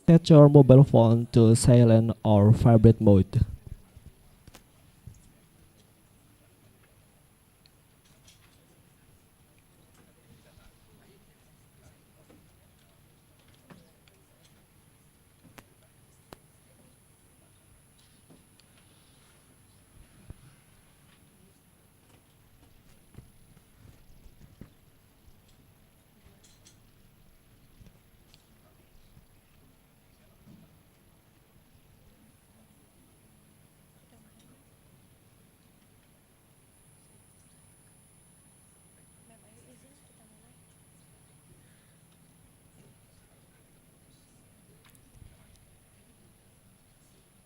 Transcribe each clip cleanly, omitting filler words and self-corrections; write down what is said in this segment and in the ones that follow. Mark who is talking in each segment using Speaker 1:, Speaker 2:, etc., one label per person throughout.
Speaker 1: Set your mobile phone to silent or vibrate mode.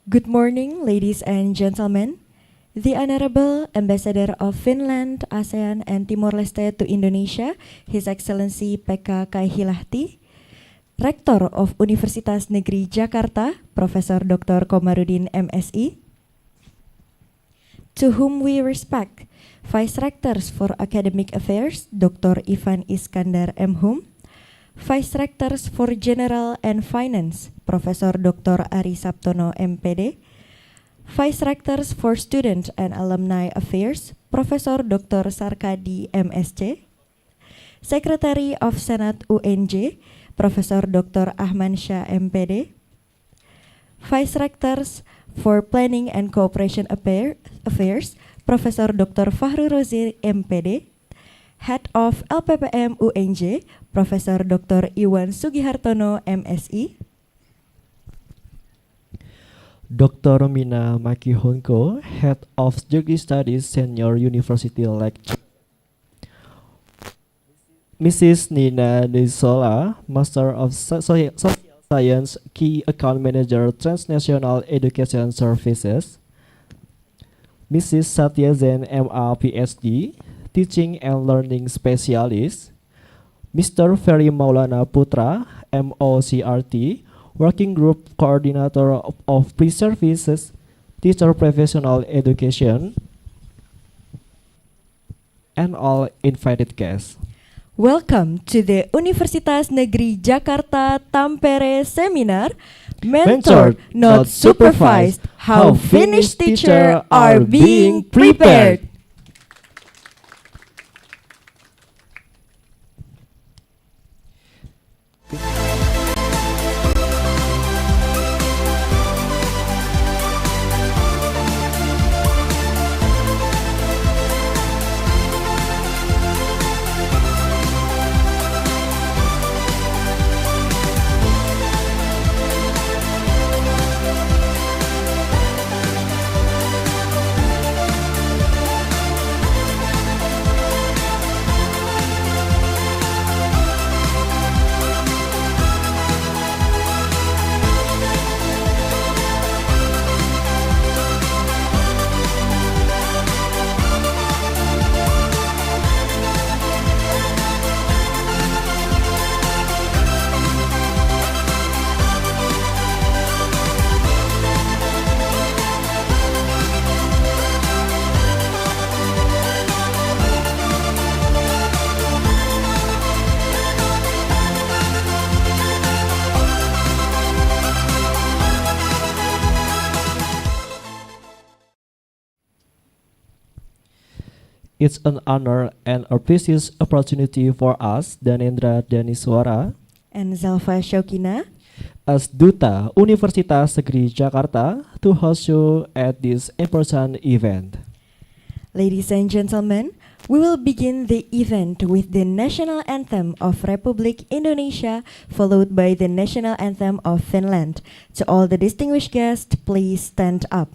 Speaker 2: Good morning, ladies and gentlemen. The Honorable Ambassador of Finland, ASEAN, and Timor-Leste to Indonesia, His Excellency Pekka Kaihilahti, Rektor of Universitas Negeri Jakarta, Profesor Dr. Komarudin MSI, to whom we respect, Vice Rectors for Academic Affairs, Dr. Ivan Iskandar M.Hum, Vice Rectors for General and Finance, Profesor Dr. Ari Saptono MPD, Vice Rectors for Student and Alumni Affairs, Profesor Dr. Sarkadi MSc, Secretary of Senate UNJ, Profesor Dr. Ahman Shah MPD, Vice Rectors for Planning and Cooperation Affairs, Profesor Dr. Fahru Rozi MPD, Head of LPPM UNJ, Profesor Dr. Iwan Sugihartono MSI,
Speaker 1: Dr. Mina Makihonko, Head of Geography Studies, Senior University Lecturer. Mrs. Nina Nisola, Master of Social Science, Key Account Manager, Transnational Education Services. Mrs. Satya Zen, MA PhD, Teaching and Learning Specialist. Mr. Ferry Maulana Putra, MOCRT, Working Group Coordinator of Pre-Services, Teacher Professional Education, and all invited guests.
Speaker 2: Welcome to the Universitas Negeri Jakarta Tampere Seminar, Mentored, Not Supervised, How Finnish Teachers Are Being Prepared.
Speaker 1: It's an honor and a precious opportunity for us, Danendra Daniswara,
Speaker 2: And Zalfa Shokina,
Speaker 1: as Duta Universitas Negeri Jakarta, to host you at this important event.
Speaker 2: ladies and gentlemen, we will begin the event with the National Anthem of Republic Indonesia, followed by the National Anthem of Finland. To all the distinguished guests, please stand up.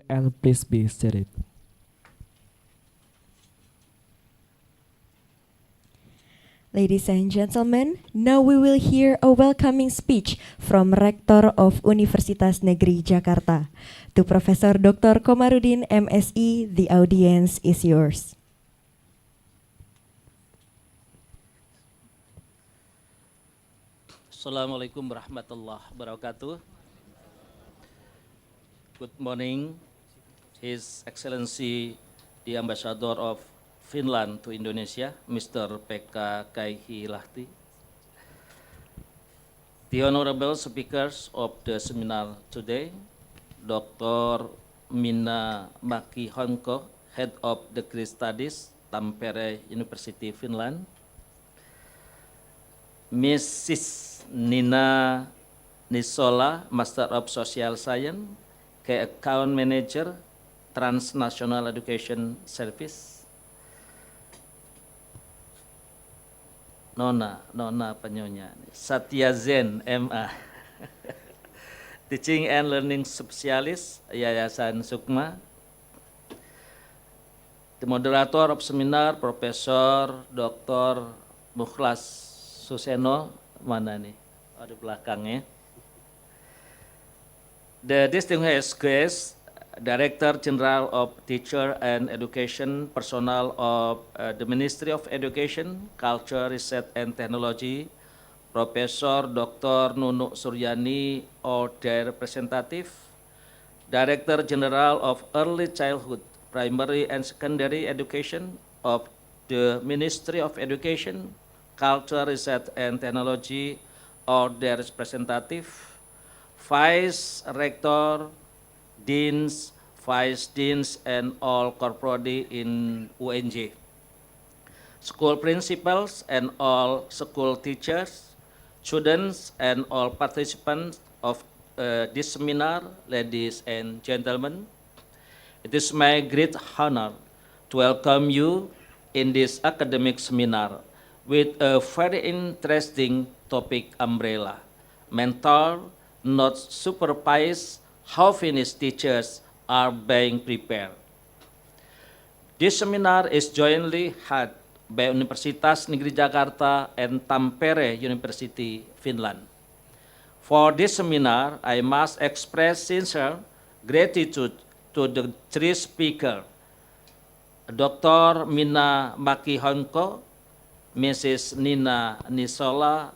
Speaker 1: and please be seated.
Speaker 2: Ladies and gentlemen, now we will hear a welcoming speech from Rector of Universitas Negeri Jakarta. To Professor Dr. Komarudin, MSI, the audience is yours.
Speaker 3: Assalamualaikum warahmatullahi wabarakatuh. Good morning, His Excellency the Ambassador of Finland to Indonesia, Mr. Pekka Kaihilahti. The honorable speakers of the seminar today, Dr. Minna Mäki-Honko, Head of Degree Studies, Tampere University, Finland, Mrs. Nina Nisola, Master of Social Science, Key Account Manager, Transnational Education Service, Nona penyonya, Satya Zen, MA, Teaching and Learning Specialist, Yayasan Sukma, the moderator of seminar, Profesor Dr. Mukhlas Suseno, mana nih? Oh, di belakangnya. The distinguished guest, Director General of Teacher and Education Personnel of the Ministry of Education, Culture, Research and Technology, Professor Dr. Nunu Suryani or their representative, Director General of Early Childhood, Primary and Secondary Education of the Ministry of Education, Culture, Research and Technology or their representative, Vice Rector, Deans, Vice Deans, and all corporate in UNJ, school principals and all school teachers, students, and all participants of this seminar, ladies and gentlemen. It is my great honor to welcome you in this academic seminar with a very interesting topic umbrella, mentor, not supervised, how Finnish teachers are being prepared. This seminar is jointly held by Universitas Negeri Jakarta and Tampere University, Finland. For this seminar, I must express sincere gratitude to the three speakers, Dr. Minna Mäki-Honko, Mrs. Nina Nisola,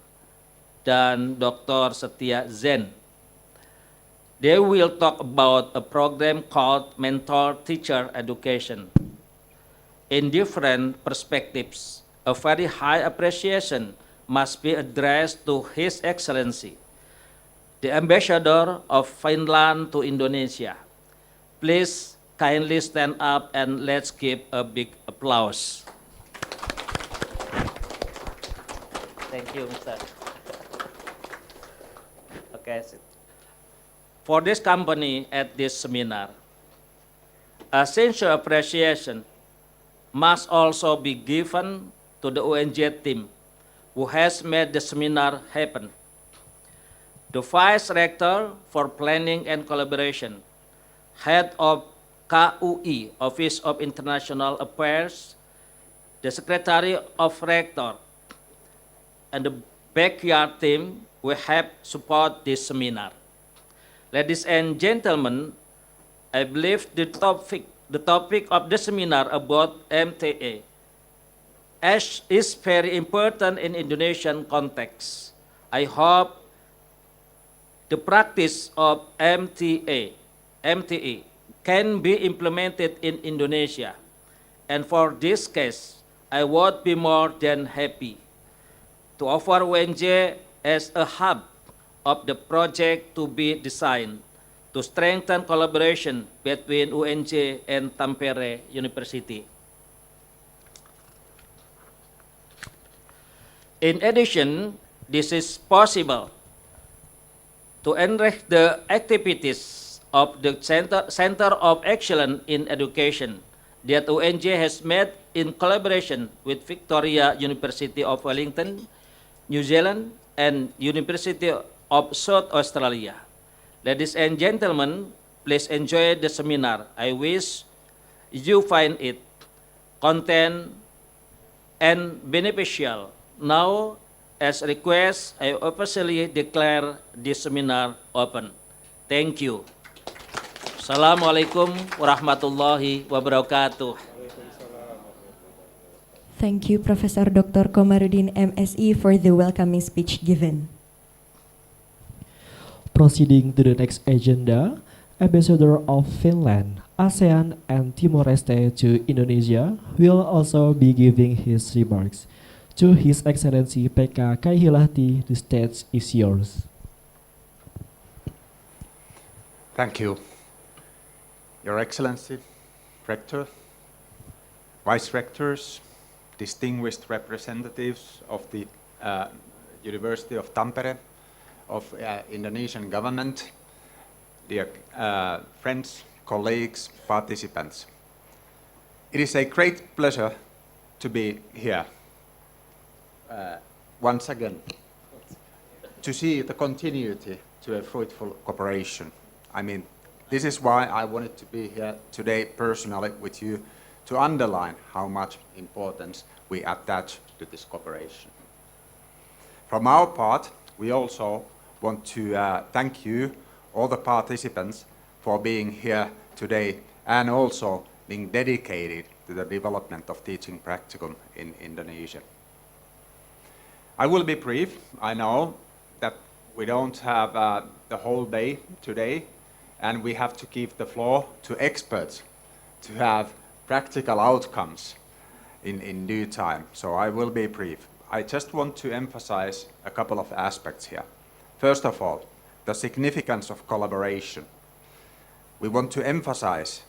Speaker 3: dan Dr. Satya Zen. They will talk about a program called Mentor Teacher Education. In different perspectives, a very high appreciation must be addressed to His Excellency, the Ambassador of Finland to Indonesia. Please kindly stand up and let's give a big applause. Thank you, Mr. Okay. For this company at this seminar, a sincere appreciation must also be given to the UNJ team who has made the seminar happen. The Vice Rector for Planning and Collaboration, Head of KUI, Office of International Affairs, the Secretary of Rector, and the backyard team will help support this seminar. Ladies and gentlemen, I believe the topic of the seminar about MTA is very important in Indonesian context. I hope the practice of MTA can be implemented in Indonesia. And for this case, I would be more than happy to offer UNJ as a hub of the project to be designed to strengthen collaboration between UNJ and Tampere University. In addition, this is possible to enrich the activities of the Center of Excellence in Education that UNJ has made in collaboration with Victoria University of Wellington, New Zealand, and University of South Australia. Ladies and gentlemen, Please enjoy the seminar. I wish you find it content and beneficial. Now, as request, I officially declare this seminar open. Thank you. Assalamualaikum warahmatullahi wabarakatuh.
Speaker 2: Thank you, Professor Dr. Komarudin, MSc, for the welcoming speech given.
Speaker 1: Proceeding to the next agenda, Ambassador of Finland, ASEAN, and Timor-Leste to Indonesia will also be giving his remarks. To His Excellency Pekka Kaihilahti, the stage is yours.
Speaker 4: Thank you. Your Excellency, Rector, Vice Rectors, distinguished representatives of the University of Tampere, of Indonesian government, dear friends, colleagues, participants. It is a great pleasure to be here once again, to see the continuity to a fruitful cooperation. I mean, this is why I wanted to be here today personally with you, to underline how much importance we attach to this cooperation. From our part, we also want to thank you, all the participants, for being here today and also being dedicated to the development of teaching practicum in Indonesia. I will be brief. I know that we don't have the whole day today, and we have to give the floor to experts to have practical outcomes in due time. So I will be brief. I just want to emphasize a couple of aspects here. First of all, the significance of collaboration. We want to emphasize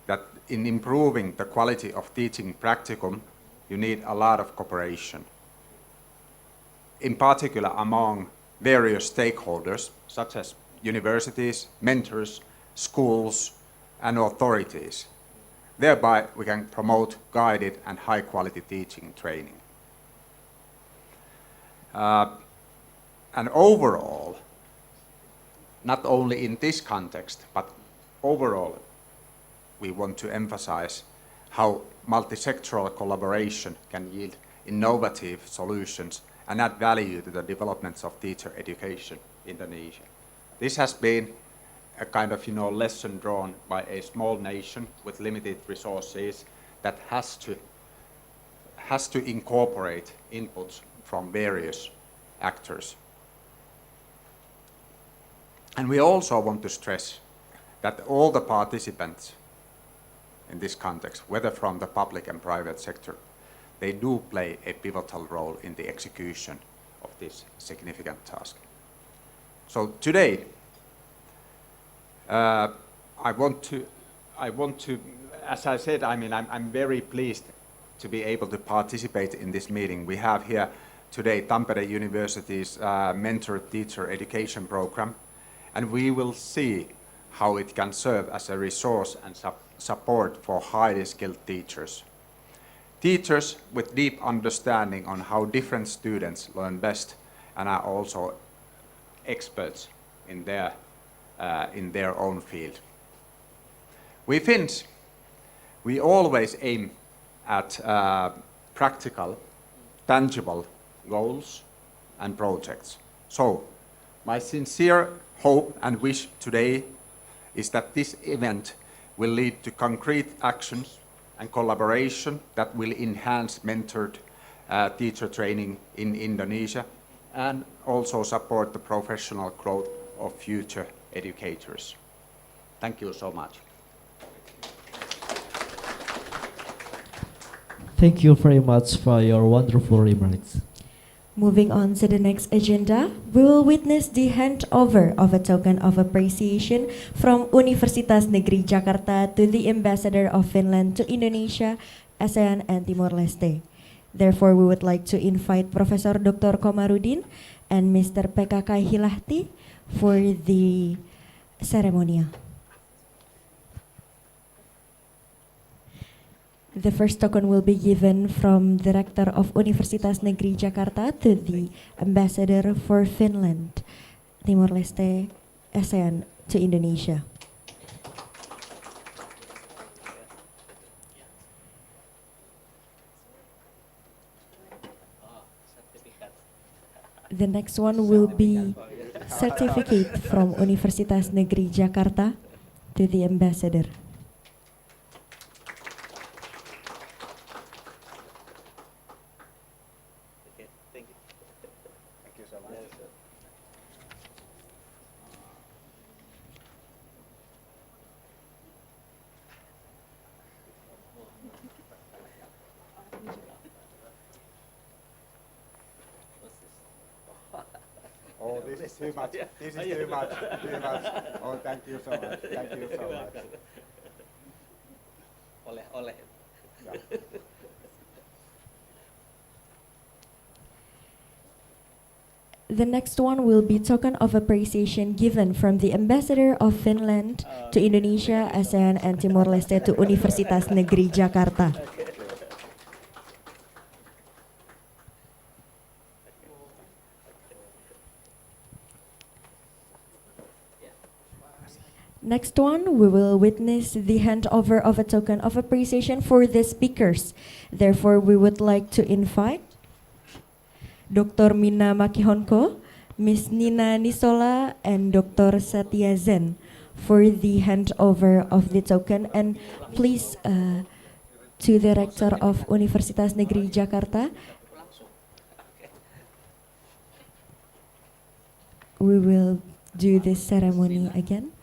Speaker 4: that in improving the quality of teaching practicum, you need a lot of cooperation. In particular among various stakeholders, such as universities, mentors, schools, and authorities. Thereby, we can promote guided and high-quality teaching training. And overall, not only in this context, but overall, we want to emphasize how multi-sectoral collaboration can yield innovative solutions and add value to the developments of teacher education in Indonesia. This has been a kind of, lesson drawn by a small nation with limited resources that has to incorporate inputs from various actors. And we also want to stress that all the participants in this context, whether from the public and private sector, they do play a pivotal role in the execution of this significant task. So today, I want to, as I said, I'm very pleased to be able to participate in this meeting. We have here today Tampere University's Mentor Teacher Education Program, and we will see how it can serve as a resource and support for highly skilled teachers. Teachers with deep understanding on how different students learn best and are also experts in their own field. We Finns, we always aim at practical, tangible goals and projects. So, my sincere hope and wish today is that this event will lead to concrete actions and collaboration that will enhance mentored teacher training in Indonesia and also support the professional growth of future educators. Thank you so much.
Speaker 1: Thank you very much for your wonderful remarks.
Speaker 2: Moving on to the next agenda, we will witness the handover of a token of appreciation from Universitas Negeri Jakarta to the Ambassador of Finland to Indonesia, ASEAN, and Timor-Leste. Therefore, we would like to invite Professor Dr. Komarudin and Mr. Pekka Kaihilahti for the ceremony. The first token will be given from the Rector of Universitas Negeri Jakarta to the Ambassador for Finland, Timor-Leste, ASEAN to Indonesia. The next one will be certificate from Universitas Negeri Jakarta to the ambassador.
Speaker 3: Okay, thank you.
Speaker 4: Thank you so much. Oh, this is too much. This is too much. Too much. Oh, thank you so much. Thank you so much.
Speaker 3: Oleh.
Speaker 4: Yeah.
Speaker 2: The next one will be token of appreciation given from the ambassador of Finland to Indonesia, ASEAN, and Timor-Leste to Universitas Negeri Jakarta. Next one, we will witness the handover of a token of appreciation for the speakers. Therefore, we would like to invite Dr. Mina Makihonko, Ms. Nina Nisola, and Dr. Satya Zen for the handover of the token. And please, to the Rector of Universitas Negeri Jakarta, we will do this ceremony again.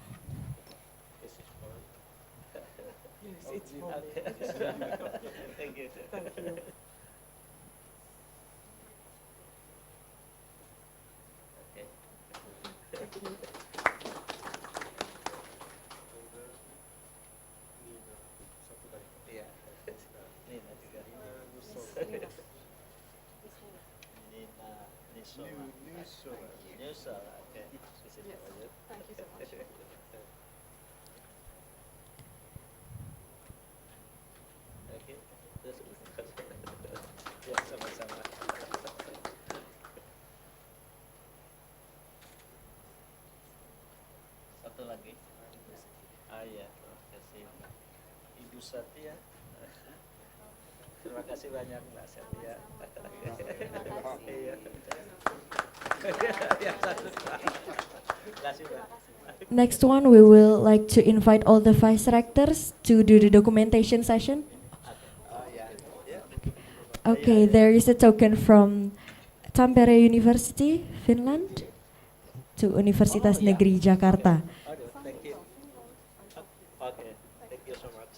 Speaker 3: Thank you. Iya. Nina juga. Nina Nisola. Oke. This is for you.
Speaker 5: Thank you so much.
Speaker 3: Oke. Terus. Ya, sama-sama. Satu lagi. Ya, terima kasih. Ibu Satya. Terima kasih banyak Mbak Satya. Iya. Ya, satu. Terima kasih Mbak.
Speaker 2: Next one, we will like to invite all the vice rectors to do the documentation session. Okay, there is a token from Tampere University, Finland, to Universitas Negeri Jakarta.
Speaker 3: Thank you. Okay, thank you so much.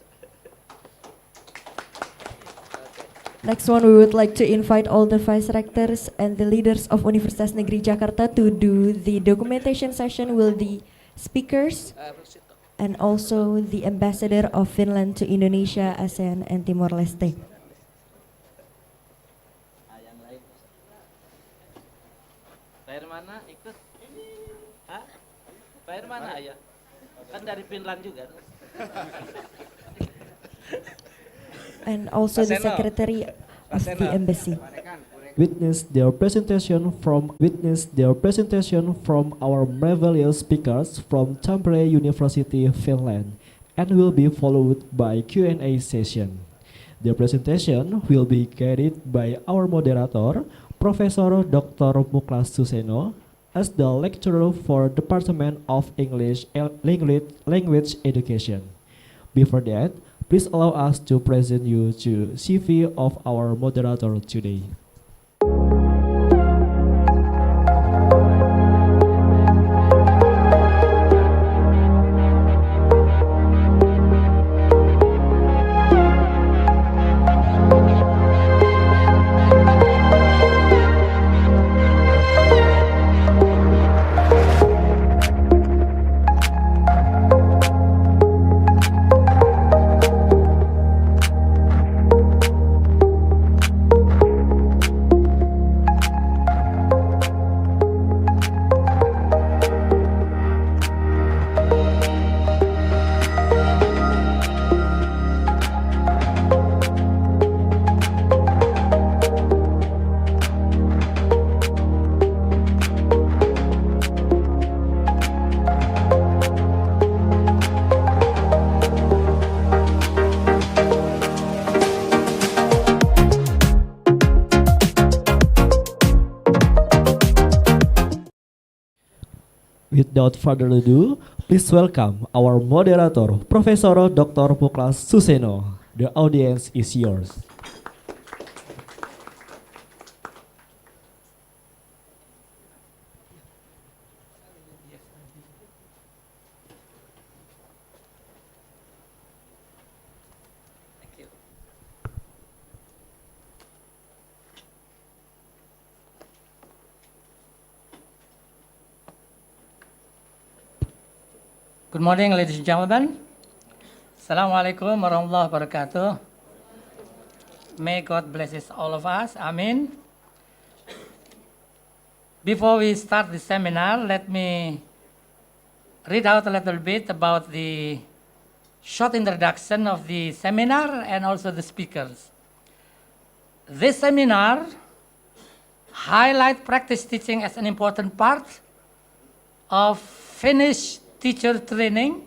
Speaker 2: Next one, we would like to invite all the vice rectors and the leaders of Universitas Negeri Jakarta to do the documentation session with the speakers and also the ambassador of Finland to Indonesia, ASEAN, and Timor-Leste.
Speaker 3: Yang lain. Pak Hermana ikut? Hah? Pak Hermana ya? Kan dari Finland juga.
Speaker 2: And also the
Speaker 3: Aseno.
Speaker 2: secretary of the embassy.
Speaker 1: Witness their presentation from our marvelous speakers from Tampere University, Finland, and will be followed by Q&A session. The presentation will be guided by our moderator, Professor Dr. Muklas Suseno, as the lecturer for Department of English Language Education. Before that, please allow us to present you to CV of our moderator today. Without further ado, please welcome our moderator, Professor Dr. Puklas Suseno. The audience is yours.
Speaker 5: Good morning, ladies and gentlemen. Assalamualaikum warahmatullahi wabarakatuh. May God bless all of us. Amen. Before we start the seminar, let me read out a little bit about the short introduction of the seminar and also the speakers. This seminar highlights practice teaching as an important part of Finnish teacher training.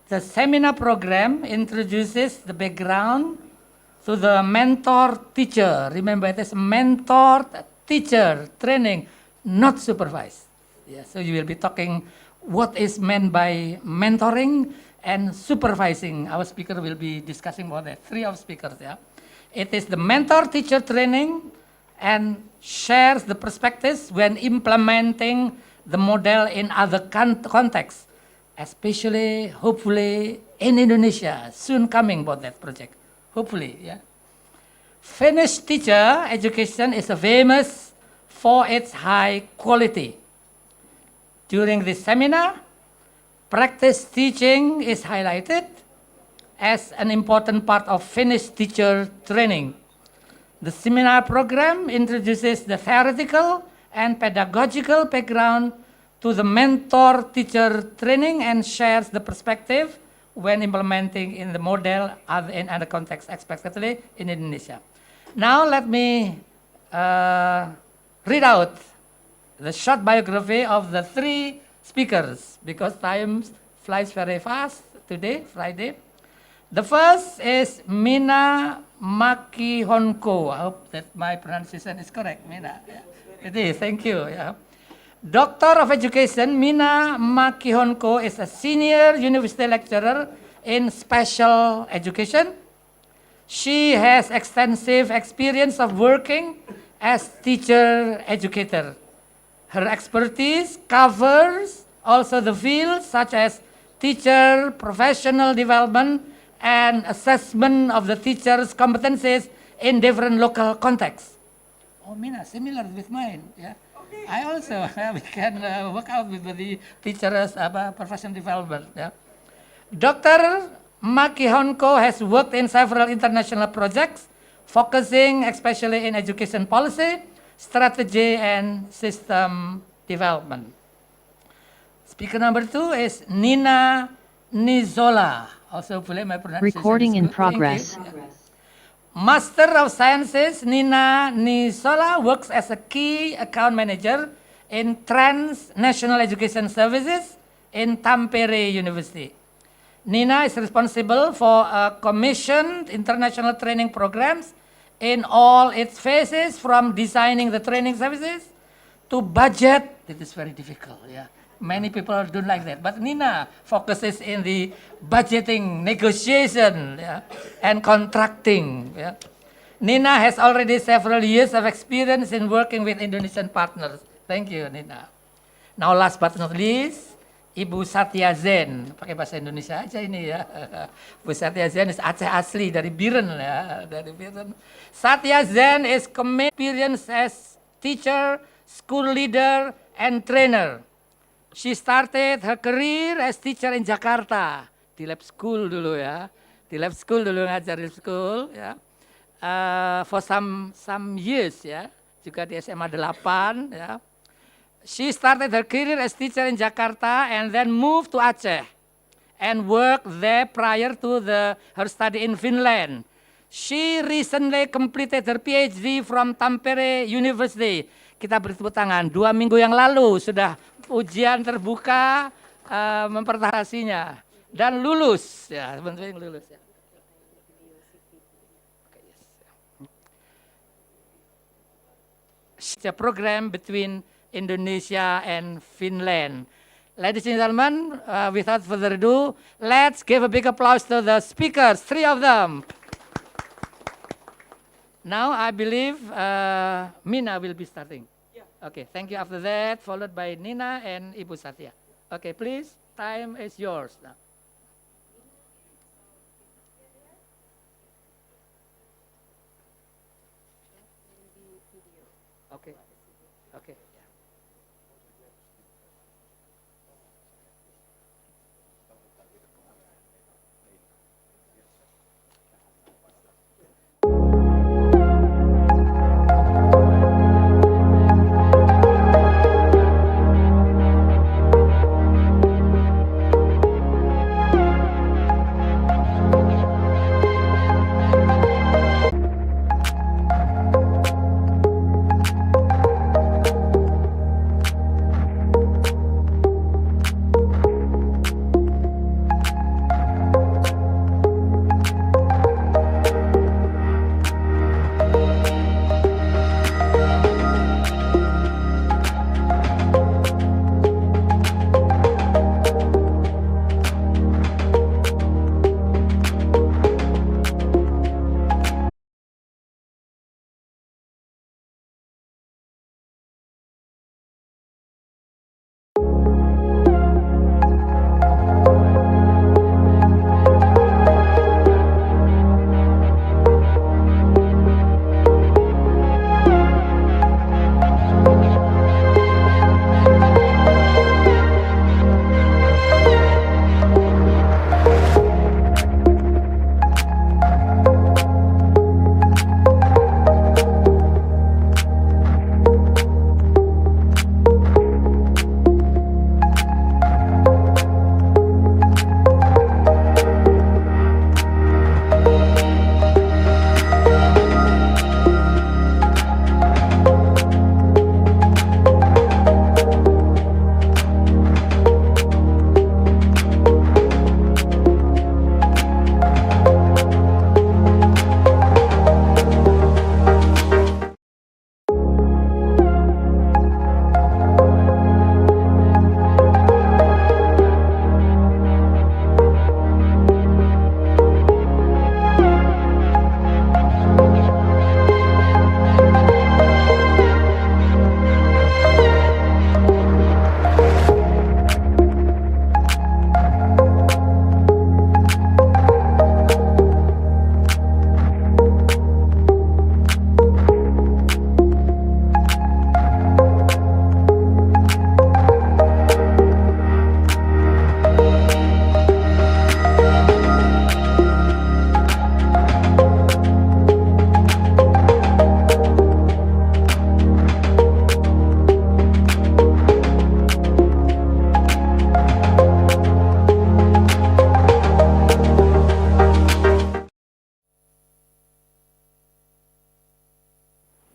Speaker 5: The seminar program introduces the background to the mentor-teacher. Remember, it is mentor-teacher training, not supervised. Yeah, so you will be talking what is meant by mentoring and supervising. Our speaker will be discussing about that. Three of speakers. Yeah, it is the mentor-teacher training and shares the perspectives when implementing the model in other contexts, especially, hopefully, in Indonesia, soon coming about that project, hopefully, yeah. Finnish teacher education is famous for its high quality. During this seminar, practice teaching is highlighted as an important part of Finnish teacher training. The seminar program introduces the theoretical and pedagogical background to the mentor-teacher training and shares the perspective when implementing in the model in other contexts, especially in Indonesia. Now let me read out the short biography of the three speakers because time flies very fast today, Friday. The first is Mina Makihonko. I hope that my pronunciation is correct, Mina. Yeah. It is, thank you. Yeah. Doctor of Education, Mina Makihonko is a senior university lecturer in special education. She has extensive experience of working as teacher educator. Her expertise covers also the fields such as teacher professional development and assessment of the teacher's competencies in different local contexts. Oh, Mina, similar with mine. Yeah, okay. I also we can work out with the teachers' professional development. Yeah. Dr. Makihonko has worked in several international projects, focusing especially in education policy, strategy, and system development. Speaker number 2 is Nina Nizola. Also, my pronunciation
Speaker 6: Recording
Speaker 5: is
Speaker 6: in
Speaker 5: good.
Speaker 6: progress.
Speaker 5: Master of Sciences, Nina Nizola works as a key account manager in Transnational Education Services in Tampere University. Nina is responsible for commissioned international training programs in all its phases, from designing the training services to budget. It is very difficult, yeah. Many people don't like that, but Nina focuses in the budgeting, negotiation, yeah, and contracting. Yeah. Nina has already several years of experience in working with Indonesian partners. Thank you, Nina. Now, last but not least, Ibu Satya Zen. Pakai bahasa Indonesia aja ini ya. Ibu Satya Zen is Aceh asli dari Biren ya, dari Biren. Satya Zen is experienced as teacher, school leader, and trainer. She started her career as teacher in Jakarta, di lab school dulu ya, di lab school dulu ngajar di school ya, for some years ya, juga di SMA 8 ya. She started her career as teacher in Jakarta and then moved to Aceh and worked there prior to her study in Finland. She recently completed her PhD from Tampere University. Kita beri tepuk tangan. 2 minggu yang lalu sudah ujian terbuka mempertahankannya dan lulus ya, sebenarnya lulus ya. Okay, yes. It's a program between Indonesia, and Finland. Ladies and gentlemen, without further ado, let's give a big applause to the speakers, 3 of them. Now I believe Mina will be starting. Okay, thank you. After that, followed by Nina and Ibu Satya. Okay, please, time is yours now. Okay, okay.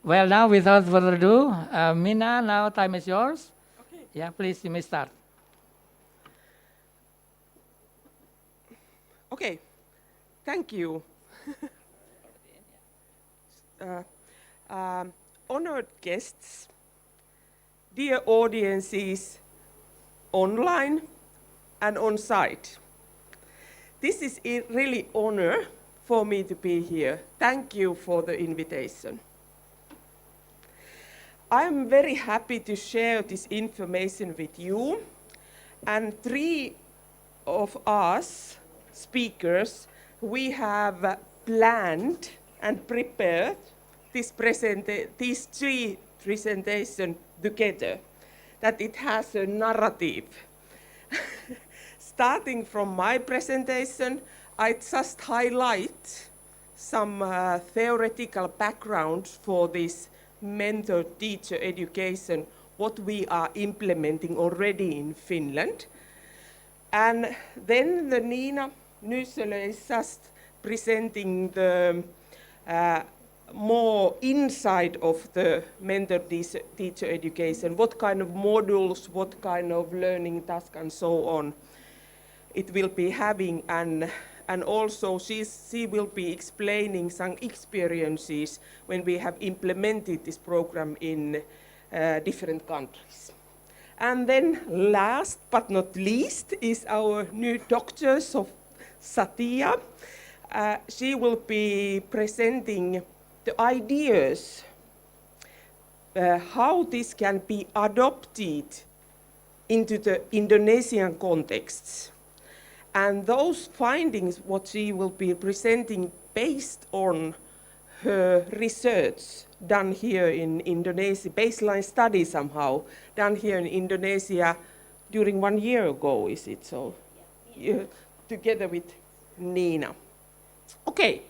Speaker 5: Well, now without further ado, Mina, now time is yours.
Speaker 6: Okay.
Speaker 5: Yeah, please, you may start.
Speaker 6: Okay. Thank you. Honored guests, dear audiences online and on site. This is a really honor for me to be here. Thank you for the invitation. I'm very happy to share this information with you, and 3 of us speakers, we have planned and prepared these 3 presentations together, that it has a narrative. Starting from my presentation, I just highlight some theoretical background for this mentor-teacher education, what we are implementing already in Finland. And then the Nina Nysselö is just presenting the more inside of the mentor-teacher education, what kind of modules, what kind of learning tasks and so on it will be having, and also she will be explaining some experiences when we have implemented this program in different countries. And then last but not least is our new doctor, Satya. She will be presenting the ideas how this can be adopted into the Indonesian contexts. And those findings, what she will be presenting based on her research done here in Indonesia, baseline study somehow, done here in Indonesia during 1 year ago, is it so? Yeah. Together with Nina. Okay,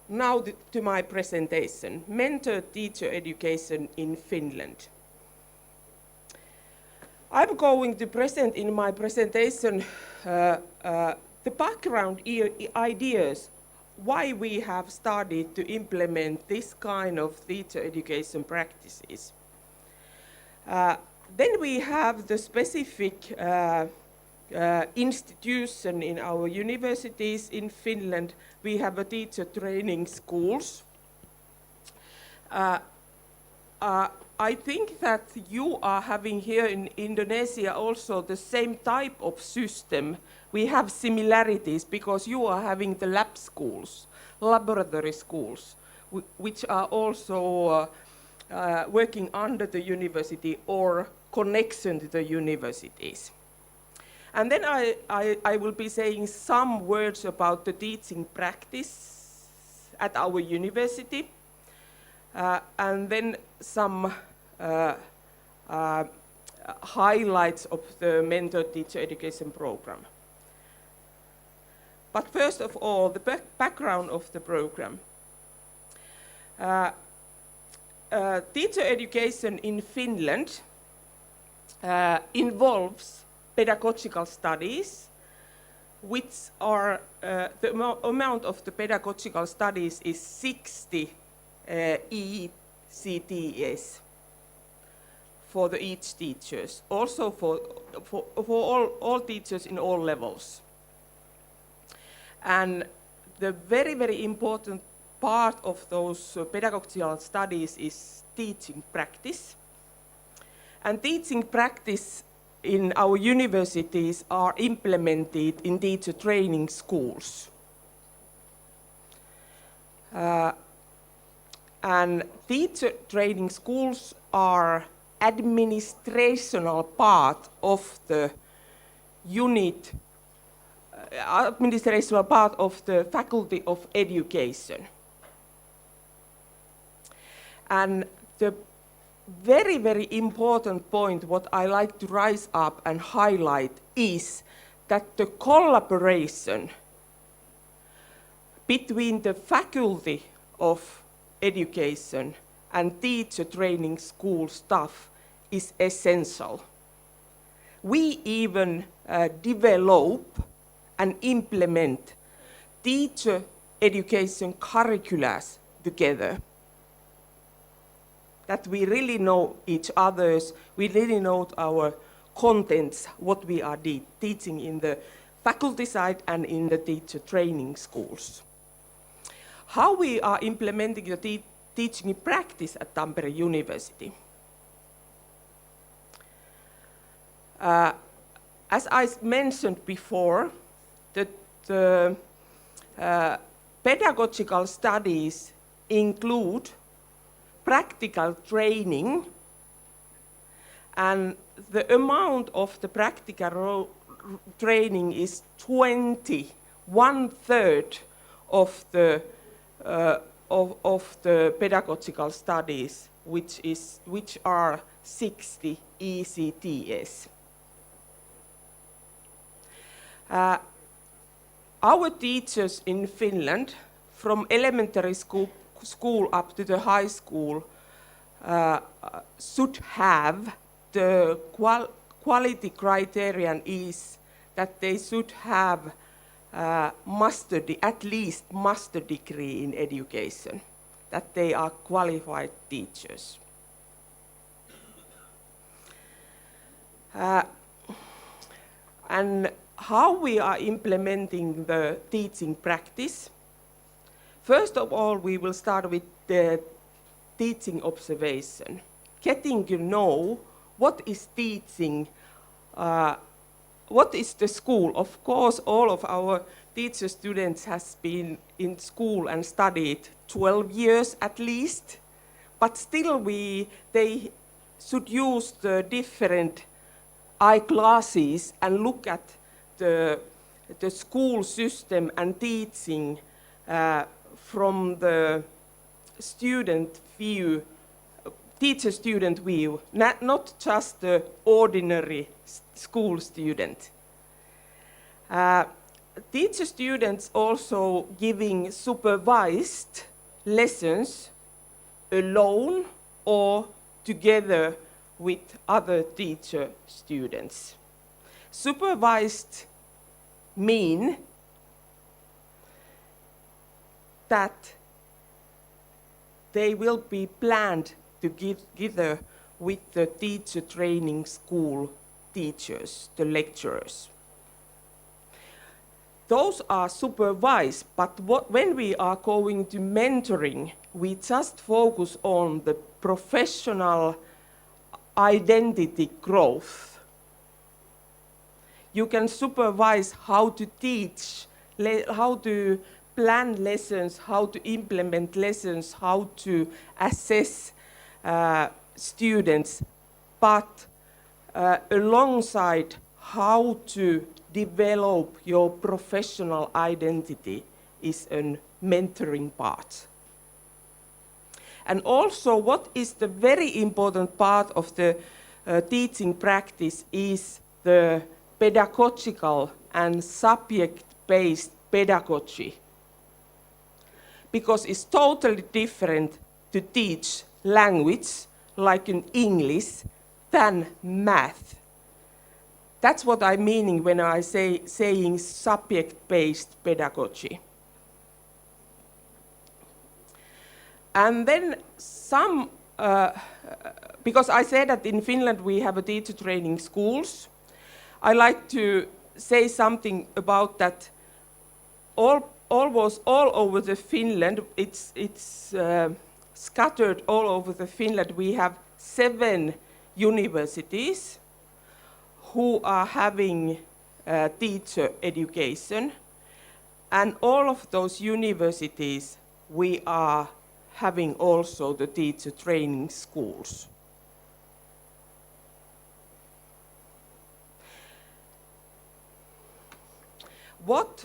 Speaker 6: now to my presentation, mentor-teacher education in Finland. I'm going to present in my presentation the background ideas why we have started to implement this kind of teacher education practices. Then we have the specific institution in our universities in Finland. We have a teacher training schools. I think that you are having here in Indonesia also the same type of system. We have similarities because you are having the lab schools, laboratory schools, which are also working under the university or connection to the universities. And then I will be saying some words about the teaching practice at our university, and then some highlights of the mentor-teacher education program. But first of all, the background of the program. Teacher education in Finland involves pedagogical studies, which are, the amount of the pedagogical studies is 60 ECTS for each teachers, also for all teachers in all levels. And the very, very important part of those pedagogical studies is teaching practice. And teaching practice in our universities are implemented in teacher training schools. And teacher training schools are administrational part of the unit, administrational part of the Faculty of Education. And the very, very important point what I like to rise up and highlight is that the collaboration between the Faculty of Education and teacher training school staff is essential. We even develop and implement teacher education curricula together. That we really know each other's, we really know our contents, what we are teaching in the faculty side and in the teacher training schools. How we are implementing the teaching practice at Tampere University. As I mentioned before, the pedagogical studies include practical training, and the amount of the practical training is 1/3 of the pedagogical studies, which are 60 ECTS. Our teachers in Finland, from elementary school up to the high school, should have the quality criterion is that they should have at least master degree in education, that they are qualified teachers. And how we are implementing the teaching practice. First of all, we will start with the teaching observation. getting to know what is teaching, what is the school. Of course, all of our teacher students has been in school and studied 12 years at least, but still they should use the different eyeglasses and look at the school system and teaching from the student view, teacher-student view, not just the ordinary school student. Teacher students also giving supervised lessons alone or together with other teacher students. Supervised mean that they will be planned together with the teacher training school teachers, the lecturers. Those are supervised, but when we are going to mentoring, we just focus on the professional identity growth. You can supervise how to teach, how to plan lessons, how to implement lessons, how to assess students, but alongside how to develop your professional identity is a mentoring part. And also what is the very important part of the teaching practice is the pedagogical and subject-based pedagogy. Because it's totally different to teach language, like in English, than math. That's what I'm meaning when I saying subject-based pedagogy. And then because I said that in Finland we have a teacher training schools, I like to say something about that. Almost all over the Finland, it's scattered all over the Finland. We have 7 universities who are having teacher education, and all of those universities we are having also the teacher training schools. What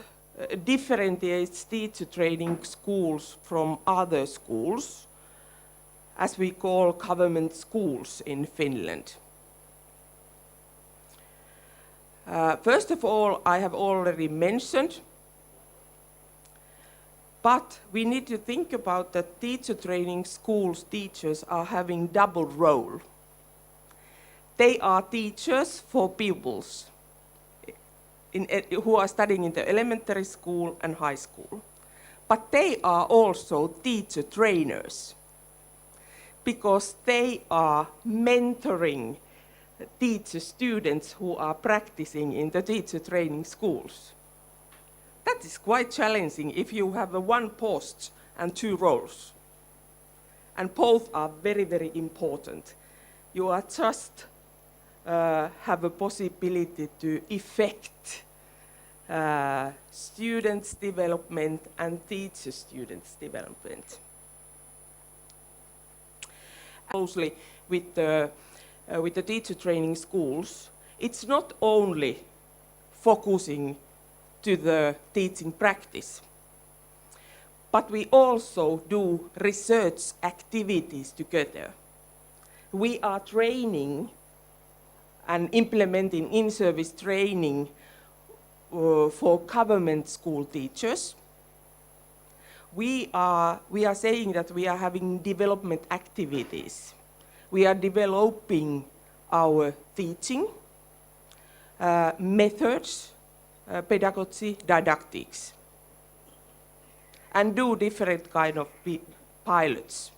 Speaker 6: differentiates teacher training schools from other schools, as we call government schools in Finland? First of all, I have already mentioned, but we need to think about that teacher training schools teachers are having double role. They are teachers for pupils who are studying in the elementary school and high school. But they are also teacher trainers because they are mentoring teacher students who are practicing in the teacher training schools. That is quite challenging if you have one post and 2 roles. And both are very, very important. You are just have a possibility to affect students' development and teacher students' development. Closely with the teacher training schools, it's not only focusing to the teaching practice, but we also do research activities together. We are training and implementing in-service training for government school teachers. We are saying that we are having development activities. We are developing our teaching methods, pedagogy, didactics, and do different kind of pilots.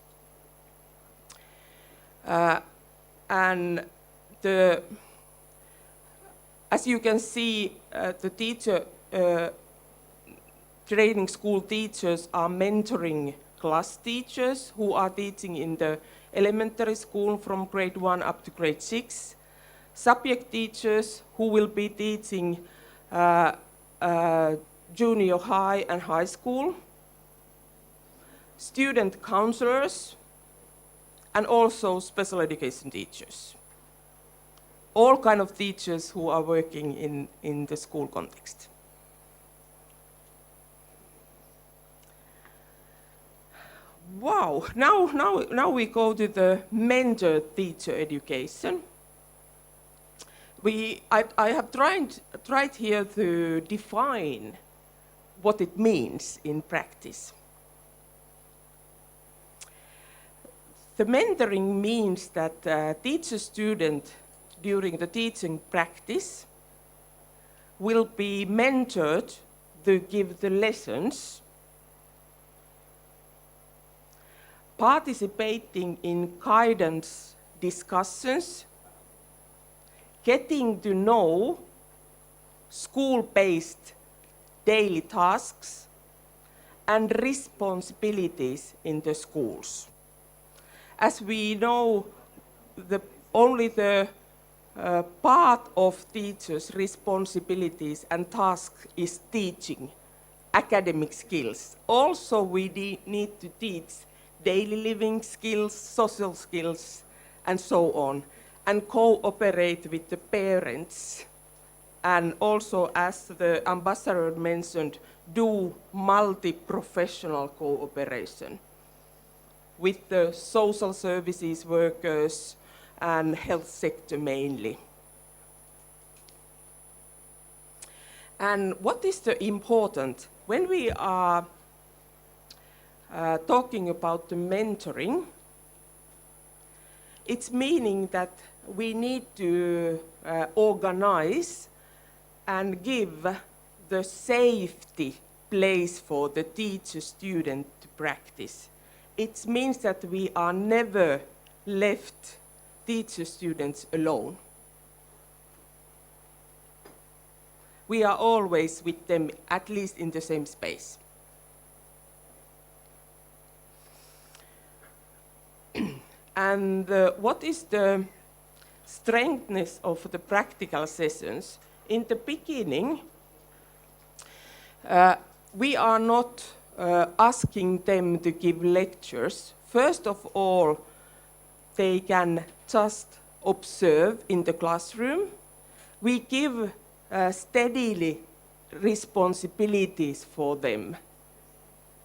Speaker 6: And as you can see, the teacher training school teachers are mentoring class teachers who are teaching in the elementary school from grade 1 up to grade 6, subject teachers who will be teaching junior high and high school, student counselors, and also special education teachers. All kind of teachers who are working in the school context. Wow, now we go to the mentor teacher education. I have tried here to define what it means in practice. The mentoring means that teacher-student during the teaching practice will be mentored to give the lessons, participating in guidance discussions, getting to know school-based daily tasks and responsibilities in the schools. As we know, only the part of teachers' responsibilities and tasks is teaching academic skills. Also, we need to teach daily living skills, social skills, and so on, and cooperate with the parents. And also, as the ambassador mentioned, do multi-professional cooperation with the social services workers and health sector mainly. And what is the important, when we are talking about the mentoring, it's meaning that we need to organize and give the safety place for the teacher-student to practice. It means that we are never left teacher-students alone. We are always with them, at least in the same space. And what is the strengthness of the practical sessions? In the beginning, we are not asking them to give lectures. First of all, they can just observe in the classroom. We give steadily responsibilities for them,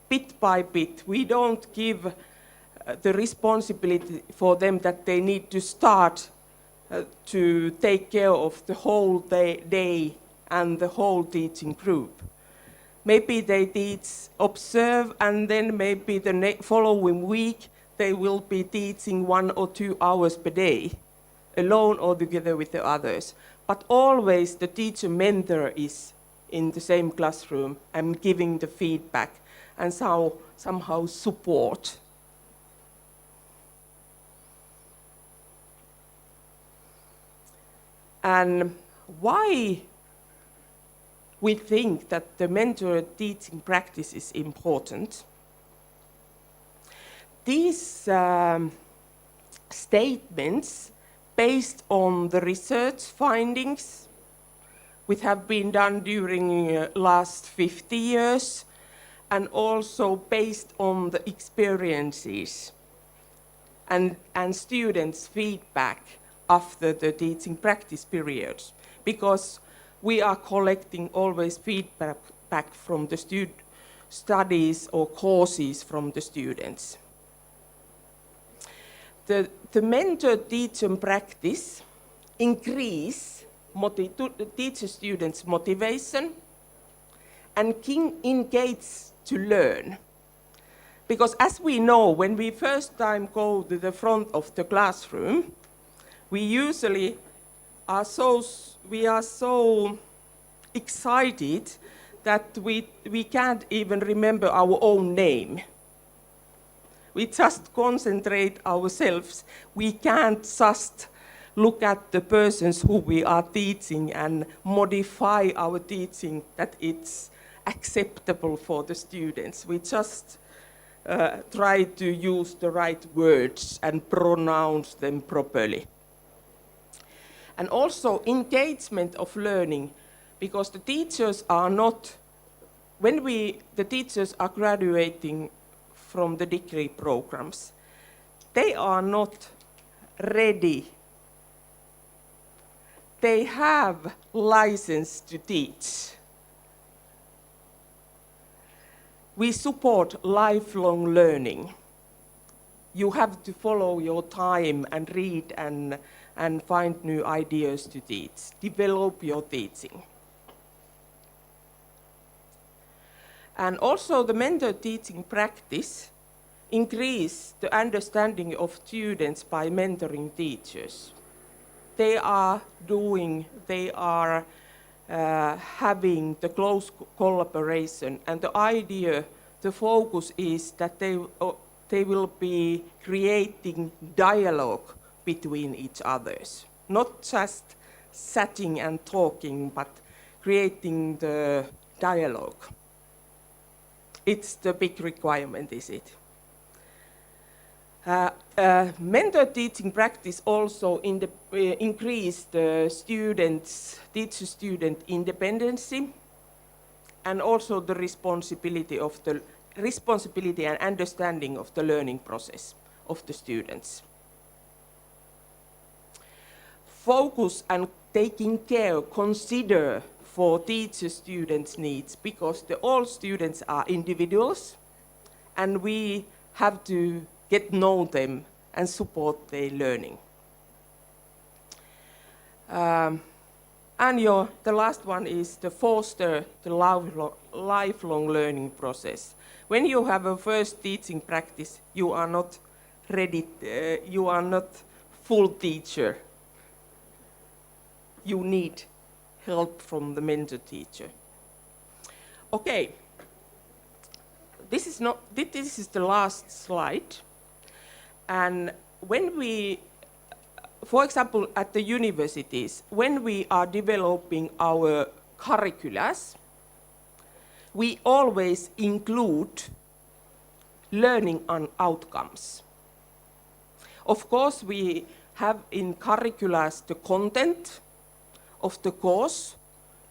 Speaker 6: bit by bit. We don't give the responsibility for them that they need to start to take care of the whole day and the whole teaching group. Maybe they observe, and then maybe the following week they will be teaching 1 or 2 hours per day, alone or together with the others. But always the teacher mentor is in the same classroom and giving the feedback and somehow support. And why we think that the mentor teaching practice is important? These statements, based on the research findings which have been done during last 50 years, and also based on the experiences and students' feedback after the teaching practice periods, because we are collecting always feedback from the studies or courses from the students. The mentor-teacher practice increase teacher-students' motivation and engage to learn. Because as we know, when we first time go to the front of the classroom, we usually are so excited that we can't even remember our own name. We just concentrate ourselves. We can't just look at the persons who we are teaching and modify our teaching that it's acceptable for the students. We just try to use the right words and pronounce them properly. And also engagement of learning, because the teachers are not, when the teachers are graduating from the degree programs, they are not ready. They have license to teach. We support lifelong learning. You have to follow your time and read and find new ideas to teach. Develop your teaching. And also the mentor teaching practice increase the understanding of students by mentoring teachers. They are having the close collaboration, and the idea, the focus is that they will be creating dialogue between each others, not just sitting and talking, but creating the dialogue. It's the big requirement, is it? Mentor teaching practice also increase the teacher-student independency, and also the responsibility and understanding of the learning process of the students. Focus and taking care, consider for teacher-students' needs, because all students are individuals, and we have to get to know them and support their learning. And the last one is to foster the lifelong learning process. When you have a first teaching practice, you are not ready, you are not full teacher. You need help from the mentor teacher. Okay, this is the last slide. And when we, for example, at the universities, when we are developing our curriculums, we always include learning and outcomes. Of course, we have in curriculums the content of the course,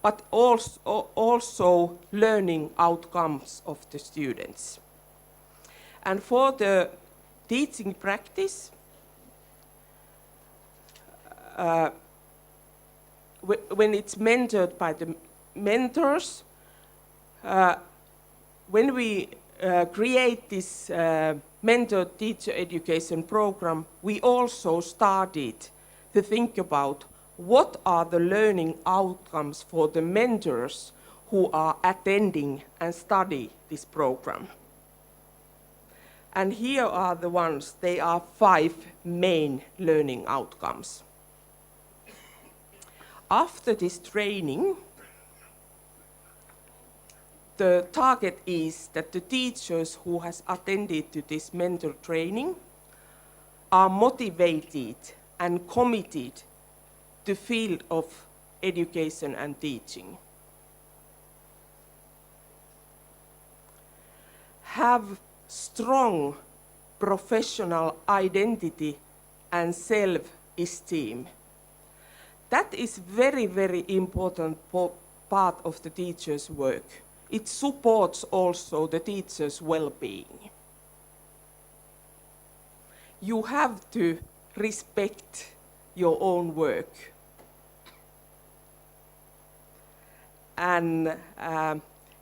Speaker 6: but also learning outcomes of the students. And for the teaching practice, when it's mentored by the mentors, when we create this mentor teacher education program, we also started to think about what are the learning outcomes for the mentors who are attending and study this program. And here are the ones. They are 5 main learning outcomes. After this training, the target is that the teachers who has attended to this mentor training are motivated and committed to the field of education and teaching. Have strong professional identity and self-esteem. That is very, very important part of the teacher's work. It supports also the teacher's well-being. You have to respect your own work and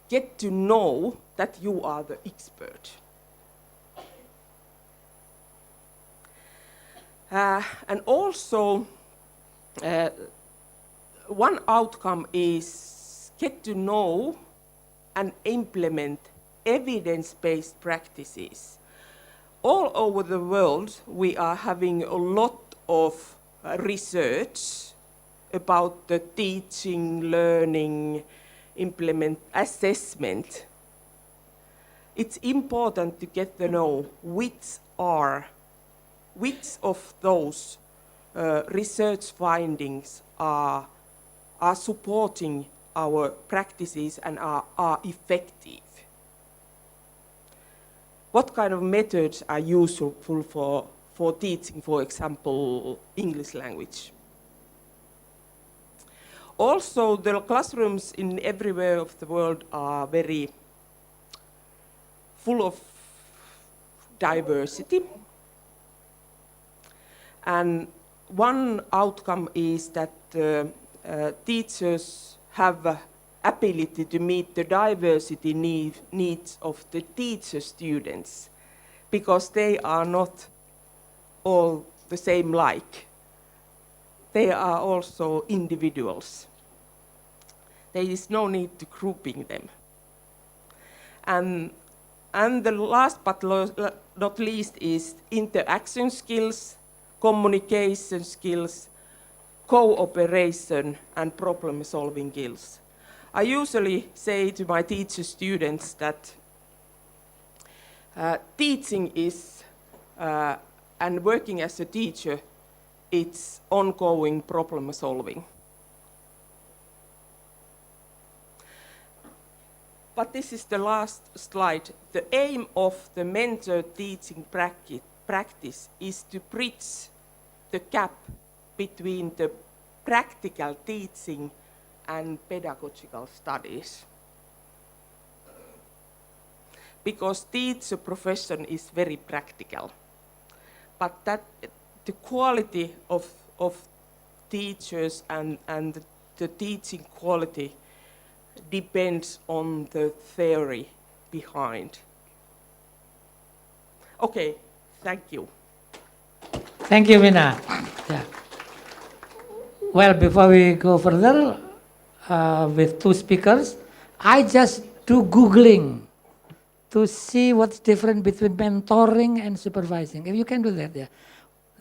Speaker 6: get to know that you are the expert. And also, one outcome is get to know and implement evidence-based practices. All over the world, we are having a lot of research about the teaching, learning, assessment. It's important to get to know which of those research findings are supporting our practices and are effective. what kind of methods are useful for teaching, for example, English language. Also, the classrooms in everywhere of the world are very full of diversity. And one outcome is that teachers have ability to meet the diversity needs of the teacher students, because they are not all the same like. They are also individuals. There is no need to grouping them. And the last but not least is interaction skills, communication skills, cooperation, and problem-solving skills. I usually say to my teacher students that teaching is, and working as a teacher, it's ongoing problem solving. But this is the last slide. The aim of the mentor teaching practice is to bridge the gap between the practical teaching and pedagogical studies. Because teacher profession is very practical. But that the quality of teachers and the teaching quality depends on the theory behind. Okay, thank you.
Speaker 5: Thank you, Mina. Yeah. Well, before we go further with two speakers, I just do Googling to see what's different between mentoring and supervising. If you can do that, yeah.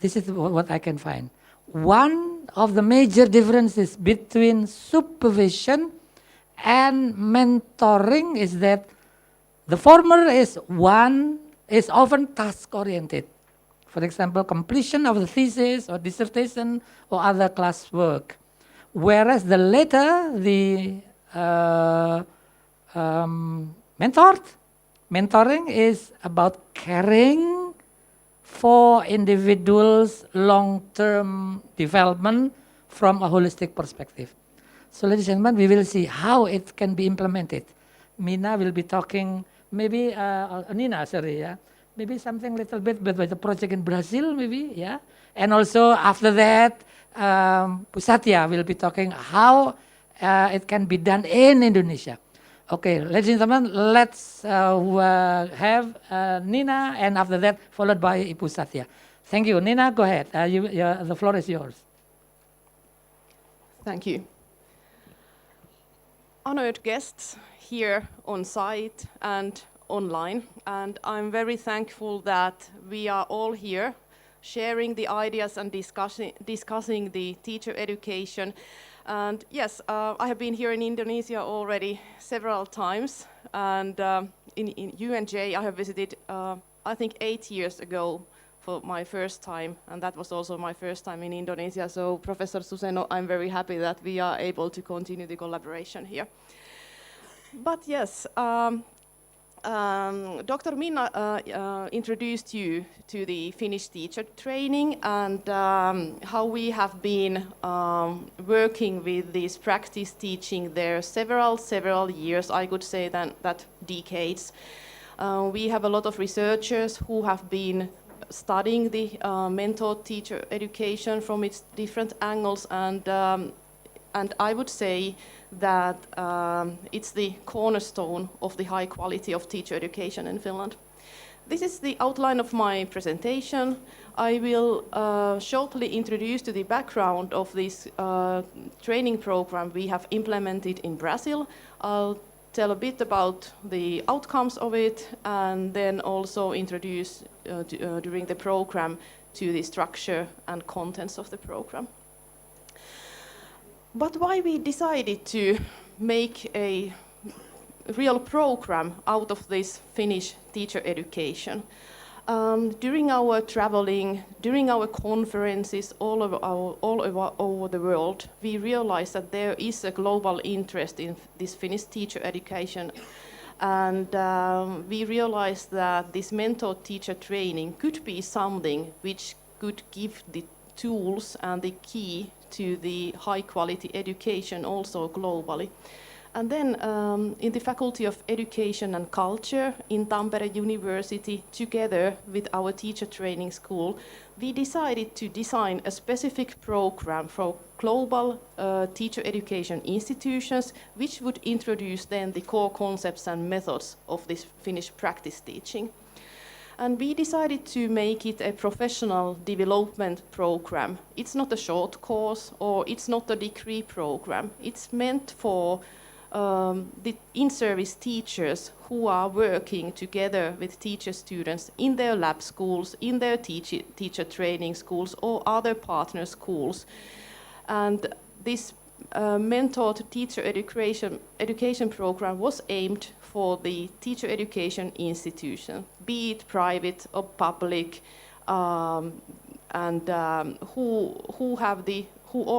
Speaker 5: This is what I can find. One of the major differences between supervision and mentoring is that the former is often task-oriented. For example, completion of the thesis or dissertation or other classwork. Whereas the latter, the mentoring is about caring for individuals' long-term development from a holistic perspective. So ladies and gentlemen, we will see how it can be implemented. Mina will be talking, maybe, Nina, sorry, yeah. Maybe something little bit with the project in Brazil, maybe, yeah. And also after that, Pusatya will be talking how it can be done in Indonesia. Okay, ladies and gentlemen, let's have Nina, and after that, followed by Ibu Satya. Thank you. Nina, go ahead. The floor is yours.
Speaker 7: Thank you. Honored guests here on site and online, and I'm very thankful that we are all here sharing the ideas and discussing the teacher education. And yes, I have been here in Indonesia already several times, and in UNJ I have visited, I think 8 years ago for my first time, and that was also my first time in Indonesia. So Professor Suseno, I'm very happy that we are able to continue the collaboration here. But yes, Dr. Minna introduced you to the Finnish teacher training and how we have been working with this practice teaching there several years, I could say that decades. We have a lot of researchers who have been studying the mentor teacher education from its different angles, and I would say that it's the cornerstone of the high quality of teacher education in Finland. This is the outline of my presentation. I will shortly introduce to the background of this training program we have implemented in Brazil. I'll tell a bit about the outcomes of it, and then also introduce during the program to the structure and contents of the program. But why we decided to make a real program out of this Finnish teacher education? During our traveling, during our conferences all over the world, we realized that there is a global interest in this Finnish teacher education. And we realized that this mentor teacher training could be something which could give the tools and the key to the high quality education also globally. And then in the Faculty of Education and Culture in Tampere University, together with our teacher training school, we decided to design a specific program for global teacher education institutions, which would introduce then the core concepts and methods of this Finnish practice teaching. And we decided to make it a professional development program. It's not a short course or it's not a degree program. It's meant for the in-service teachers who are working together with teacher students in their lab schools, in their teacher training schools or other partner schools. And this mentored teacher education program was aimed for the teacher education institution, be it private or public, and who all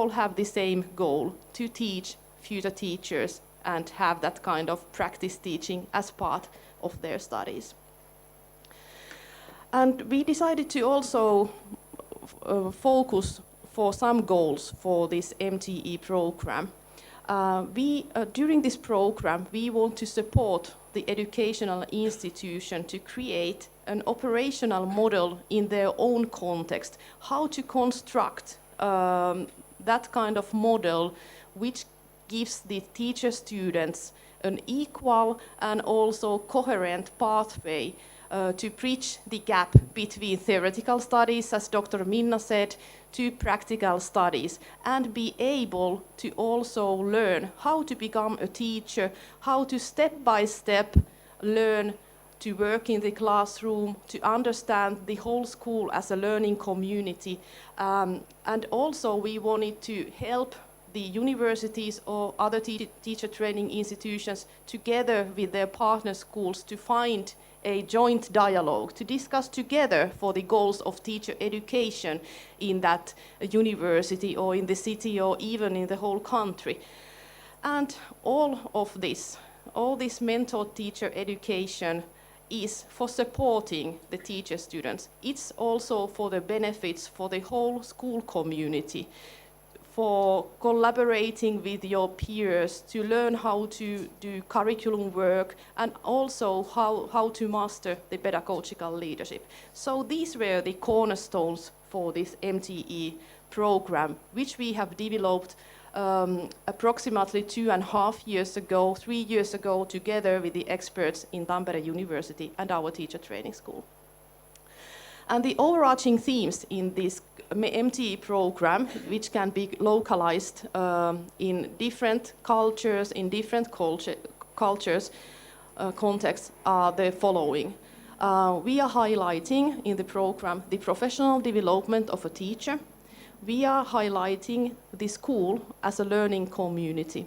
Speaker 7: have the same goal, to teach future teachers and have that kind of practice teaching as part of their studies. And we decided to also focus for some goals for this MTE program. During this program, we want to support the educational institution to create an operational model in their own context, how to construct that kind of model which gives the teacher students an equal and also coherent pathway to bridge the gap between theoretical studies, as Dr. Minna said, to practical studies, and be able to also learn how to become a teacher, how to step by step learn to work in the classroom, to understand the whole school as a learning community. And also we wanted to help the universities or other teacher training institutions together with their partner schools to find a joint dialogue, to discuss together for the goals of teacher education in that university or in the city or even in the whole country. And all this mentored teacher education is for supporting the teacher students. It's also for the benefits for the whole school community, for collaborating with your peers to learn how to do curriculum work and also how to master the pedagogical leadership. So these were the cornerstones for this MTE program, which we have developed approximately 2.5 years ago, 3 years ago, together with the experts in Tampere University and our teacher training school. And the overarching themes in this MTE program, which can be localized in different cultures, in different contexts, are the following. We are highlighting in the program the professional development of a teacher. We are highlighting the school as a learning community.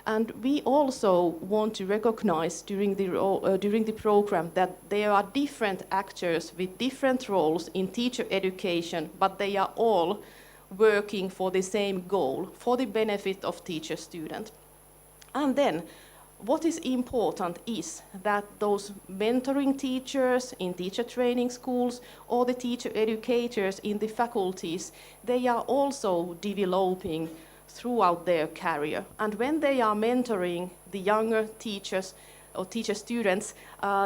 Speaker 7: And we also want to recognize during the program that there are different actors with different roles in teacher education, but they are all working for the same goal, for the benefit of teacher student. And then what is important is that those mentoring teachers in teacher training schools or the teacher educators in the faculties, they are also developing throughout their career. And when they are mentoring the younger teachers or teacher students,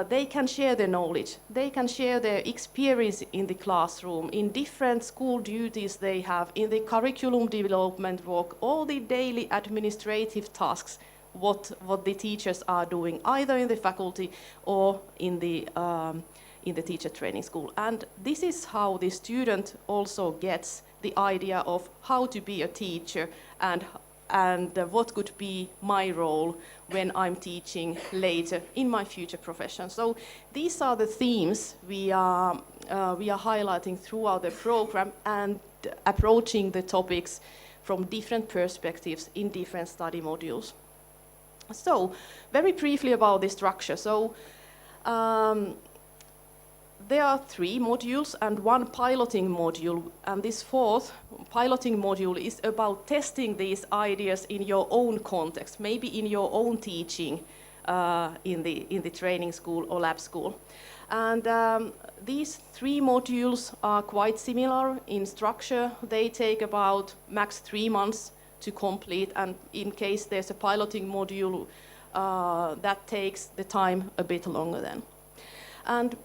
Speaker 7: they can share their knowledge. They can share their experience in the classroom, in different school duties they have, in the curriculum development work, all the daily administrative tasks, what the teachers are doing, either in the faculty or in the teacher training school. And this is how the student also gets the idea of how to be a teacher and what could be my role when I'm teaching later in my future profession. So these are the themes we are highlighting throughout the program and approaching the topics from different perspectives in different study modules. So very briefly about the structure. So there are 3 modules and 1 piloting module, and this 4th piloting module is about testing these ideas in your own context, maybe in your own teaching in the training school or lab school. And these 3 modules are quite similar in structure. They take about max 3 months to complete, and in case there's a piloting module, that takes the time a bit longer then. And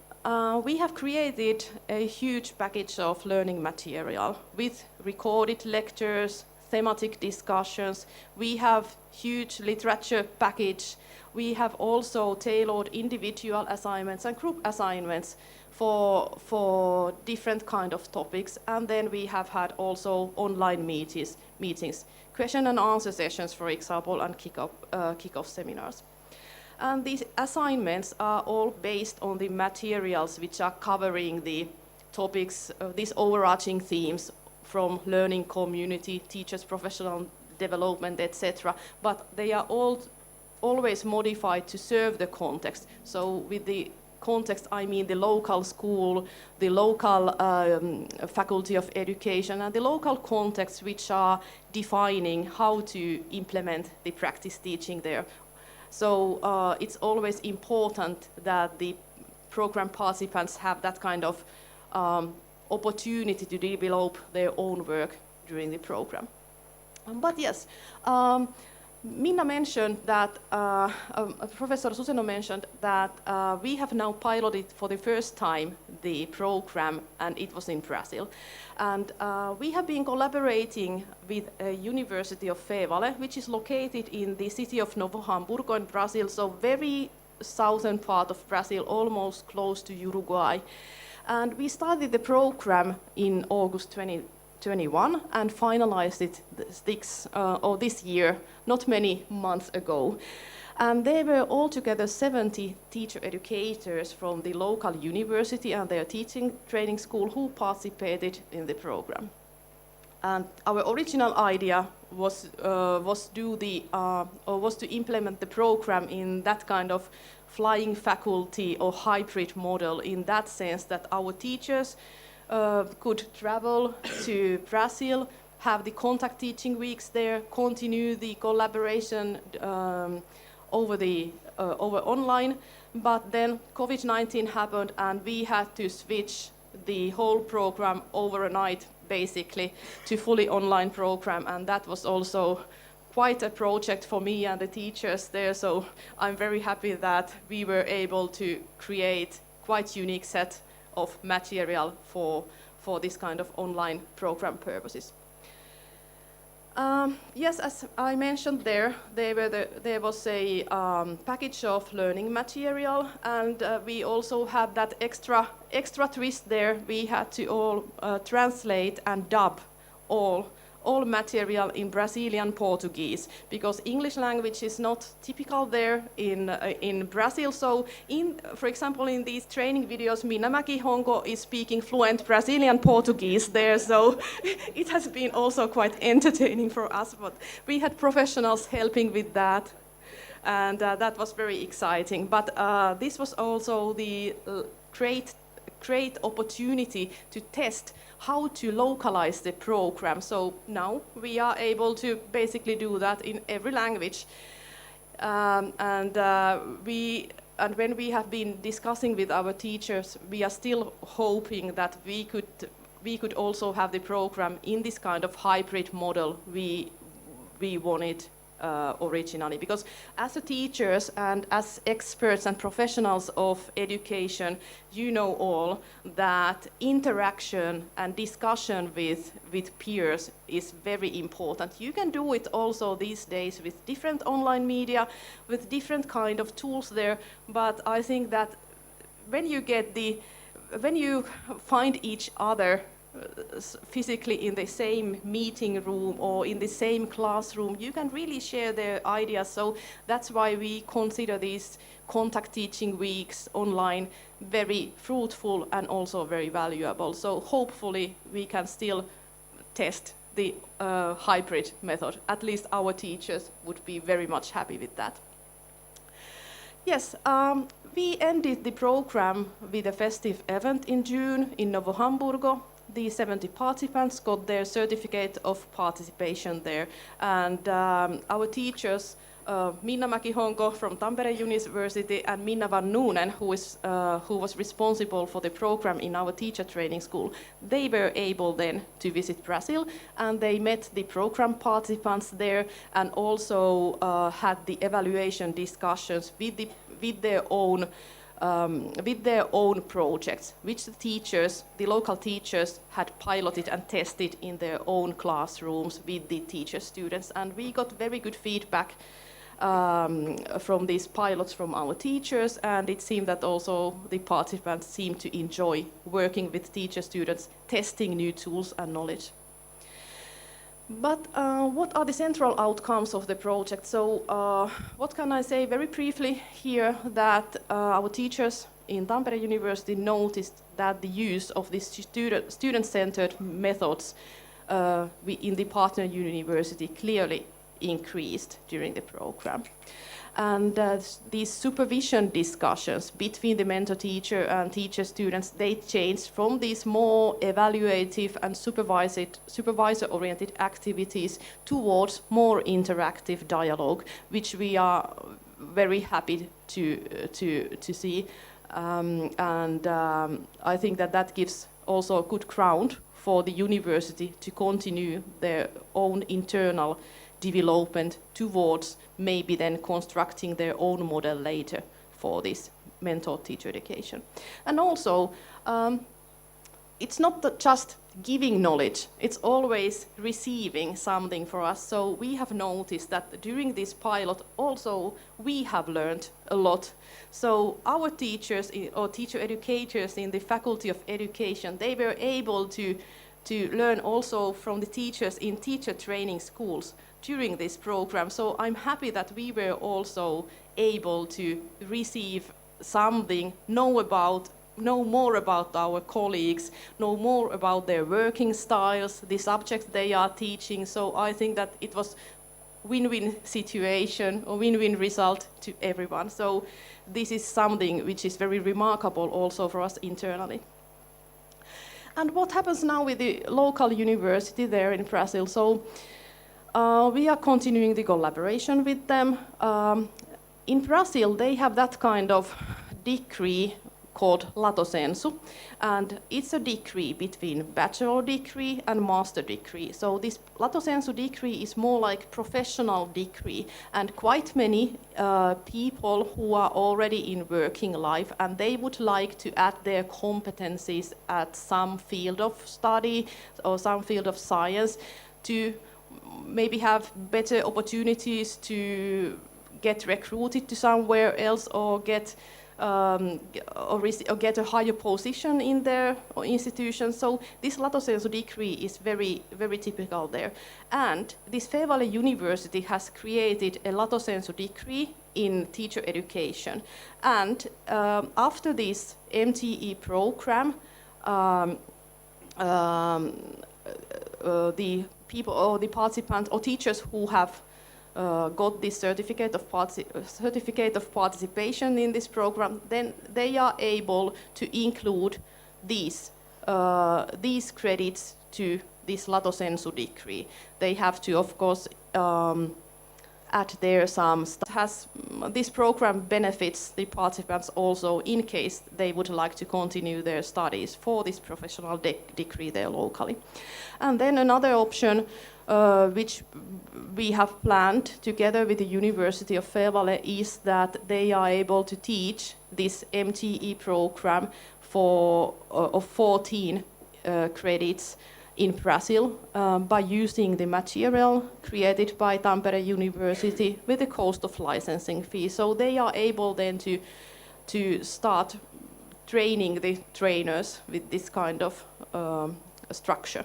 Speaker 7: we have created a huge package of learning material with recorded lectures, thematic discussions. We have huge literature package. We have also tailored individual assignments and group assignments for different kind of topics. And then we have had also online meetings, question and answer sessions, for example, and kick-off seminars. And these assignments are all based on the materials which are covering the topics, these overarching themes from learning community, teachers, professional development, etc. But they are always modified to serve the context. So with the context, I mean the local school, the local faculty of education, and the local context which are defining how to implement the practice teaching there. So it's always important that the program participants have that kind of opportunity to develop their own work during the program. But yes, Minna mentioned that, Professor Suseno mentioned that we have now piloted for the first time the program, and it was in Brazil. And we have been collaborating with a University of Fevale, which is located in the city of Novo Hamburgo in Brazil, so very southern part of Brazil, almost close to Uruguay. And we started the program in August 2021 and finalized it this year, not many months ago. And there were altogether 70 teacher educators from the local university and their teaching training school who participated in the program. And our original idea was to implement the program in that kind of flying faculty or hybrid model, in that sense that our teachers could travel to Brazil, have the contact teaching weeks there, continue the collaboration over online. But then COVID-19 happened, and we had to switch the whole program overnight, basically, to fully online program, and that was also quite a project for me and the teachers there. So I'm very happy that we were able to create quite unique set of material for this kind of online program purposes. Yes, as I mentioned there was a package of learning material, and we also had that extra twist there. We had to all translate and dub all material in Brazilian Portuguese, because English language is not typical there in Brazil. So, for example, in these training videos, Minna Mäki-Honko is speaking fluent Brazilian Portuguese there. So it has been also quite entertaining for us. But we had professionals helping with that, and that was very exciting. But this was also the great opportunity to test how to localize the program. So now we are able to basically do that in every language. And when we have been discussing with our teachers, we are still hoping that we could also have the program in this kind of hybrid model we wanted originally. Because as a teachers and as experts and professionals of education, you know all that interaction and discussion with peers is very important. You can do it also these days with different online media, with different kind of tools there, but I think that when you find each other physically in the same meeting room or in the same classroom, you can really share their ideas. So that's why we consider these contact teaching weeks online very fruitful and also very valuable. So hopefully we can still test the hybrid method. At least our teachers would be very much happy with that. Yes, we ended the program with a festive event in June in Novo Hamburgo. The 70 participants got their certificate of participation there, and our teachers Minna Mäki-Honko from Tampere University and Minna Van Noonen, who was responsible for the program in our teacher training school. They were able then to visit Brazil, and they met the program participants there, and also had the evaluation discussions with their own projects, which the local teachers had piloted and tested in their own classrooms with the teacher students. And we got very good feedback from these pilots from our teachers, and it seemed that also the participants seemed to enjoy working with teacher students, testing new tools and knowledge. But what are the central outcomes of the project? So what can I say very briefly here, that our teachers in Tampere University noticed that the use of these student-centered methods in the partner university clearly increased during the program. And these supervision discussions between the mentor teacher and teacher students, they changed from these more evaluative and supervisor-oriented activities towards more interactive dialogue, which we are very happy to see. I think that gives also a good ground for the university to continue their own internal development towards maybe then constructing their own model later for this mentor teacher education. And also, it's not just giving knowledge, it's always receiving something for us. So we have noticed that during this pilot also we have learned a lot. So our teachers or teacher educators in the Faculty of Education, they were able to learn also from the teachers in teacher training schools during this program. So I'm happy that we were also able to receive something, know more about our colleagues, know more about their working styles, the subjects they are teaching. So I think that it was win-win situation or win-win result to everyone. So this is something which is very remarkable also for us internally. And what happens now with the local university there in Brazil? So we are continuing the collaboration with them. In Brazil, they have that kind of degree called lato sensu, and it's a degree between bachelor degree and master degree. So this lato sensu degree is more like professional degree, and quite many people who are already in working life and they would like to add their competencies at some field of study or some field of science to maybe have better opportunities to get recruited to somewhere else or get a higher position in their institution. So this lato sensu degree is very, very typical there. And this Fevale University has created a lato sensu degree in teacher education. And after this MTE program, the people or the participants or teachers who have got this certificate of participation in this program, then they are able to include these credits to this lato sensu degree. They have to, of course, add there some stuff. This program benefits the participants also in case they would like to continue their studies for this professional degree there locally. And then another option which we have planned together with the University of Fevale is that they are able to teach this MTE program of 14 credits in Brazil by using the material created by Tampere University with the cost of licensing fee. So they are able then to start training the trainers with this kind of structure.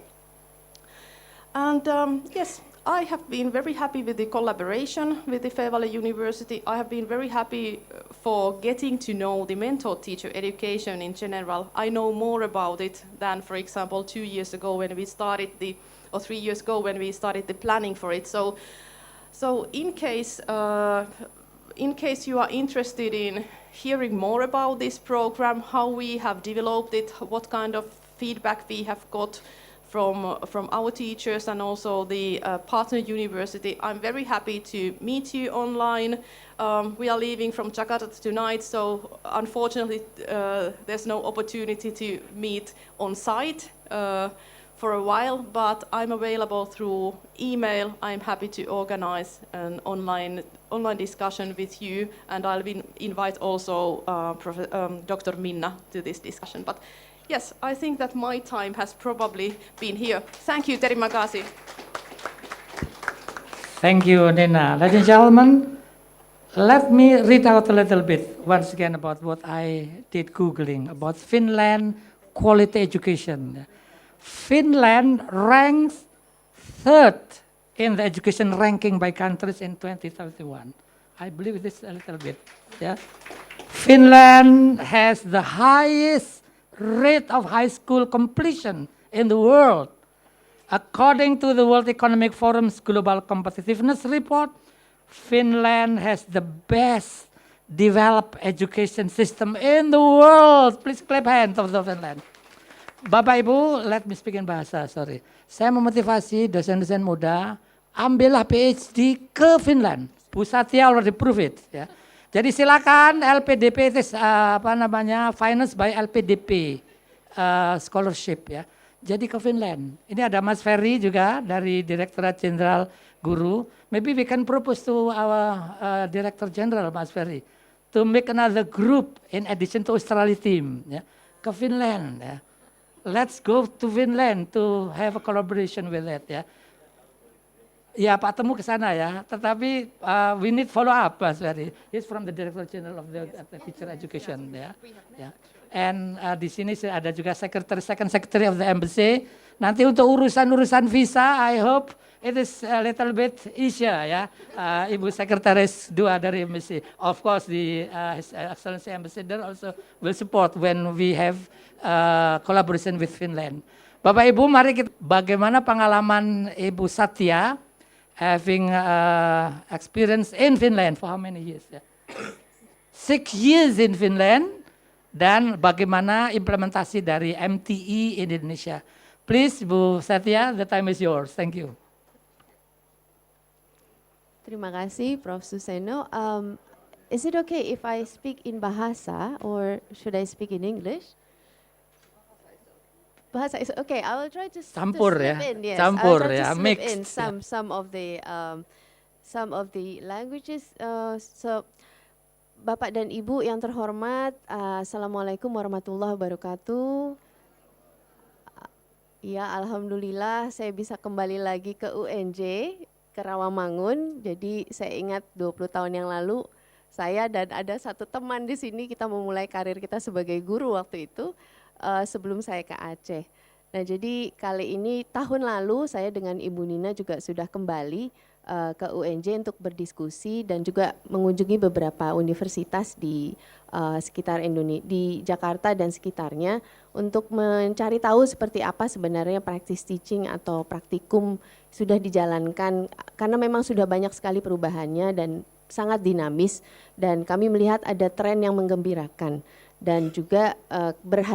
Speaker 7: And yes, I have been very happy with the collaboration with the Fevale University. I have been very happy for getting to know the mentor teacher education in general. I know more about it than, for example, 2 years ago when we started or 3 years ago when we started the planning for it. So in case you are interested in hearing more about this program, how we have developed it, what kind of feedback we have got from our teachers and also the partner university. I'm very happy to meet you online. We are leaving from Jakarta tonight, so unfortunately there's no opportunity to meet on site for a while, but I'm available through email. I'm happy to organize an online discussion with you, and I'll invite also Dr. Minna to this discussion. But yes, I think that my time has probably been here. Thank you, terima kasih.
Speaker 5: Thank you, Nina. Ladies and gentlemen, let me read out a little bit once again about what I did Googling about Finland quality education. Finland ranks third in the education ranking by countries in 2031. I believe this a little bit. Yeah. Finland has the highest rate of high school completion in the world. According to the World Economic Forum's Global Competitiveness Report, Finland has the best developed education system in the world. Please clap hands of the Finland. Bapak Ibu, let me speak in bahasa, sorry. Saya memotivasi dosen-dosen muda, ambillah PhD ke Finland. Bu Satya already prove it. Ya. Jadi silakan LPDP itu finance by LPDP scholarship ya. Jadi ke Finland. Ini ada Mas Ferry juga dari Direktorat Jenderal Guru. Maybe we can propose to our Director General Mas Ferry to make another group in addition to Australia team ya, ke Finland ya. Let's go to Finland to have a collaboration with it ya. Ya Pak Temu ke sana ya, tetapi we need follow up Mas Ferry. He's from the Director General of the Teacher Education ya. Ya. And di sini ada juga second secretary of the embassy. Nanti untuk urusan visa, I hope it is a little bit easier ya. Ibu Sekretaris 2 dari embassy. Of course the His Excellency Ambassador also will support when we have collaboration with Finland. Bapak Ibu, mari kita bagaimana pengalaman Ibu Satya having experience in Finland for how many years ya? 6 years in Finland. Dan bagaimana implementasi dari MTE in Indonesia. Please, Bu Satya, the time is yours. Thank you.
Speaker 8: Terima kasih, Prof. Suseno. Is it okay if I speak in Bahasa or should I speak in English? Bahasa is okay. I will try to
Speaker 5: Campur
Speaker 8: slip
Speaker 5: ya,
Speaker 8: in. Yes,
Speaker 5: campur
Speaker 8: I will try
Speaker 5: ya,
Speaker 8: to slip in
Speaker 5: mixed.
Speaker 8: some of the languages. So, Bapak dan Ibu yang terhormat, Assalamualaikum warahmatullahi wabarakatuh. Ya, alhamdulillah saya bisa kembali lagi ke UNJ, ke Rawamangun. Jadi saya ingat 20 tahun yang lalu saya dan ada satu teman di sini kita memulai karir kita sebagai guru waktu itu sebelum saya ke Aceh. Nah, jadi kali ini tahun lalu saya dengan Ibu Nina juga sudah kembali ke UNJ untuk berdiskusi dan juga mengunjungi beberapa universitas di sekitar Indonesia, di Jakarta dan sekitarnya untuk mencari tahu seperti apa sebenarnya practice teaching atau praktikum sudah dijalankan karena memang sudah banyak sekali perubahannya dan sangat dinamis dan kami melihat ada tren yang menggembirakan dan juga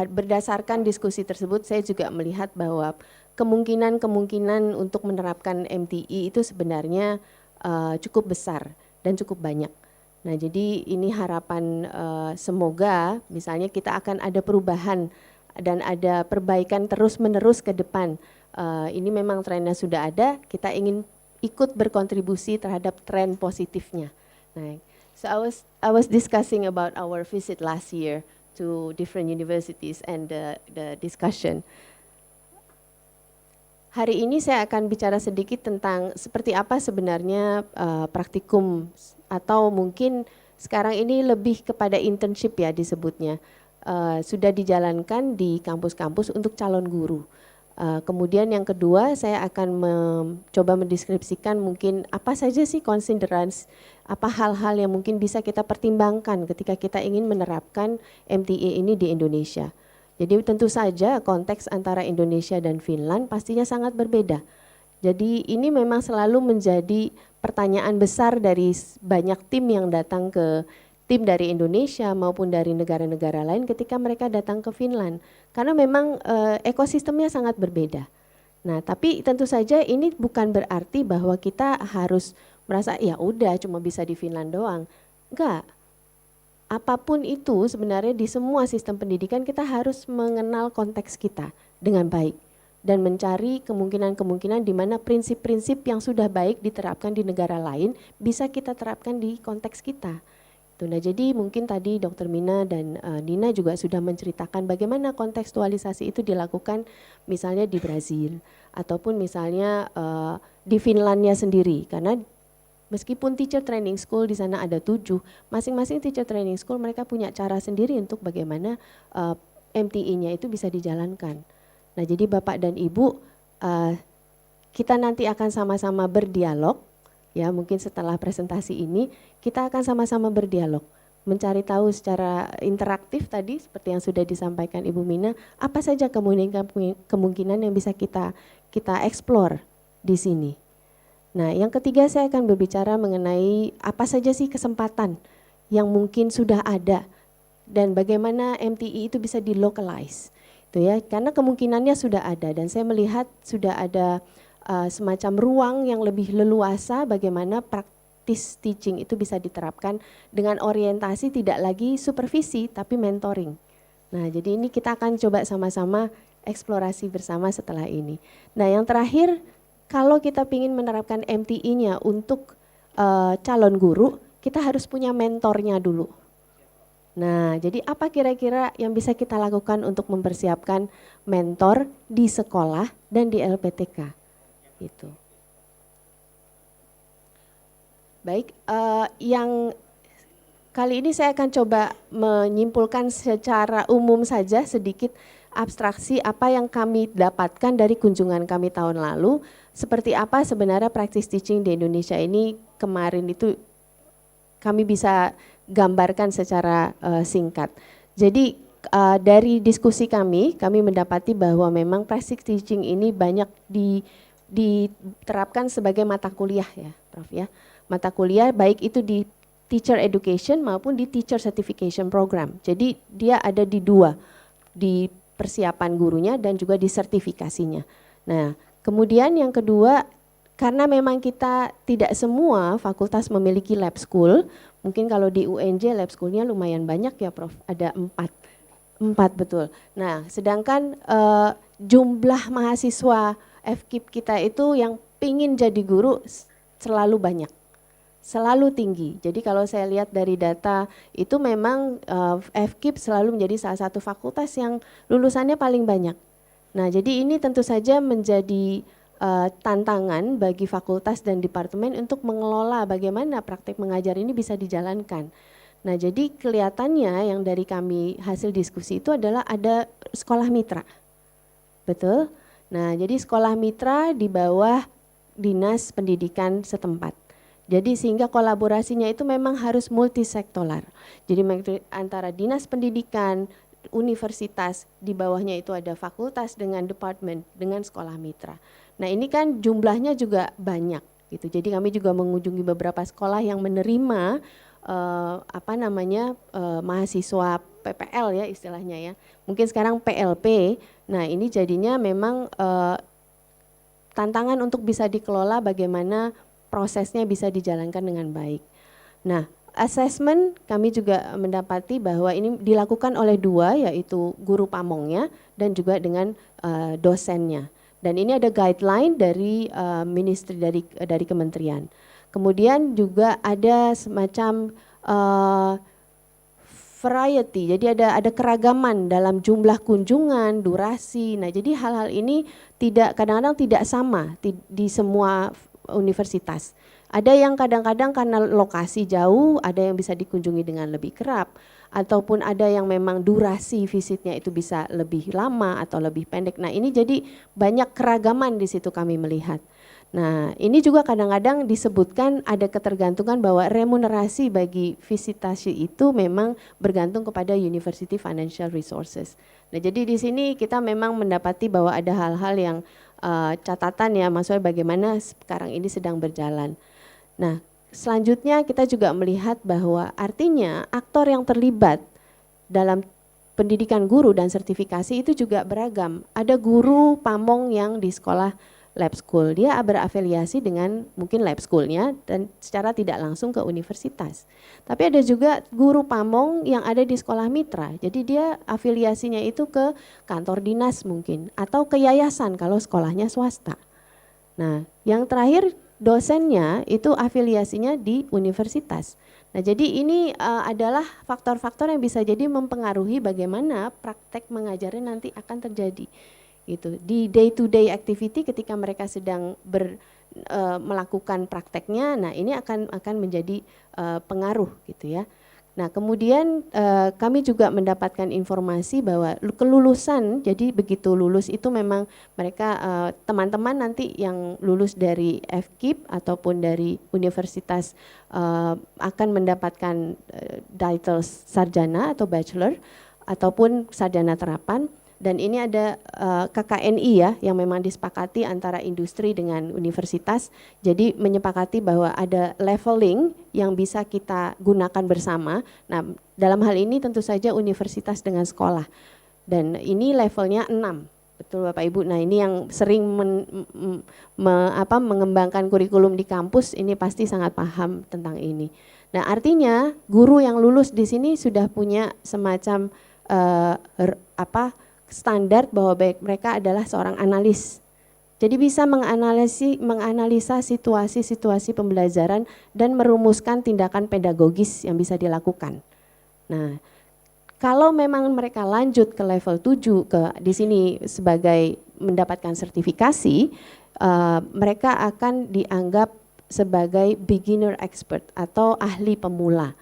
Speaker 8: berdasarkan diskusi tersebut saya juga melihat bahwa kemungkinan untuk menerapkan MTE itu sebenarnya cukup besar dan cukup banyak. Nah, jadi ini harapan semoga misalnya kita akan ada perubahan dan ada perbaikan terus-menerus ke depan. Ini memang trennya sudah ada, kita ingin ikut berkontribusi terhadap tren positifnya. Nah, so I was discussing about our visit last year to different universities and the discussion. Hari ini saya akan bicara sedikit tentang seperti apa sebenarnya praktikum atau mungkin sekarang ini lebih kepada internship ya disebutnya. Sudah dijalankan di kampus-kampus untuk calon guru. Kemudian yang kedua saya akan mencoba mendeskripsikan mungkin apa saja sih considerance, apa hal-hal yang mungkin bisa kita pertimbangkan ketika kita ingin menerapkan MTE ini di Indonesia. Jadi tentu saja konteks antara Indonesia dan Finland pastinya sangat berbeda. Jadi ini memang selalu menjadi pertanyaan besar dari banyak tim yang datang ke tim dari Indonesia maupun dari negara-negara lain ketika mereka datang ke Finland. Karena memang ekosistemnya sangat berbeda. Nah, tapi tentu saja ini bukan berarti bahwa kita harus merasa ya udah cuma bisa di Finland doang. Enggak. Apapun itu sebenarnya di semua sistem pendidikan kita harus mengenal konteks kita dengan baik dan mencari kemungkinan-kemungkinan di mana prinsip-prinsip yang sudah baik diterapkan di negara lain bisa kita terapkan di konteks kita. Nah, jadi mungkin tadi Dr. Mina dan Nina juga sudah menceritakan bagaimana kontekstualisasi itu dilakukan misalnya di Brazil ataupun misalnya di Finlandia sendiri, karena meskipun teacher training school di sana ada 7, masing-masing teacher training school mereka punya cara sendiri untuk bagaimana MTE-nya itu bisa dijalankan. Nah, jadi Bapak dan Ibu kita nanti akan sama-sama berdialog. Ya, mungkin setelah presentasi ini kita akan sama-sama berdialog, mencari tahu secara interaktif tadi seperti yang sudah disampaikan Ibu Mina, apa saja kemungkinan yang bisa kita explore di sini. Nah, yang ketiga saya akan berbicara mengenai apa saja sih kesempatan yang mungkin sudah ada dan bagaimana MTE itu bisa dilocalize. Itu ya, karena kemungkinannya sudah ada dan saya melihat sudah ada semacam ruang yang lebih leluasa bagaimana praktis teaching itu bisa diterapkan dengan orientasi tidak lagi supervisi tapi mentoring. Nah, jadi ini kita akan coba sama-sama eksplorasi bersama setelah ini. Nah, yang terakhir, kalau kita ingin menerapkan MTE-nya untuk calon guru, kita harus punya mentornya dulu. Nah, jadi apa kira-kira yang bisa kita lakukan untuk mempersiapkan mentor di sekolah dan di LPTK? Gitu. Baik, yang kali ini saya akan coba menyimpulkan secara umum saja sedikit abstraksi apa yang kami dapatkan dari kunjungan kami tahun lalu, seperti apa sebenarnya practice teaching di Indonesia ini kemarin itu kami bisa gambarkan secara singkat. Jadi dari diskusi kami mendapati bahwa memang practice teaching ini banyak diterapkan sebagai mata kuliah ya Prof ya. Mata kuliah baik itu di teacher education maupun di teacher certification program. Jadi dia ada di dua, di persiapan gurunya dan juga di sertifikasinya. Nah, kemudian yang kedua, karena memang kita tidak semua fakultas memiliki lab school, mungkin kalau di UNJ lab schoolnya lumayan banyak ya Prof, ada 4 betul. Nah, sedangkan jumlah mahasiswa FKIP kita itu yang pingin jadi guru selalu banyak, selalu tinggi. Jadi kalau saya lihat dari data itu memang FKIP selalu menjadi salah satu fakultas yang lulusannya paling banyak. Nah, jadi ini tentu saja menjadi tantangan bagi fakultas dan departemen untuk mengelola bagaimana praktek mengajar ini bisa dijalankan. Nah, jadi kelihatannya yang dari kami hasil diskusi itu adalah ada sekolah mitra. Betul? Nah, jadi sekolah mitra di bawah dinas pendidikan setempat. Jadi sehingga kolaborasinya itu memang harus multisektoral. Jadi antara dinas pendidikan, universitas, di bawahnya itu ada fakultas dengan departemen, dengan sekolah mitra. Nah, ini kan jumlahnya juga banyak gitu. Jadi kami juga mengunjungi beberapa sekolah yang menerima mahasiswa PPL ya istilahnya ya. Mungkin sekarang PLP. Nah, ini jadinya memang tantangan untuk bisa dikelola bagaimana prosesnya bisa dijalankan dengan baik. Nah, assessment kami juga mendapati bahwa ini dilakukan oleh dua, yaitu guru pamongnya dan juga dengan dosennya. Dan ini ada guideline dari ministry dari kementerian. Kemudian juga ada semacam variety, jadi ada keragaman dalam jumlah kunjungan, durasi. Nah, jadi hal-hal ini kadang-kadang tidak sama di semua universitas. Ada yang kadang-kadang karena lokasi jauh, ada yang bisa dikunjungi dengan lebih kerap, ataupun ada yang memang durasi visitnya itu bisa lebih lama atau lebih pendek. Nah, ini jadi banyak keragaman di situ kami melihat. Nah, ini juga kadang-kadang disebutkan ada ketergantungan bahwa remunerasi bagi visitasi itu memang bergantung kepada University Financial Resources. Nah, jadi di sini kita memang mendapati bahwa ada hal-hal yang catatan ya, maksudnya bagaimana sekarang ini sedang berjalan. Nah, selanjutnya kita juga melihat bahwa artinya aktor yang terlibat dalam pendidikan guru dan sertifikasi itu juga beragam. Ada guru pamong yang di sekolah lab school, dia berafiliasi dengan mungkin lab schoolnya dan secara tidak langsung ke universitas. Tapi ada juga guru pamong yang ada di sekolah mitra, jadi dia afiliasinya itu ke kantor dinas mungkin, atau ke yayasan kalau sekolahnya swasta. Nah, yang terakhir dosennya itu afiliasinya di universitas. Nah, jadi ini adalah faktor-faktor yang bisa jadi mempengaruhi bagaimana praktek mengajarnya nanti akan terjadi. Gitu. Di day to day activity ketika mereka sedang melakukan prakteknya, nah ini akan menjadi pengaruh gitu ya. Nah, kemudian kami juga mendapatkan informasi bahwa kelulusan, jadi begitu lulus itu memang mereka teman-teman nanti yang lulus dari FKIP ataupun dari universitas akan mendapatkan title sarjana atau bachelor ataupun sarjana terapan. Dan ini ada KKNI ya yang memang disepakati antara industri dengan universitas. Jadi menyepakati bahwa ada leveling yang bisa kita gunakan bersama. Nah, dalam hal ini tentu saja universitas dengan sekolah. Dan ini levelnya 6. Betul Bapak Ibu. Nah, ini yang sering mengembangkan kurikulum di kampus, ini pasti sangat paham tentang ini. Nah, artinya guru yang lulus di sini sudah punya semacam standar bahwa mereka adalah seorang analis. Jadi bisa menganalisa situasi-situasi pembelajaran dan merumuskan tindakan pedagogis yang bisa dilakukan. Nah, kalau memang mereka lanjut ke level 7 di sini sebagai mendapatkan sertifikasi, mereka akan dianggap sebagai beginner expert atau ahli pemula.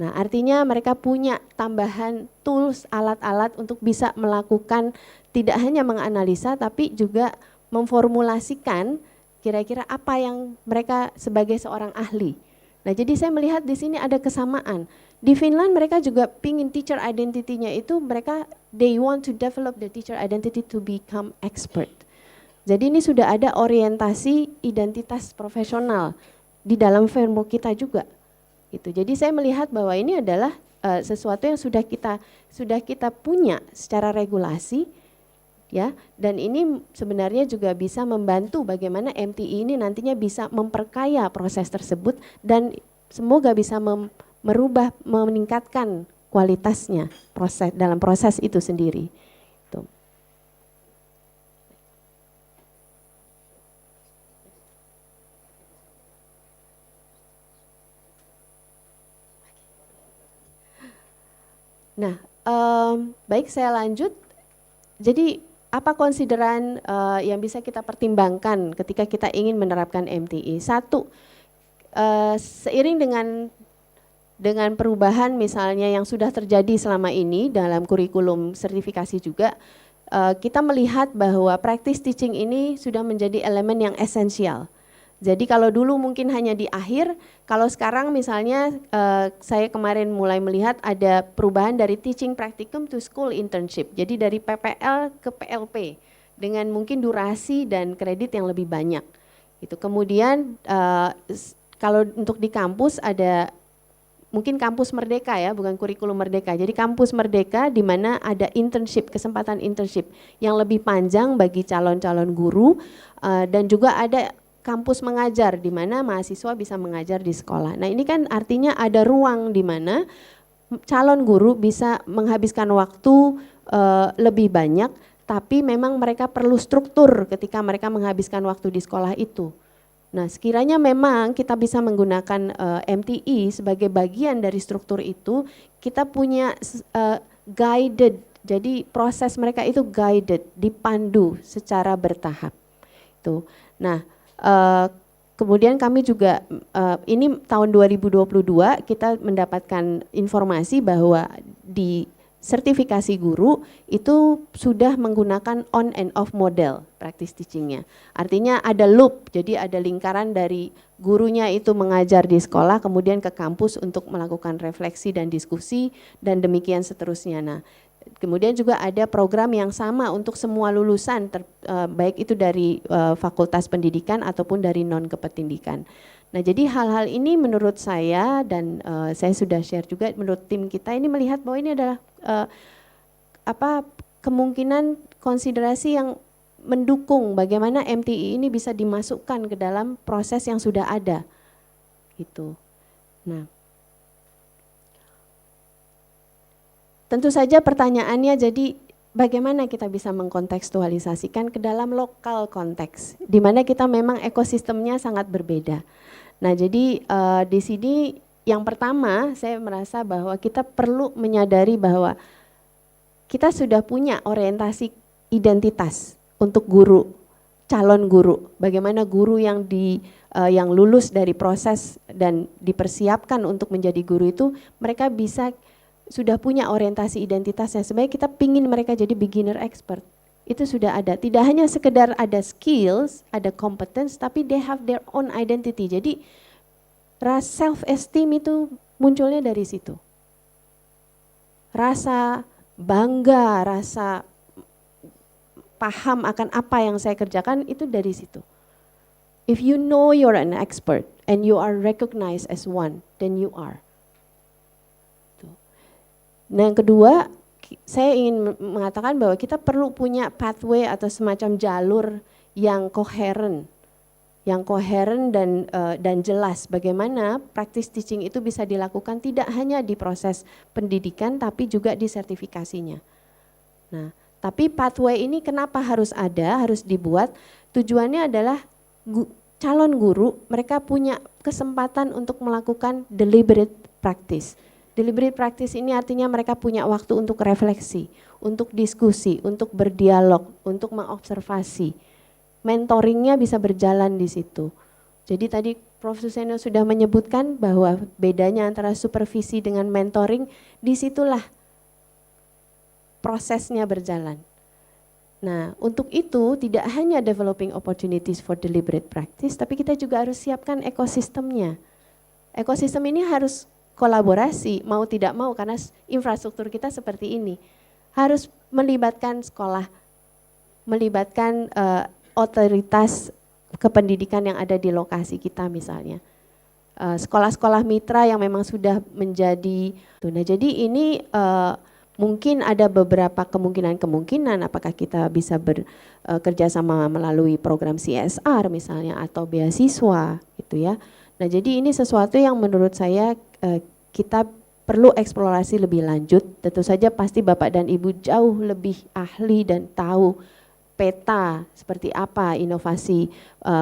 Speaker 8: Nah, artinya mereka punya tambahan tools, alat-alat untuk bisa melakukan tidak hanya menganalisa tapi juga memformulasikan kira-kira apa yang mereka sebagai seorang ahli. Nah, jadi saya melihat di sini ada kesamaan. Di Finland mereka juga pingin teacher identity-nya itu they want to develop the teacher identity to become expert. Jadi ini sudah ada orientasi identitas profesional di dalam framework kita juga. Gitu. Jadi saya melihat bahwa ini adalah sesuatu yang sudah kita punya secara regulasi, ya, dan ini sebenarnya juga bisa membantu bagaimana MTI ini nantinya bisa memperkaya proses tersebut dan semoga bisa meningkatkan kualitasnya dalam proses itu sendiri. Tuh. Nah, baik saya lanjut. Jadi apa konsideran yang bisa kita pertimbangkan ketika kita ingin menerapkan MTI? Satu, seiring dengan perubahan misalnya yang sudah terjadi selama ini dalam kurikulum sertifikasi juga, kita melihat bahwa practice teaching ini sudah menjadi elemen yang esensial. Jadi kalau dulu mungkin hanya di akhir, kalau sekarang misalnya saya kemarin mulai melihat ada perubahan dari teaching practicum to school internship. Jadi dari PPL ke PLP dengan mungkin durasi dan kredit yang lebih banyak. Itu kemudian kalau untuk di kampus ada mungkin kampus merdeka ya, bukan kurikulum merdeka. Jadi kampus merdeka di mana ada internship, kesempatan internship yang lebih panjang bagi calon-calon guru dan juga ada kampus mengajar di mana mahasiswa bisa mengajar di sekolah. Nah, ini kan artinya ada ruang di mana calon guru bisa menghabiskan waktu lebih banyak, tapi memang mereka perlu struktur ketika mereka menghabiskan waktu di sekolah itu. Nah, sekiranya memang kita bisa menggunakan MTI sebagai bagian dari struktur itu, kita punya guided, jadi proses mereka itu guided, dipandu secara bertahap. Tuh. Nah, kemudian kami juga ini tahun 2022 kita mendapatkan informasi bahwa di sertifikasi guru itu sudah menggunakan on and off model practice teachingnya. Artinya ada loop, jadi ada lingkaran dari gurunya itu mengajar di sekolah kemudian ke kampus untuk melakukan refleksi dan diskusi dan demikian seterusnya. Nah, kemudian juga ada program yang sama untuk semua lulusan, baik itu dari fakultas pendidikan ataupun dari non-kependidikan. Nah, jadi hal-hal ini menurut saya dan saya sudah share juga menurut tim kita ini melihat bahwa ini adalah kemungkinan konsiderasi yang mendukung bagaimana MTI ini bisa dimasukkan ke dalam proses yang sudah ada gitu. Nah, tentu saja pertanyaannya jadi bagaimana kita bisa mengkontekstualisasikan ke dalam lokal konteks di mana kita memang ekosistemnya sangat berbeda. Nah, jadi di sini yang pertama saya merasa bahwa kita perlu menyadari bahwa kita sudah punya orientasi identitas untuk guru, calon guru. Bagaimana guru yang yang lulus dari proses dan dipersiapkan untuk menjadi guru itu mereka bisa sudah punya orientasi identitasnya. Sebenarnya kita pingin mereka jadi beginner expert. Itu sudah ada. Tidak hanya sekedar ada skills, ada competence, tapi they have their own identity. Jadi rasa self esteem itu munculnya dari situ. Rasa bangga, rasa paham akan apa yang saya kerjakan itu dari situ. If you know you're an expert and you are recognized as one, then you are. Nah, yang kedua, saya ingin mengatakan bahwa kita perlu punya pathway atau semacam jalur yang koheren dan jelas bagaimana practice teaching itu bisa dilakukan tidak hanya di proses pendidikan tapi juga di sertifikasinya. Nah, tapi pathway ini kenapa harus ada, harus dibuat, tujuannya adalah calon guru mereka punya kesempatan untuk melakukan deliberate practice. Deliberate practice ini artinya mereka punya waktu untuk refleksi, untuk diskusi, untuk berdialog, untuk mengobservasi. Mentoringnya bisa berjalan di situ. Jadi tadi Prof. Suseno sudah menyebutkan bahwa bedanya antara supervisi dengan mentoring, disitulah prosesnya berjalan. Nah, untuk itu tidak hanya developing opportunities for deliberate practice, tapi kita juga harus siapkan ekosistemnya. Ekosistem ini harus kolaborasi, mau tidak mau karena infrastruktur kita seperti ini. Harus melibatkan sekolah, melibatkan otoritas kependidikan yang ada di lokasi kita misalnya. Sekolah-sekolah mitra yang memang sudah menjadi, nah jadi ini mungkin ada beberapa kemungkinan apakah kita bisa bekerja sama melalui program CSR misalnya atau beasiswa gitu ya. Nah, jadi ini sesuatu yang menurut saya kita perlu eksplorasi lebih lanjut. Tentu saja pasti Bapak dan Ibu jauh lebih ahli dan tahu peta seperti apa inovasi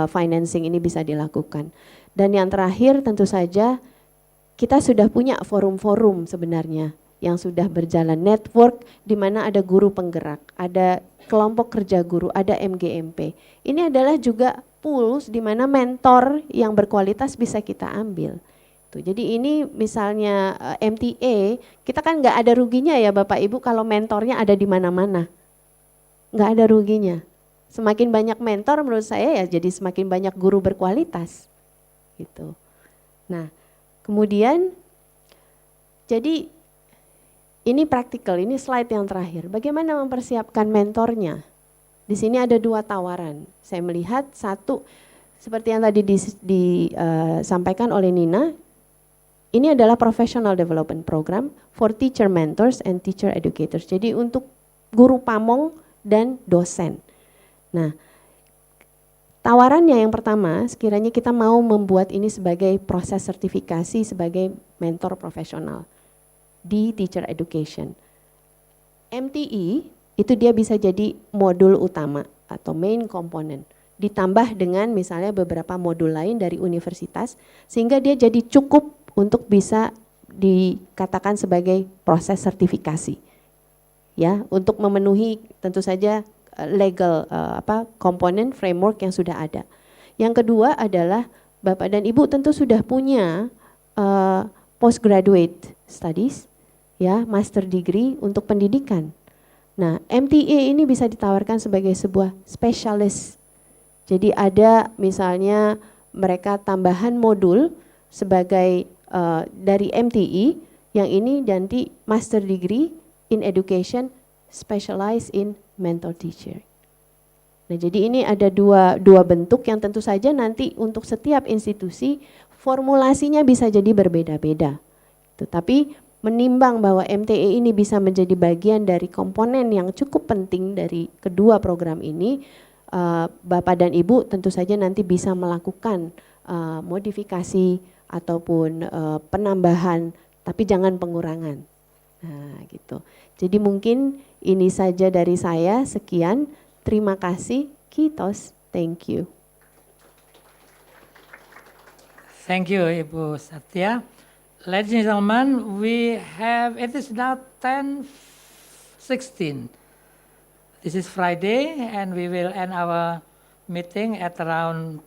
Speaker 8: financing ini bisa dilakukan. Dan yang terakhir tentu saja kita sudah punya forum-forum sebenarnya yang sudah berjalan, network di mana ada guru penggerak, ada kelompok kerja guru, ada MGMP. Ini adalah juga pools di mana mentor yang berkualitas bisa kita ambil. Tuh, jadi ini misalnya MTA, kita kan nggak ada ruginya ya Bapak Ibu kalau mentornya ada di mana-mana. Nggak ada ruginya. Semakin banyak mentor menurut saya ya jadi semakin banyak guru berkualitas. Gitu. Nah, kemudian jadi ini praktikal, ini slide yang terakhir. Bagaimana mempersiapkan mentornya? Di sini ada dua tawaran. Saya melihat satu, seperti yang tadi disampaikan oleh Nina, ini adalah professional development program for teacher mentors and teacher educators. Jadi untuk guru pamong dan dosen. Nah, tawarannya yang pertama, sekiranya kita mau membuat ini sebagai proses sertifikasi sebagai mentor profesional di teacher education. MTE itu dia bisa jadi modul utama atau main component, ditambah dengan misalnya beberapa modul lain dari universitas sehingga dia jadi cukup untuk bisa dikatakan sebagai proses sertifikasi. Ya, untuk memenuhi tentu saja legal komponen framework yang sudah ada. Yang kedua adalah Bapak dan Ibu tentu sudah punya postgraduate studies, ya, master degree untuk pendidikan. Nah, MTA ini bisa ditawarkan sebagai sebuah spesialis. Jadi ada misalnya mereka tambahan modul sebagai dari MTI yang ini nanti master degree in education specialized in mentor teacher. Nah, jadi ini ada dua bentuk yang tentu saja nanti untuk setiap institusi formulasinya bisa jadi berbeda-beda. Tetapi menimbang bahwa MTE ini bisa menjadi bagian dari komponen yang cukup penting dari kedua program ini, Bapak dan Ibu tentu saja nanti bisa melakukan modifikasi ataupun penambahan, tapi jangan pengurangan. Nah, gitu. Jadi mungkin ini saja dari saya, sekian. Terima kasih, kitos, thank you.
Speaker 5: Thank you, Ibu Satya. Ladies and gentlemen, it is now 10:16. This is Friday, and we will end our meeting at around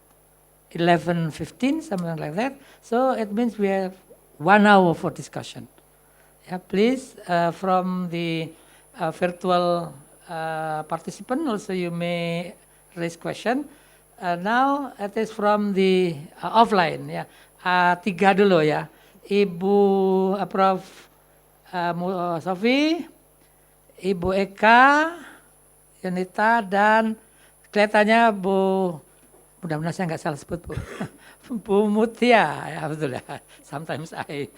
Speaker 5: 11:15, something like that. So it means we have 1 hour for discussion. Yeah, please, from the virtual participant, also you may raise question. Now it is from the offline. Ya, tiga dulu ya. Ibu Prof. Sofi, Ibu Eka, Yunita, dan kelihatannya mudah-mudahan saya nggak salah sebut Bu, Bu Mutia, ya betul ya. Sometimes I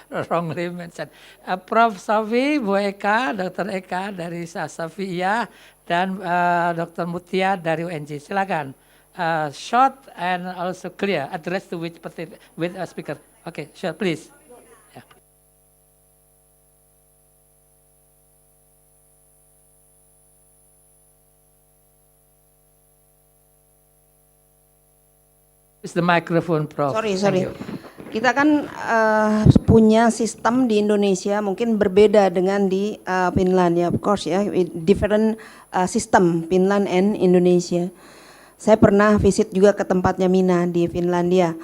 Speaker 5: wrongly mention. Prof. Sofi, Bu Eka, Dr. Eka dari Safia, dan Dr. Mutia dari UNJ. Silakan. Short and also clear, address to which with a speaker. Okay, sure, please. Yeah. Use the microphone, Prof.
Speaker 9: Sorry. Kita kan punya sistem di Indonesia mungkin berbeda dengan di Finland ya, of course ya, different system Finland and Indonesia. Saya pernah visit juga ke tempatnya Mina di Finlandia.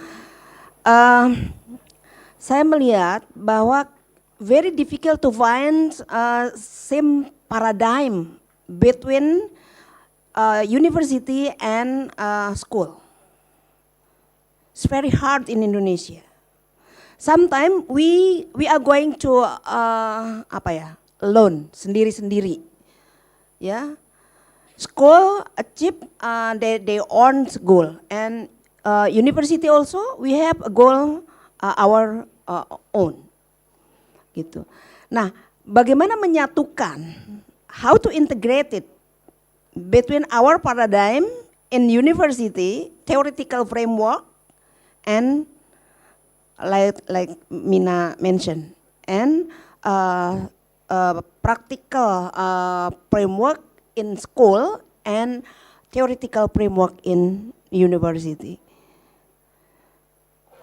Speaker 9: Saya melihat bahwa very difficult to find same paradigm between university and school. It's very hard in Indonesia. Sometimes we are going to alone, sendiri-sendiri, ya. School achieve their own goal, and university also we have a goal our own, gitu. Nah, bagaimana menyatukan, how to integrate it between our paradigm in university, theoretical framework, and like Mina mentioned, and practical framework in school and theoretical framework in university.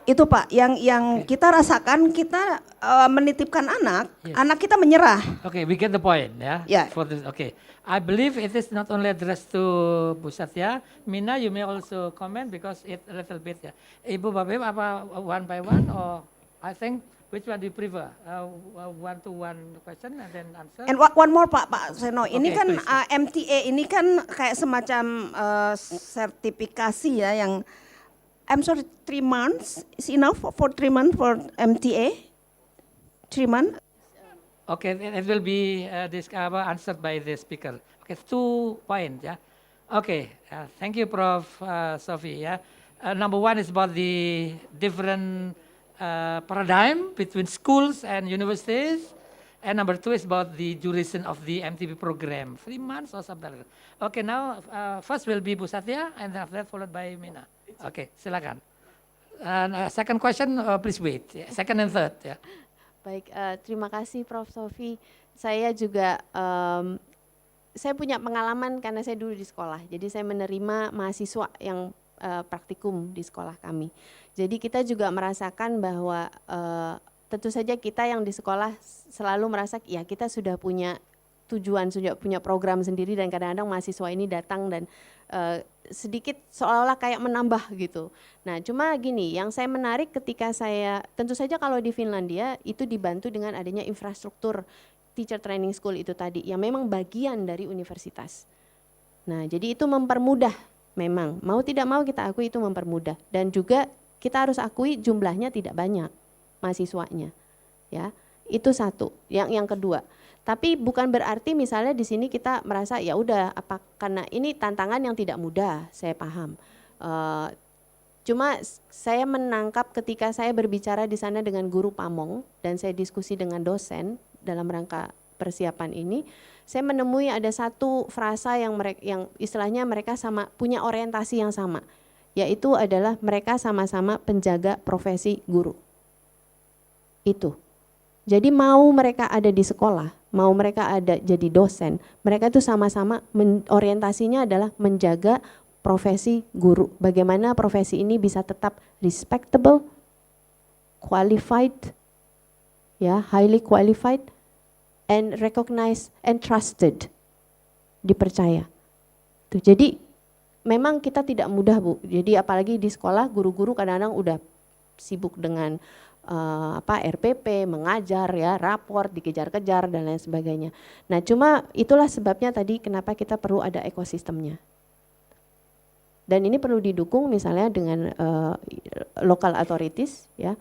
Speaker 9: Itu Pak, yang kita rasakan, kita menitipkan anak,
Speaker 5: Yes.
Speaker 9: anak kita menyerah.
Speaker 5: Okay, we get the point, yeah.
Speaker 9: Yeah.
Speaker 5: For this, okay, I believe it is not only addressed to Bu Satya. Mina, you may also comment because it a little bit, ya. Ibu Babim, apa one by one, or I think which one do you prefer? One to one question and then answer.
Speaker 9: And one more Pak Seno, ini
Speaker 5: Okay,
Speaker 9: kan
Speaker 5: please.
Speaker 9: MTA ini kan kayak semacam sertifikasi ya, yang I'm sorry, 3 months is enough for 3 months for MTA? 3 months?
Speaker 5: Okay, it will be answered by the speaker. Okay, 2 points, yeah. Okay, thank you, Prof. Sofi. Yeah, number 1 is about the different paradigm between schools and universities, and number 2 is about the duration of the MTB program, 3 months or something like that. Okay, now first will be Bu Satya, and then after that followed by Mina. Okay, silakan. And second question, please wait. Yeah, second and third, ya. Yeah.
Speaker 8: Baik, terima kasih Prof. Sofi. Saya juga, saya punya pengalaman karena saya dulu di sekolah. Jadi saya menerima mahasiswa yang praktikum di sekolah kami. Jadi kita juga merasakan bahwa tentu saja kita yang di sekolah selalu merasa ya kita sudah punya tujuan, sudah punya program sendiri, dan kadang-kadang mahasiswa ini datang dan sedikit seolah-olah kayak menambah gitu. Nah, cuma gini, yang saya menarik ketika saya, tentu saja kalau di Finlandia itu dibantu dengan adanya infrastruktur teacher training school itu tadi, yang memang bagian dari universitas. Nah, jadi itu mempermudah memang, mau tidak mau kita akui itu mempermudah. Dan juga kita harus akui jumlahnya tidak banyak mahasiswanya. Ya, itu satu. Yang kedua, Tapi bukan berarti misalnya di sini kita merasa ya udah apa karena ini tantangan yang tidak mudah, saya paham. Cuma saya menangkap ketika saya berbicara di sana dengan guru pamong dan saya diskusi dengan dosen dalam rangka persiapan ini, saya menemui ada satu frasa yang istilahnya mereka sama punya orientasi yang sama, yaitu adalah mereka sama-sama penjaga profesi guru. Itu. Jadi mau mereka ada di sekolah, mau mereka ada jadi dosen, mereka itu sama-sama orientasinya adalah menjaga profesi guru. Bagaimana profesi ini bisa tetap respectable, qualified, ya, highly qualified, and recognized and trusted, dipercaya. Tuh, jadi memang kita tidak mudah Bu. Jadi apalagi di sekolah guru-guru kadang-kadang udah sibuk dengan RPP, mengajar ya, rapor, dikejar-kejar dan lain sebagainya. Nah, cuma itulah sebabnya tadi kenapa kita perlu ada ekosistemnya. Dan ini perlu didukung misalnya dengan local authorities ya.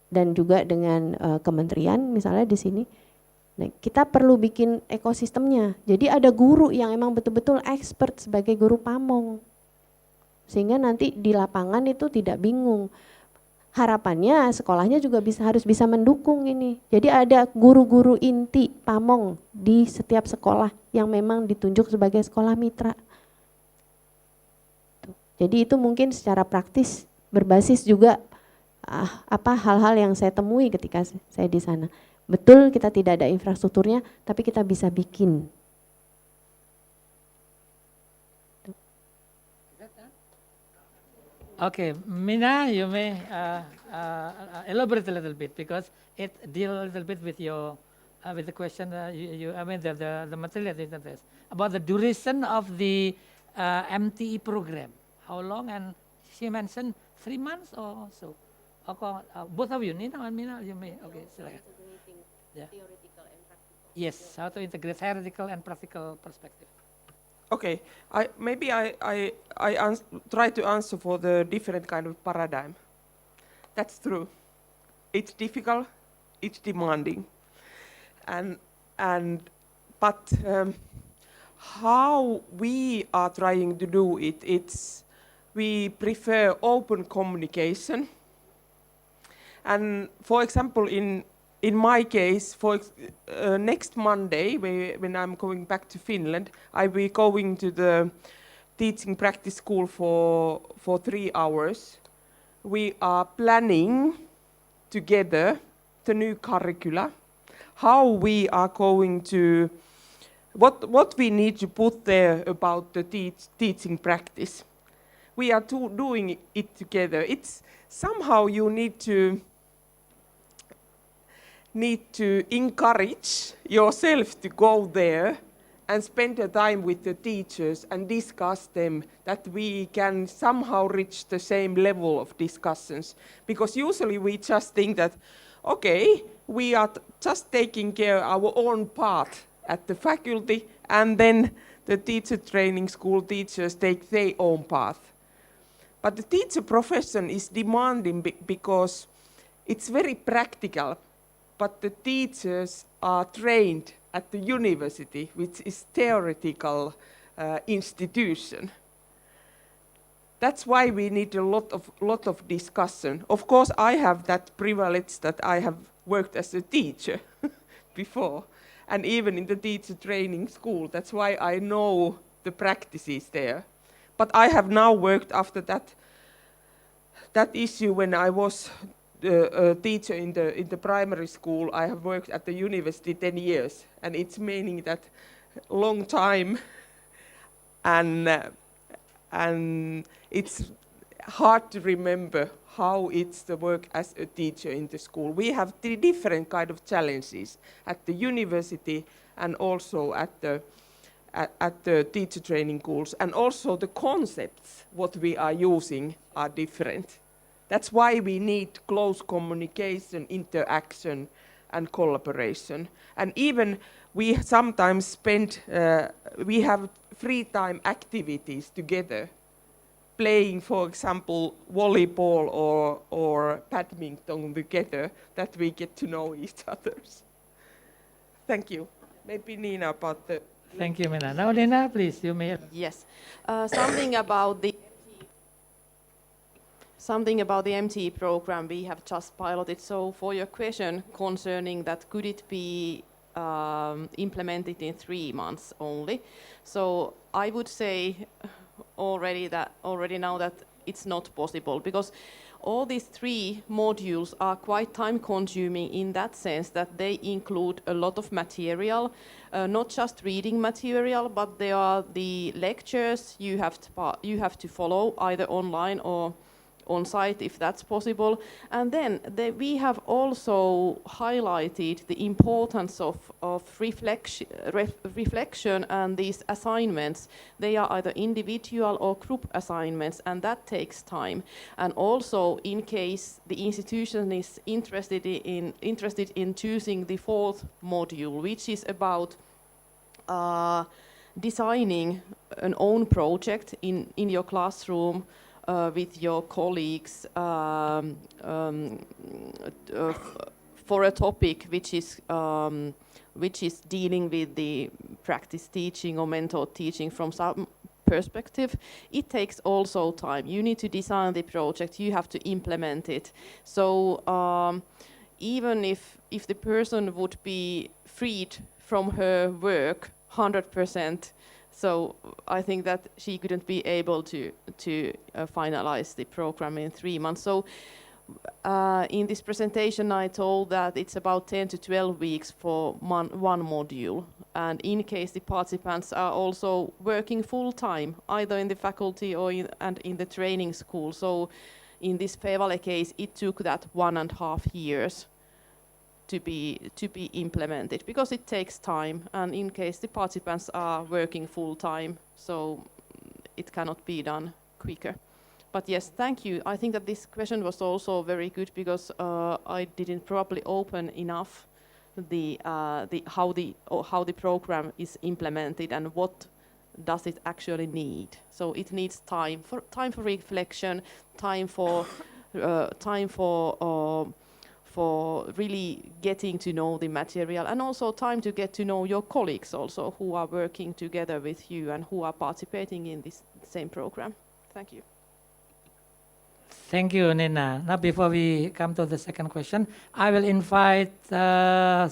Speaker 8: Dan juga dengan kementerian misalnya di sini. Nah, kita perlu bikin ekosistemnya. Jadi ada guru yang emang betul-betul expert sebagai guru pamong. Sehingga nanti di lapangan itu tidak bingung. Harapannya sekolahnya juga harus bisa mendukung ini. Jadi ada guru-guru inti pamong di setiap sekolah yang memang ditunjuk sebagai sekolah mitra. Jadi itu mungkin secara praktis berbasis juga hal-hal yang saya temui ketika saya di sana. Betul kita tidak ada infrastrukturnya, tapi kita bisa bikin.
Speaker 5: Okay, Mina, you may elaborate a little bit because it deals a little bit with your with the question the material that you addressed about the duration of the MTE program. How long? And she mentioned 3 months or so. Both of you, Nina and Mina, you may. Okay, silakan. Yeah.
Speaker 8: Theoretical and practical.
Speaker 5: Yes, how to integrate theoretical and practical perspective.
Speaker 6: Okay, I try to answer for the different kind of paradigm. That's true. It's difficult, it's demanding, but how we are trying to do it, we prefer open communication. And for example, in my case, next Monday, when I'm going back to Finland, I will be going to the teaching practice school for 3 hours. We are planning together the new curricula, how we are going to, what we need to put there about the teaching practice. We are doing it together. It's somehow you need to encourage yourself to go there and spend the time with the teachers and discuss them, that we can somehow reach the same level of discussions. Because usually we just think that, okay, we are just taking care of our own part at the faculty, and then the teacher training school teachers take their own path. But the teacher profession is demanding because it's very practical. But the teachers are trained at the university, which is theoretical institution. That's why we need a lot of discussion. Of course, I have that privilege that I have worked as a teacher before, and even in the teacher training school. That's why I know the practices there. But I have now worked after that issue when I was a teacher in the primary school. I have worked at the university 10 years, and it's meaning that long time, and it's hard to remember how it's the work as a teacher in the school. We have 3 different kind of challenges at the university and also at the teacher training schools, and also the concepts what we are using are different. That's why we need close communication, interaction, and collaboration. And even we sometimes we have free time activities together, playing, for example, volleyball or badminton together, that we get to know each other. Thank you. Maybe Nina about the...
Speaker 5: Thank you, Mina. Now, Nina, please, you may.
Speaker 7: Yes. Something about the MTE program we have just piloted. So for your question concerning that, could it be implemented in 3 months only? So I would say already now that it's not possible, because all these 3 modules are quite time consuming in that sense that they include a lot of material, not just reading material, but there are the lectures you have to follow either online or on site if that's possible. And then we have also highlighted the importance of reflection and these assignments. They are either individual or group assignments, and that takes time. And also, in case the institution is interested in choosing the 4th module, which is about designing an own project in your classroom with your colleagues for a topic which is dealing with the practice teaching or mentor teaching from some perspective, it takes also time. You need to design the project, you have to implement it. So even if the person would be freed from her work 100%, so I think that she couldn't be able to finalize the program in 3 months. So in this presentation, I told that it's about 10 to 12 weeks for one module. And in case the participants are also working full time, either in the faculty or in the training school. So in this Fevale case, it took that 1.5 years to be implemented, because it takes time, and in case the participants are working full time, so it cannot be done quicker. But yes, thank you. I think that this question was also very good, because I didn't probably open enough how the program is implemented and what does it actually need. So it needs time for reflection, time for really getting to know the material, and also time to get to know your colleagues also who are working together with you and who are participating in this same program. Thank you.
Speaker 5: Thank you, Nina. Now, before we come to the second question, I will invite a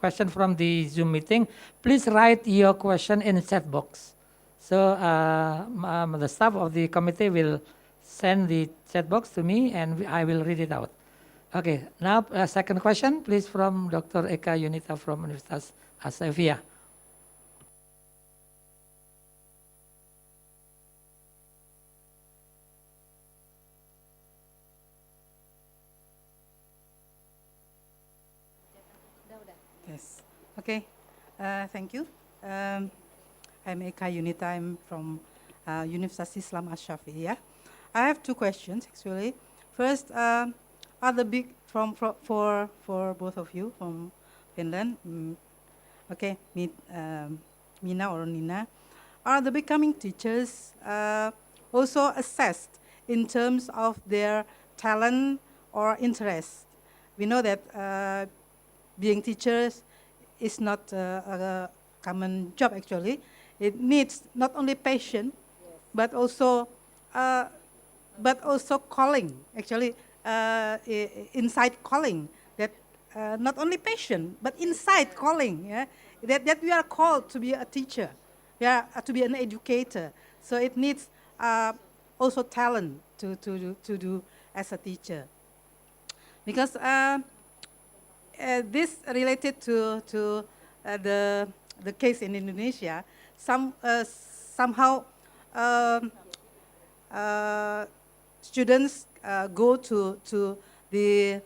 Speaker 5: question from the Zoom meeting. Please write your question in the chat box. So the staff of the committee will send the chat box to me, and I will read it out. Okay, now second question, please, from Dr. Eka Yunita from Universitas Asaphia.
Speaker 10: Yes. Okay. Thank you. I'm Eka Yunita. I'm from Universitas Islam Asaphia. I have 2 questions actually. First, are the big for both of you from Finland? Okay, Mina or Nina. Are the becoming teachers also assessed in terms of their talent or interest? We know that being teachers is not a common job actually. It needs not only passion, but also calling actually. Inside calling, that not only passion but inside calling, yeah? that we are called to be a teacher, to be an educator. So it needs also talent to do as a teacher, because this related to the case in Indonesia. Somehow students go to the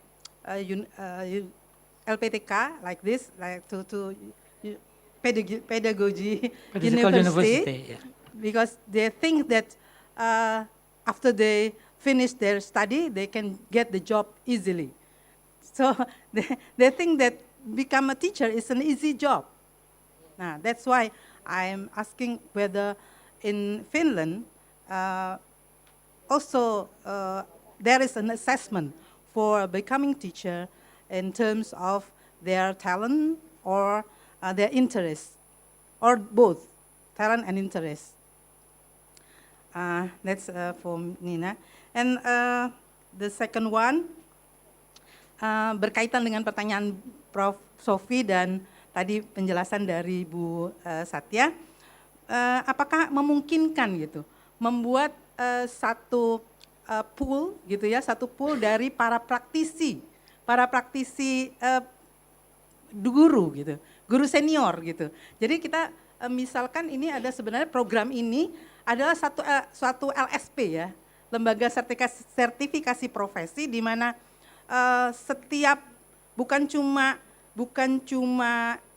Speaker 10: LPTK like this, like to pedagogy university,
Speaker 5: yeah.
Speaker 10: Because they think that after they finish their study, they can get the job easily. So they think that become a teacher is an easy job. Now, that's why I'm asking whether in Finland also there is an assessment for becoming teacher in terms of their talent or their interest, or both, talent and interest? That's for Nina. And the second one, berkaitan dengan pertanyaan Prof. Sofi dan tadi penjelasan dari Bu Satya, apakah memungkinkan gitu membuat satu pool gitu ya, satu pool dari para praktisi guru gitu, guru senior gitu. Jadi kita misalkan ini ada sebenarnya program ini adalah suatu LSP ya, lembaga sertifikasi profesi, di mana setiap bukan cuma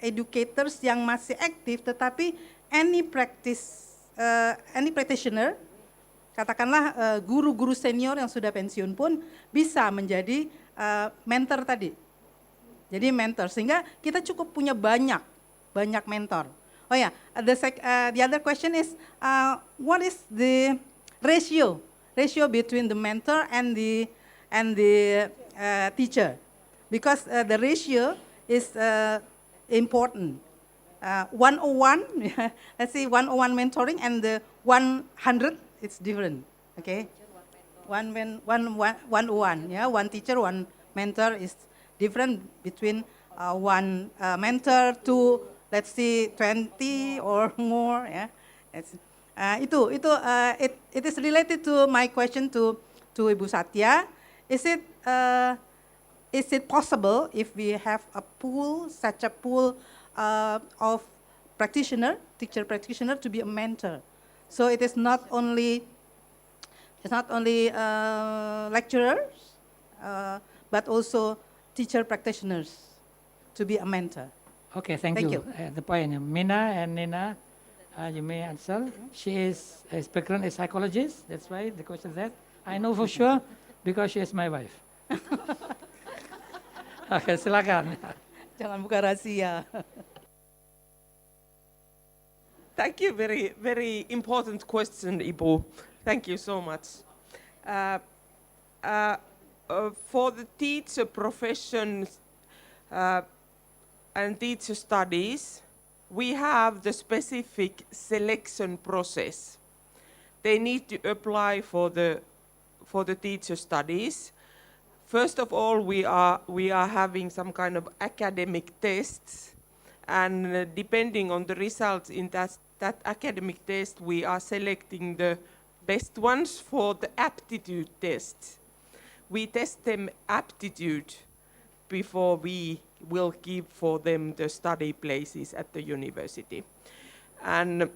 Speaker 10: educators yang masih aktif, tetapi any practitioner, katakanlah guru-guru senior yang sudah pensiun pun bisa menjadi mentor tadi. Jadi mentor, sehingga kita cukup punya banyak mentor. Oh ya, the other question is, what is the ratio between the mentor and the teacher? Because the ratio is important. 101, let's say 101 mentoring and the 100, it's different. Okay, 101, yeah, one teacher, one mentor is different between one mentor to, let's say, 20 or more. Yeah, it is related to my question to Ibu Satya. Is it possible if we have a pool, such a pool of teacher practitioner to be a mentor? So it is not only lecturers, but also teacher practitioners to be a mentor.
Speaker 5: Okay, thank you. The point, Mina and Nina, you may answer. She is a background a psychologist. That's why the question is that. I know for sure because she is my wife. Oke, silakan.
Speaker 10: Jangan buka rahasia.
Speaker 6: Thank you, very, very important question, Ibu. Thank you so much. For the teacher profession and teacher studies, we have the specific selection process. They need to apply for the teacher studies. First of all, we are having some kind of academic tests, and depending on the results in that academic test, we are selecting the best ones for the aptitude test. We test them aptitude before we will give for them the study places at the university. And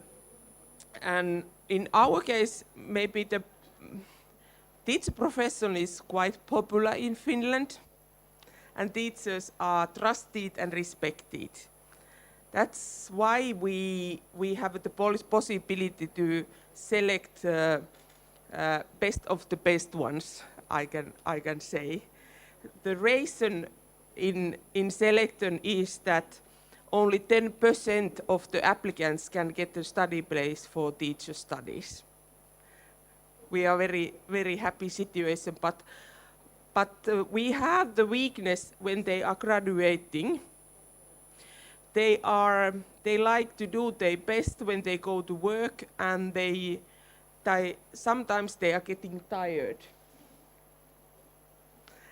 Speaker 6: in our case, maybe the teacher profession is quite popular in Finland, and teachers are trusted and respected. That's why we have the possibility to select best of the best ones, I can say. The reason in selection is that only 10% of the applicants can get a study place for teacher studies. We are very, very happy situation, but we have the weakness when they are graduating. They like to do their best when they go to work, and sometimes they are getting tired,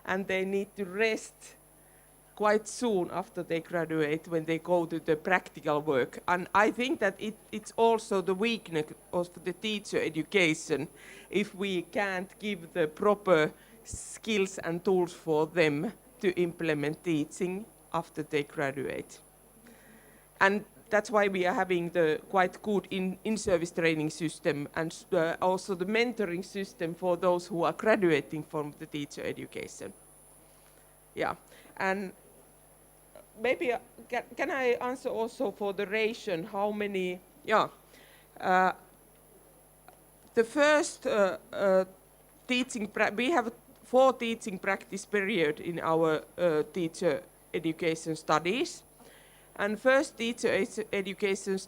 Speaker 6: and they need to rest quite soon after they graduate when they go to the practical work. And I think that it's also the weakness of the teacher education if we can't give the proper skills and tools for them to implement teaching after they graduate. And that's why we are having the quite good in-service training system, and also the mentoring system for those who are graduating from the teacher education. Yeah, and maybe can I answer also for the ratio, how many, the first teaching, we have 4 teaching practice period in our teacher education studies. And first teacher education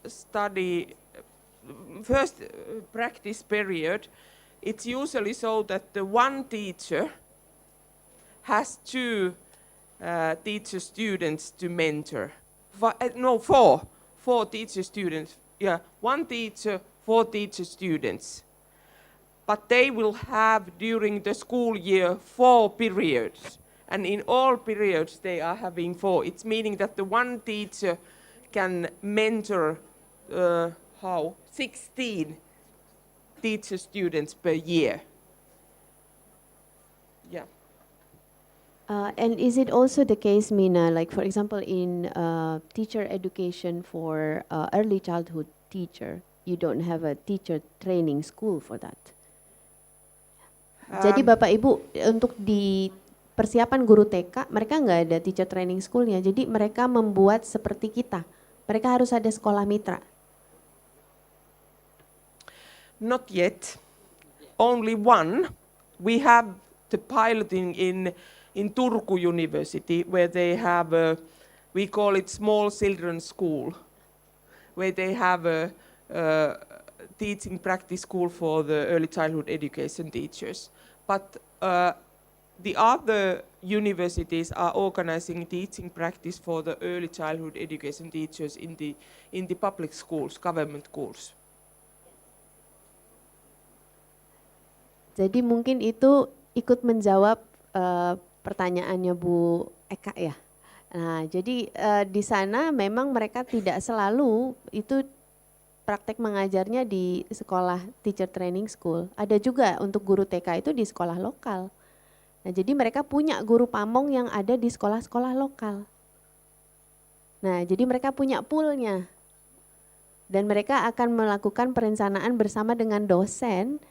Speaker 6: study, first practice period, it's usually so that the one teacher has 2 teacher students to mentor. No, four teacher students. Yeah, one teacher, 4 teacher students. But they will have during the school year 4 periods. And in all periods they are having 4. It's meaning that the one teacher can mentor 16 teacher students per year. Yeah.
Speaker 8: And is it also the case, Mina, like for example in teacher education for early childhood teacher, you don't have a teacher training school for that? Jadi Bapak Ibu untuk di persiapan guru TK, mereka nggak ada teacher training schoolnya, jadi mereka membuat seperti kita. Mereka harus ada sekolah mitra.
Speaker 6: Not yet. Only one. We have the piloting in Turku University where they have we call it small children's school, where they have a teaching practice school for the early childhood education teachers. But the other universities are organizing teaching practice for the early childhood education teachers in the public schools, government schools.
Speaker 8: Jadi mungkin itu ikut menjawab pertanyaannya Bu Eka ya. Nah, jadi di sana memang mereka tidak selalu itu praktek mengajarnya di sekolah teacher training school. Ada juga untuk guru TK itu di sekolah lokal. Nah, jadi mereka punya guru pamong yang ada di sekolah-sekolah lokal. Nah, jadi mereka punya poolnya. Dan mereka akan melakukan perencanaan bersama dengan dosen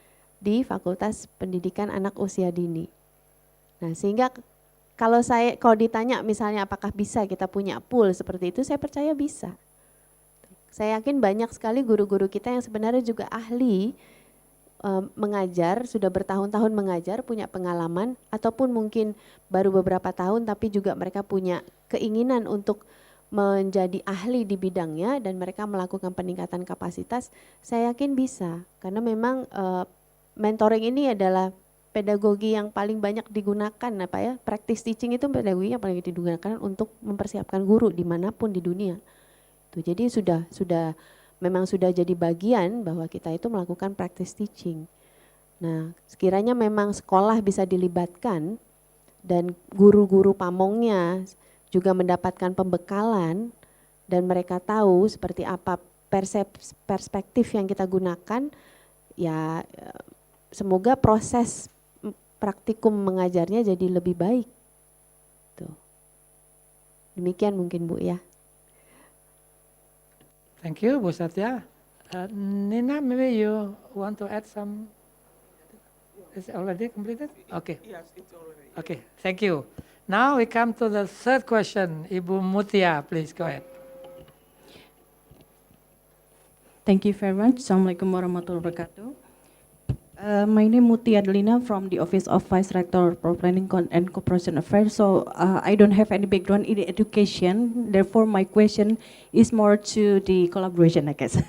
Speaker 8: di Fakultas Pendidikan Anak Usia Dini. Nah, sehingga kalau ditanya misalnya apakah bisa kita punya pool seperti itu, saya percaya bisa. Saya yakin banyak sekali guru-guru kita yang sebenarnya juga ahli mengajar, sudah bertahun-tahun mengajar, punya pengalaman, ataupun mungkin baru beberapa tahun tapi juga mereka punya keinginan untuk menjadi ahli di bidangnya dan mereka melakukan peningkatan kapasitas. Saya yakin bisa, karena memang mentoring ini adalah pedagogi yang paling banyak digunakan, practice teaching itu pedagogi yang paling digunakan untuk mempersiapkan guru dimanapun di dunia. Tuh, jadi memang sudah jadi bagian bahwa kita itu melakukan practice teaching. Nah, sekiranya memang sekolah bisa dilibatkan dan guru-guru pamongnya juga mendapatkan pembekalan dan mereka tahu seperti apa perspektif yang kita gunakan, ya semoga proses praktikum mengajarnya jadi lebih baik. Tuh. Demikian mungkin Bu ya.
Speaker 5: Thank you, Bu Satya. Nina, maybe you want to add some? Is it already completed? Okay.
Speaker 6: Yes, it's already.
Speaker 5: Okay, thank you. Now we come to the third question. Ibu Mutia, please go ahead.
Speaker 11: Thank you very much. Assalamualaikum warahmatullahi wabarakatuh. My name is Mutia Adelina from the Office of Vice Rector for Planning and Cooperation Affairs. So I don't have any background in education. Therefore, my question is more to the collaboration, I guess.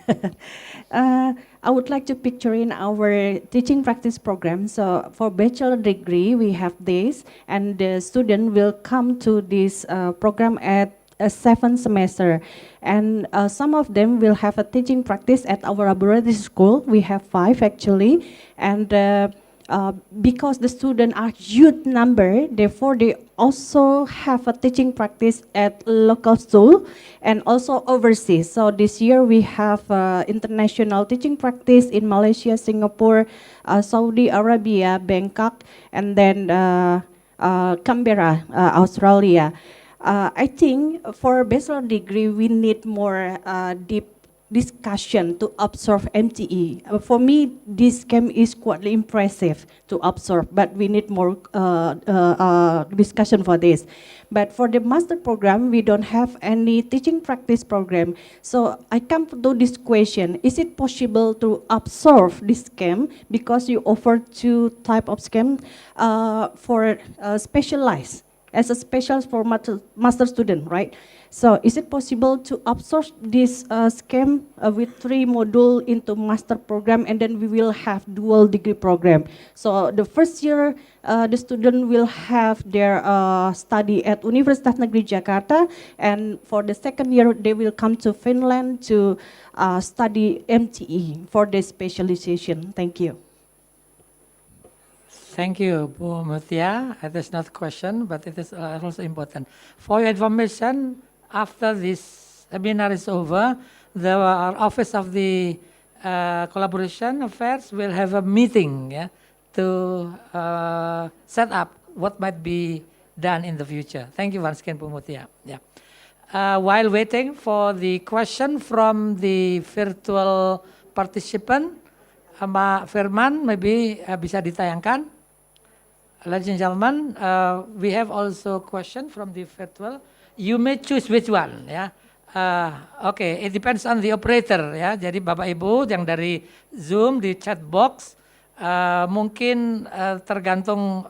Speaker 11: I would like to picture in our teaching practice program. So for bachelor degree, we have this, and the student will come to this program at a 7th semester, and some of them will have a teaching practice at our laboratory school. We have 5 actually, and because the students are huge number, therefore they also have a teaching practice at local school and also overseas. So this year we have international teaching practice in Malaysia, Singapore, Saudi Arabia, Bangkok, and then Canberra, Australia. I think for bachelor degree, we need more deep discussion to absorb MTE. For me, this camp is quite impressive to absorb, but we need more discussion for this. But for the master program, we don't have any teaching practice program. So I come to this question, is it possible to absorb this camp because you offer 2 type of camp for specialized as a special for master student, right? So is it possible to outsource this scheme with 3 module into master program, and then we will have dual degree program? So the first year, the student will have their study at Universitas Negeri Jakarta, and for the second year, they will come to Finland to study MTE for their specialization. Thank you.
Speaker 5: Thank you, Bu Mutia. It is not a question, but it is also important. For your information, after this webinar is over, the Office of the Collaboration Affairs will have a meeting, yeah, to set up what might be done in the future. Thank you once again, Bu Mutia. Yeah. While waiting for the question from the virtual participant, Mbak Firman, maybe bisa ditayangkan. Ladies and gentlemen, we have also question from the virtual. You may choose which one, ya. Okay, it depends on the operator, ya. Jadi Bapak Ibu yang dari Zoom di chat box, mungkin tergantung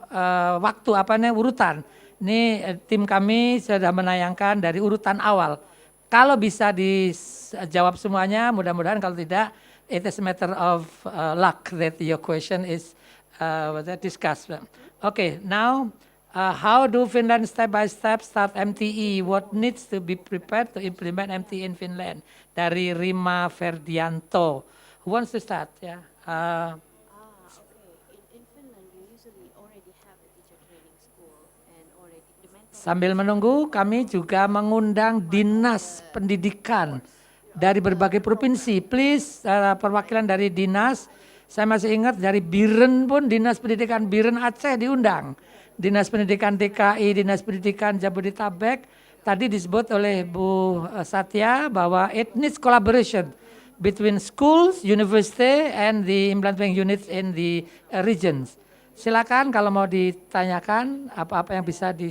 Speaker 5: waktu urutan. Ini tim kami sudah menayangkan dari urutan awal. Kalau bisa dijawab semuanya, mudah-mudahan. Kalau tidak, it is a matter of luck that your question is discussed. Okay, now how do Finland step by step start MTE? What needs to be prepared to implement MTE in Finland? Dari Rima Ferdianto. Who wants to start? Yeah.
Speaker 8: In Finland, you usually already have a teacher training school and already the mentor.
Speaker 5: Sambil menunggu, kami juga mengundang dinas pendidikan dari berbagai provinsi. Please, perwakilan dari dinas. Saya masih ingat dari Biren pun, Dinas Pendidikan Biren Aceh diundang. Dinas Pendidikan DKI, Dinas Pendidikan Jabodetabek. Tadi disebut oleh Bu Satya bahwa it needs collaboration between schools, university, and the implementing units in the regions. Silakan kalau mau ditanyakan apa-apa yang bisa di...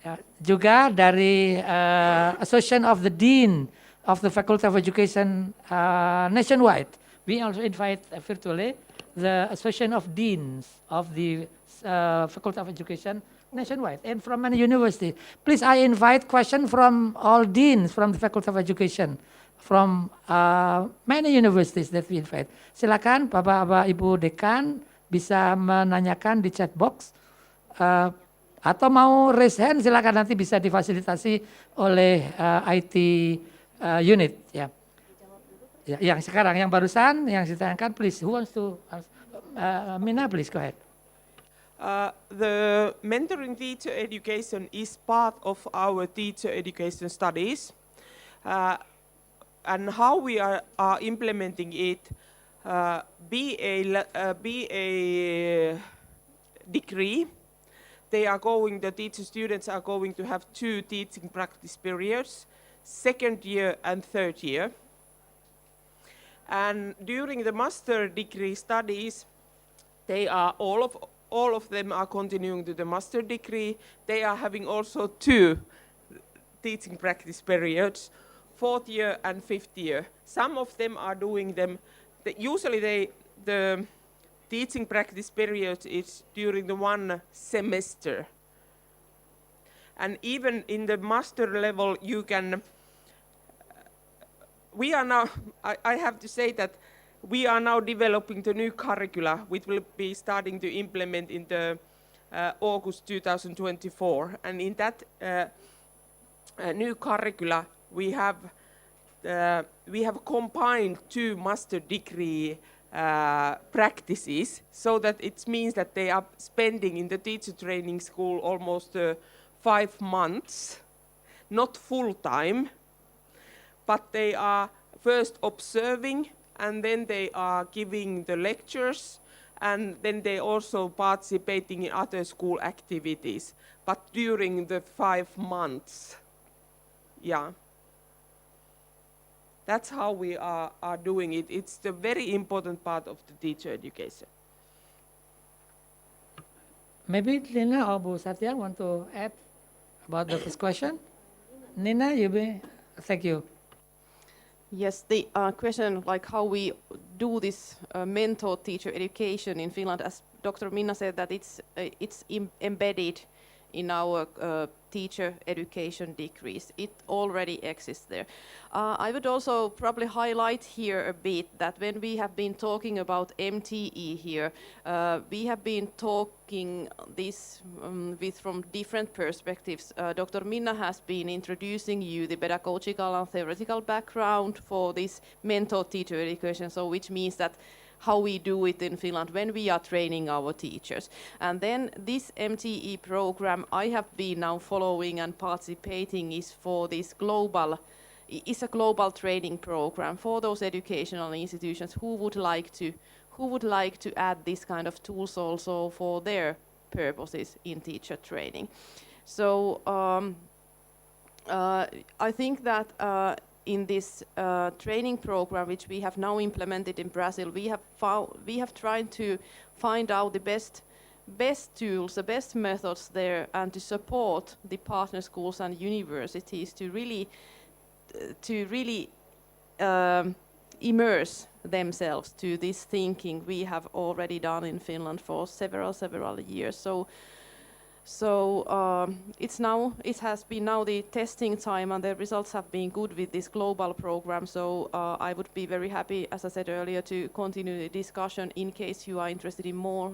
Speaker 5: Ya, juga dari Association of the Dean of the Faculty of Education nationwide. We also invite virtually the Association of Deans of the Faculty of Education nationwide and from many universities. Please, I invite question from all deans from the Faculty of Education from many universities that we invite. Silakan Bapak Ibu Dekan bisa menanyakan di chat box. Atau mau raise hand, silakan, nanti bisa difasilitasi oleh IT unit. Ya. Ya, yang sekarang, yang barusan, yang ditanyakan, please, who wants to, Mina, please, go ahead.
Speaker 6: The mentoring teacher education is part of our teacher education studies. And how we are implementing it, be a degree. The teacher students are going to have 2 teaching practice periods, second year and third year. And during the master degree studies, they are all of them are continuing to the master degree. They are having also 2 teaching practice periods, fourth year and fifth year. Some of them are doing them. Usually the teaching practice period is during the 1 semester. And even in the master level, you can, we are now, I have to say that we are now developing the new curricula, which will be starting to implement in the August 2024. And in that new curricula, we have combined 2 master degree practices, so that it means that they are spending in the teacher training school almost 5 months, not full time, but they are first observing, and then they are giving the lectures, and then they also participating in other school activities, but during the 5 months. Yeah. That's how we are doing it. It's the very important part of the teacher education.
Speaker 5: Maybe Nina or Bu Satya want to add about the first question? Nina, thank you.
Speaker 7: Yes, the question like how we do this mentor teacher education in Finland, as Dr. Minna said, that it's embedded in our teacher education degrees. It already exists there. I would also probably highlight here a bit that when we have been talking about MTE here, we have been talking this from different perspectives. Dr. Minna has been introducing you the pedagogical and theoretical background for this mentor teacher education, so which means that how we do it in Finland when we are training our teachers. And then this MTE program I have been now following and participating is for this is a global training program for those educational institutions who would like to add this kind of tools also for their purposes in teacher training. So I think that in this training program, which we have now implemented in Brazil, we have tried to find out the best tools, the best methods there, and to support the partner schools and universities to really immerse themselves to this thinking we have already done in Finland for several years. So it has been now the testing time, and the results have been good with this global program. So I would be very happy, as I said earlier, to continue the discussion in case you are interested in more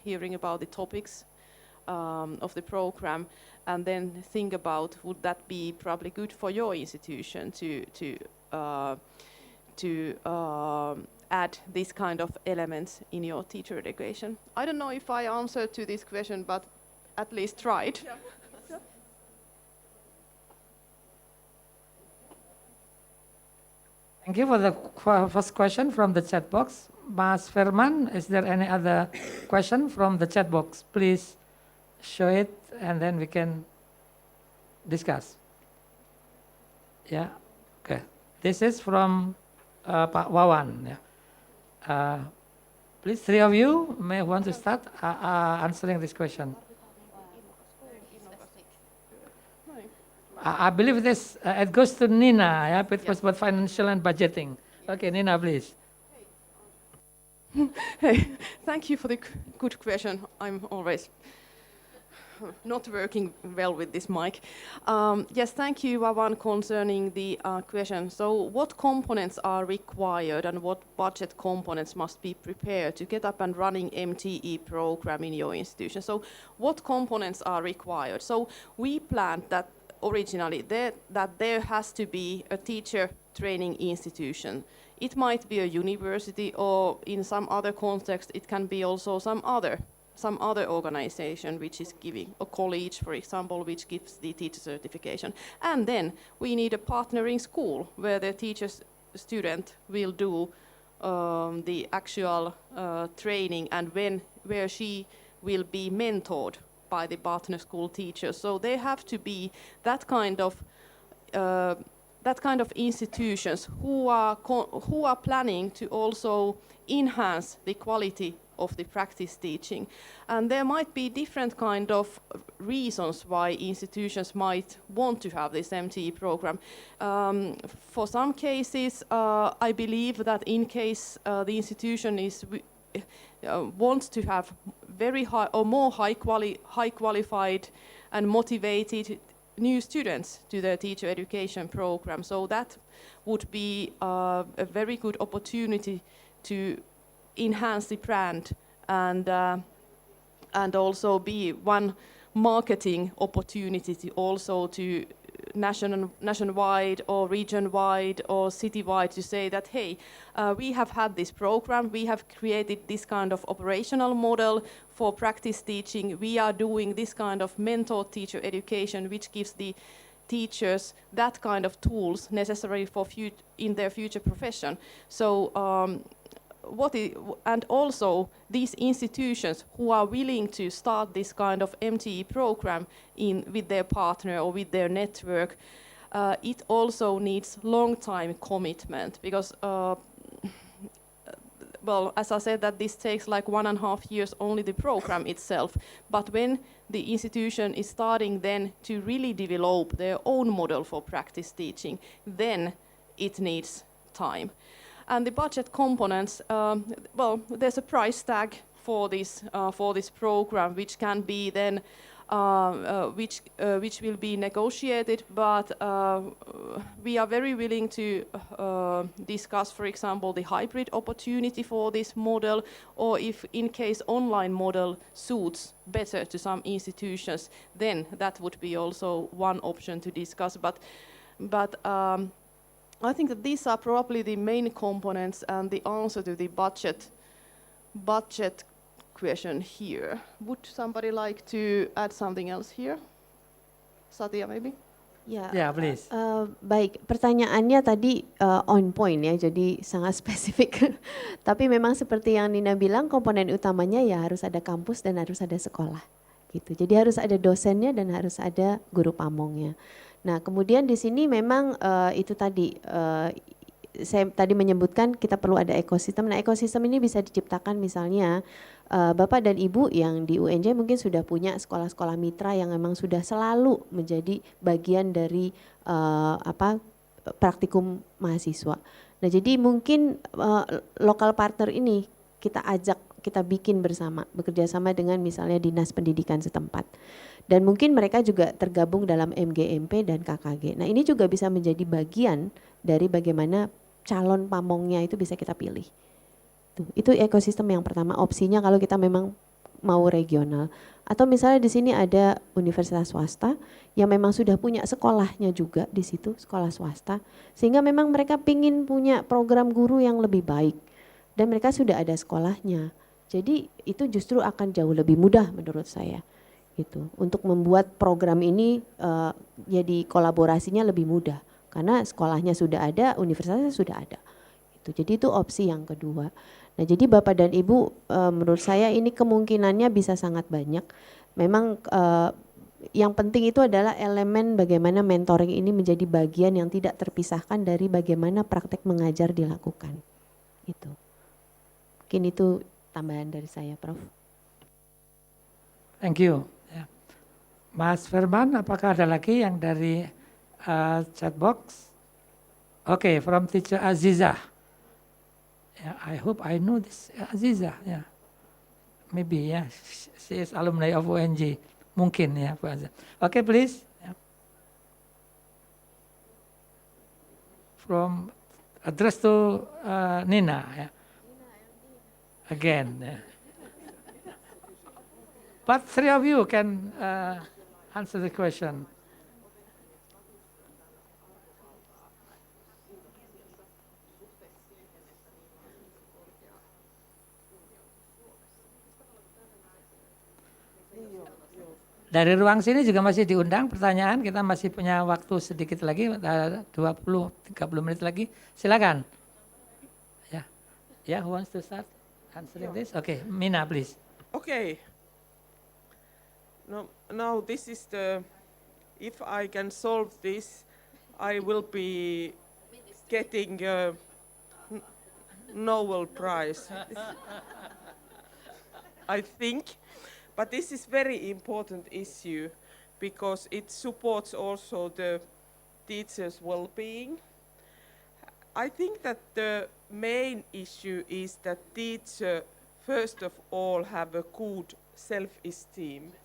Speaker 7: hearing about the topics of the program, and then think about would that be probably good for your institution to add this kind of elements in your teacher education. I don't know if I answered to this question, but at least tried. Yeah.
Speaker 5: Thank you for the first question from the chat box. Mas Ferman, is there any other question from the chat box? Please show it and then we can discuss. Yeah, okay. This is from Pak Wawan. Yeah. Please, three of you may want to start answering this question. I believe it goes to Nina, yeah, it was about financial and budgeting. Okay, Nina, please.
Speaker 7: Hey, thank you for the good question. I'm always not working well with this mic. Yes, thank you, Wawan, concerning the question. So what components are required and what budget components must be prepared to get up and running MTE program in your institution? So what components are required? So we planned that originally that there has to be a teacher training institution. It might be a university, or in some other context it can be also some other organization which is giving a college, for example, which gives the teacher certification. And then we need a partnering school where the student will do the actual training, and where she will be mentored by the partner school teachers. So they have to be that kind of institutions who are planning to also enhance the quality of the practice teaching. And there might be different kind of reasons why institutions might want to have this MTE program. For some cases, I believe that in case the institution wants to have very high or more high qualified and motivated new students to their teacher education program. So that would be a very good opportunity to enhance the brand and also be one marketing opportunity to also to nationwide or region-wide or city-wide to say that, hey, we have had this program, we have created this kind of operational model for practice teaching, we are doing this kind of mentor teacher education which gives the teachers that kind of tools necessary for in their future profession. So and also these institutions who are willing to start this kind of MTE program with their partner or with their network, it also needs long time commitment because well, as I said, that this takes like 1.5 years only the program itself, but when the institution is starting then to really develop their own model for practice teaching, then it needs time. And the budget components, well, there's a price tag for this program, which can be then which will be negotiated, but we are very willing to discuss, for example, the hybrid opportunity for this model, or if in case online model suits better to some institutions, then that would be also one option to discuss. But I think that these are probably the main components and the answer to the budget question here. Would somebody like to add something else here? Satya, maybe?
Speaker 8: Ya,
Speaker 5: Yeah, please.
Speaker 8: baik. Pertanyaannya tadi on point ya, jadi sangat spesifik. Tapi memang seperti yang Nina bilang, komponen utamanya ya harus ada kampus dan harus ada sekolah. Gitu. Jadi harus ada dosennya dan harus ada guru pamongnya. Nah, kemudian di sini memang itu tadi saya tadi menyebutkan kita perlu ada ekosistem. Nah, ekosistem ini bisa diciptakan misalnya Bapak dan Ibu yang di UNJ mungkin sudah punya sekolah-sekolah mitra yang memang sudah selalu menjadi bagian dari praktikum mahasiswa. Nah, jadi mungkin lokal partner ini kita ajak, kita bikin bersama, bekerja sama dengan misalnya dinas pendidikan setempat. Dan mungkin mereka juga tergabung dalam MGMP dan KKG. Nah, ini juga bisa menjadi bagian dari bagaimana calon pamongnya itu bisa kita pilih. Itu ekosistem yang pertama, opsinya kalau kita memang mau regional. Atau misalnya di sini ada universitas swasta yang memang sudah punya sekolahnya juga di situ, sekolah swasta. Sehingga memang mereka pingin punya program guru yang lebih baik. Dan mereka sudah ada sekolahnya. Jadi itu justru akan jauh lebih mudah menurut saya. Gitu. Untuk membuat program ini jadi kolaborasinya lebih mudah. Karena sekolahnya sudah ada, universitasnya sudah ada. Gitu. Jadi itu opsi yang kedua. Nah, jadi Bapak dan Ibu menurut saya ini kemungkinannya bisa sangat banyak. Memang yang penting itu adalah elemen bagaimana mentoring ini menjadi bagian yang tidak terpisahkan dari bagaimana praktek mengajar dilakukan. Gitu. Mungkin itu tambahan dari saya, Prof.
Speaker 5: Thank you. Ya. Mas Firman, apakah ada lagi yang dari chat box? Okay, from teacher Aziza. Yeah, I hope I know this Aziza. Yeah, maybe yeah, she is alumni of UNJ. Mungkin ya, Bu Aziza. Okay, please. Yeah. From address to Nina. Yeah. Again. Yeah. But three of you can answer the question. Dari ruang sini juga masih diundang pertanyaan, kita masih punya waktu sedikit lagi, 20-30 menit lagi, silakan. Ya, yeah, who wants to start answering this? Okay, Mina, please.
Speaker 6: Okay. Now this is the, if I can solve this, I will be getting a Nobel Prize. I think. But this is very important issue because it supports also the teachers' well-being. I think that the main issue is that teacher, first of all, have a good self-esteem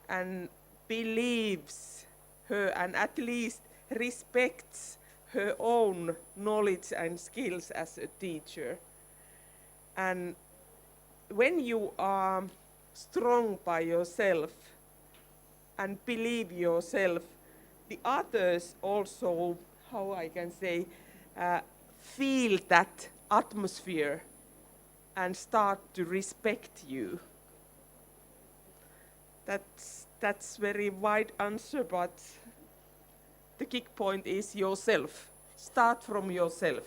Speaker 6: and believes her and at least respects her own knowledge and skills as a teacher. And when you are strong by yourself and believe yourself, the others also, how I can say, feel that atmosphere and start to respect you. That's very wide answer, but the key point is yourself. Start from yourself.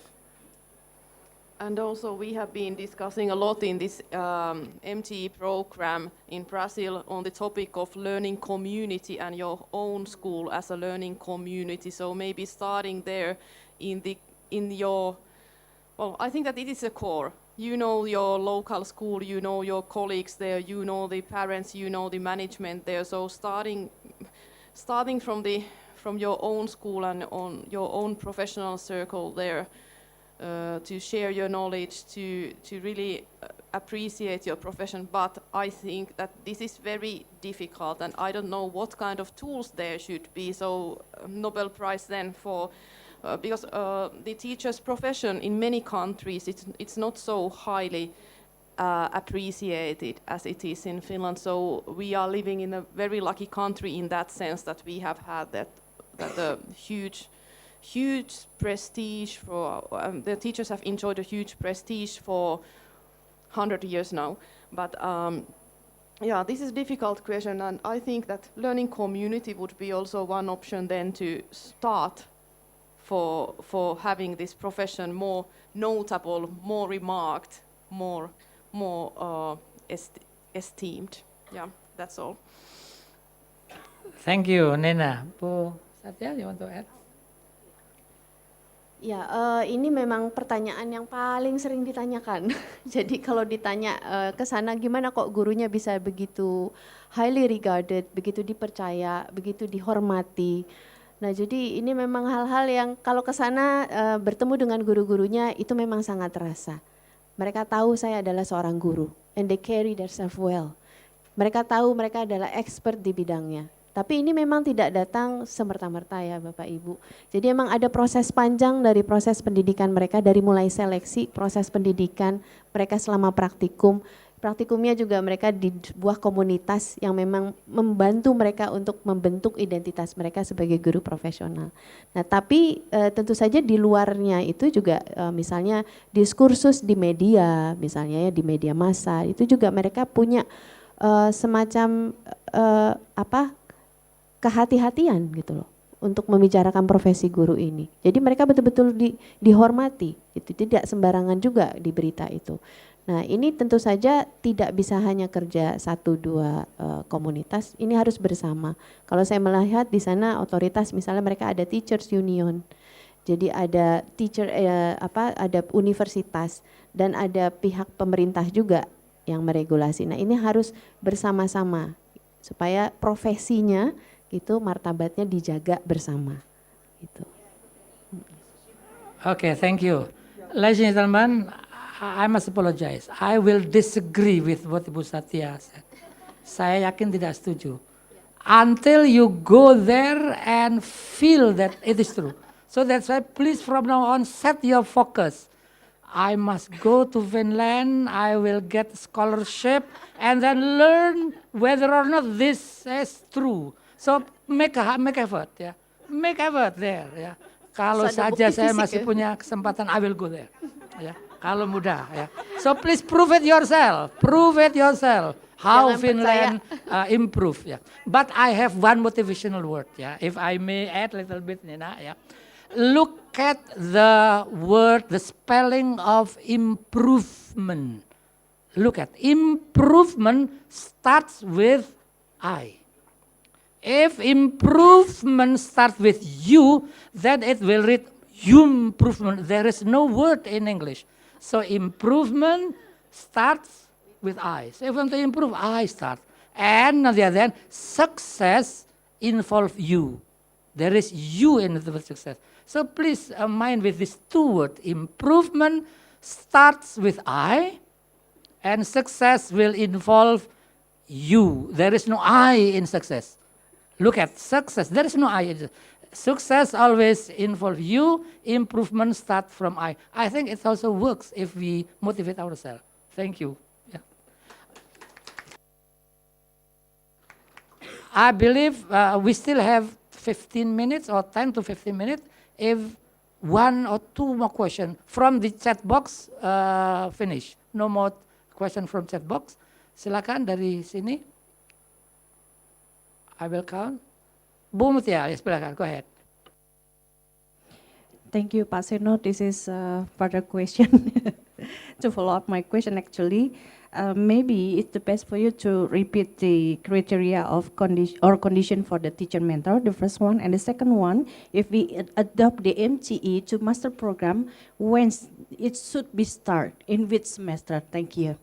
Speaker 7: And also we have been discussing a lot in this MTE program in Brazil on the topic of learning community and your own school as a learning community. So maybe starting there in your, well, I think that it is a core. You know your local school, you know your colleagues there, you know the parents, you know the management there. So starting from your own school and on your own professional circle there, to share your knowledge, to really appreciate your profession. But I think that this is very difficult, and I don't know what kind of tools there should be. So Nobel Prize then for because the teacher's profession in many countries, it's not so highly appreciated as it is in Finland. So we are living in a very lucky country in that sense, that we have had that huge prestige for the teachers have enjoyed a huge prestige for 100 years now. But yeah, this is a difficult question, and I think that learning community would be also one option then to start for having this profession more notable, more remarked, more esteemed. Yeah, that's all.
Speaker 5: Thank you, Nina. Bu Satya, you want to add?
Speaker 8: Ya, ini memang pertanyaan yang paling sering ditanyakan. Jadi kalau ditanya ke sana gimana kok gurunya bisa begitu highly regarded, begitu dipercaya, begitu dihormati. Nah, jadi ini memang hal-hal yang kalau ke sana bertemu dengan guru-gurunya itu memang sangat terasa. Mereka tahu saya adalah seorang guru, and they carry themselves well. Mereka tahu mereka adalah expert di bidangnya. Tapi ini memang tidak datang semerta-merta ya Bapak Ibu. Jadi memang ada proses panjang dari proses pendidikan mereka, dari mulai seleksi, proses pendidikan mereka selama praktikum. Praktikumnya juga mereka di sebuah komunitas yang memang membantu mereka untuk membentuk identitas mereka sebagai guru profesional. Nah tapi tentu saja di luarnya itu juga misalnya diskursus di media, misalnya ya di media massa, itu juga mereka punya semacam kehati-hatian gitu loh untuk membicarakan profesi guru ini. Jadi mereka betul-betul dihormati, itu tidak sembarangan juga di berita itu. Nah ini tentu saja tidak bisa hanya kerja 1-2 komunitas, ini harus bersama. Kalau saya melihat di sana otoritas misalnya mereka ada teachers union, jadi ada ada universitas dan ada pihak pemerintah juga yang meregulasi. Nah ini harus bersama-sama supaya profesinya itu martabatnya dijaga bersama. Gitu.
Speaker 5: Okay, thank you. Ladies and gentlemen, I must apologize. I will disagree with what Ibu Satya said. Saya yakin tidak setuju. Until you go there and feel that it is true. So that's why please from now on set your focus. I must go to Finland, I will get scholarship and then learn whether or not this is true. So make effort ya. Make effort there ya. Kalau saja saya masih punya kesempatan, I will go there. Ya. Kalau mudah ya. So please prove it yourself. Prove it yourself. How Finland improve ya. But I have one motivational word ya. If I may add a little bit Nina ya. Look at the word, the spelling of improvement. Look at improvement starts with I. If improvement starts with you, then it will read improvement. There is no word in English. So improvement starts with I. So if you want to improve, I start. And on the other hand, success involves you. There is you in the success. So please mind with these 2 words. Improvement starts with I, and success will involve you. There is no I in success. Look at success. There is no I. Success always involves you. Improvement starts from I. I think it also works if we motivate ourselves. Thank you. Yeah. I believe we still have 15 minutes or 10 to 15 minutes. If 1 or 2 more questions from the chat box, finish. No more question from chat box. Silakan dari sini. I will count. Bu Mutia, silakan, go ahead.
Speaker 11: Thank you, Pak Seno. This is a further question to follow up my question actually. Maybe it's the best for you to repeat the criteria of condition for the teacher mentor, the first one. And the second one, if we adopt the MTE to master program, when it should be start, in which semester? Thank you.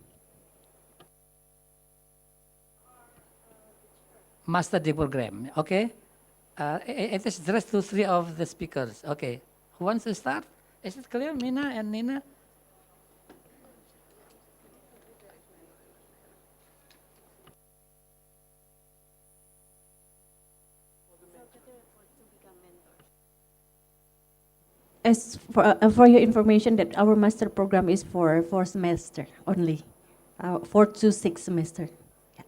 Speaker 5: Master the program, okay? It is addressed to 3 of the speakers. Okay, who wants to start? Is it clear, Mina and Nina?
Speaker 11: As for your information, that our master program is for 4 semester only, 4 to 6 semester. Yeah.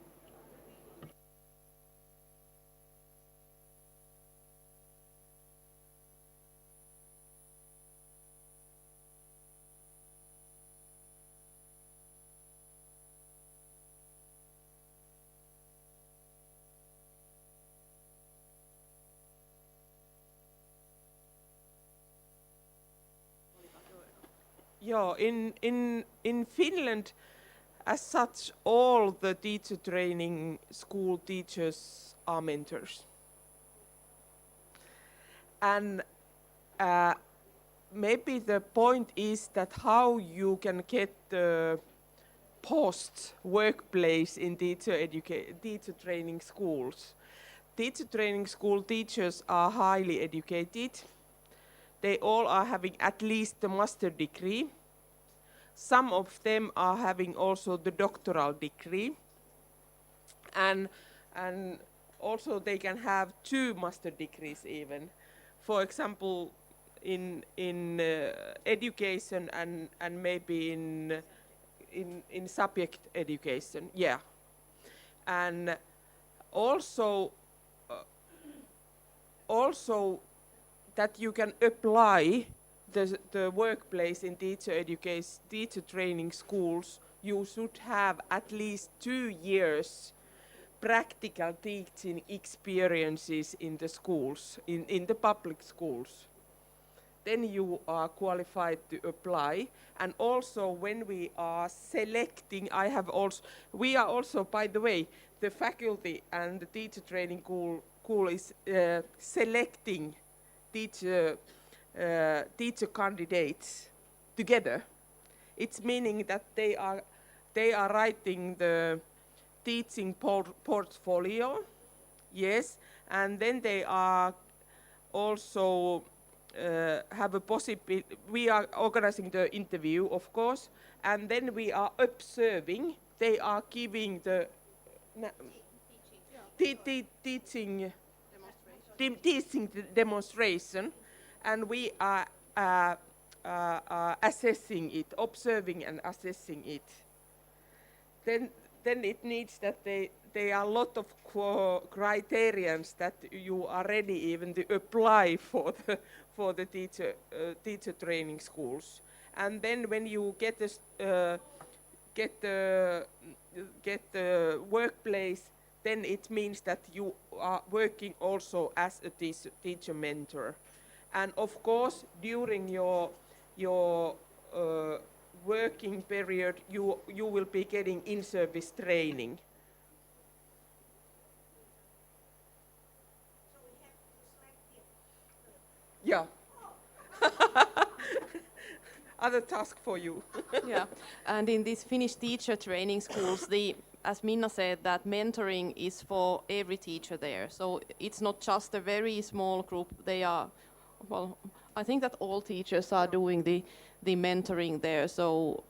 Speaker 6: Yeah, in Finland, as such, all the teacher training school teachers are mentors. And maybe the point is that how you can get the post workplace in teacher training schools. Teacher training school teachers are highly educated. They all are having at least the master degree. Some of them are having also the doctoral degree. And also they can have 2 master degrees even. For example, in education and maybe in subject education, yeah. And also that you can apply the workplace in teacher training schools, you should have at least 2 years practical teaching experiences in the schools, in the public schools. Then you are qualified to apply. And also when we are selecting, we are also, by the way, the faculty and the teacher training school is selecting teacher candidates together. It's meaning that they are writing the teaching portfolio, yes, and then they are also have a possibility. We are organizing the interview, of course, and then we are observing. They are giving the teaching demonstration, and we are assessing it, observing and assessing it. Then it needs that there are a lot of criterions that you are ready even to apply for the teacher training schools. And then when you get the workplace, then it means that you are working also as a teacher mentor. And of course, during your working period, you will be getting in-service training. Yeah. Other task for you.
Speaker 7: Yeah, and in these Finnish teacher training schools, as Minna said, that mentoring is for every teacher there. So it's not just a very small group. I think that all teachers are doing the mentoring there. So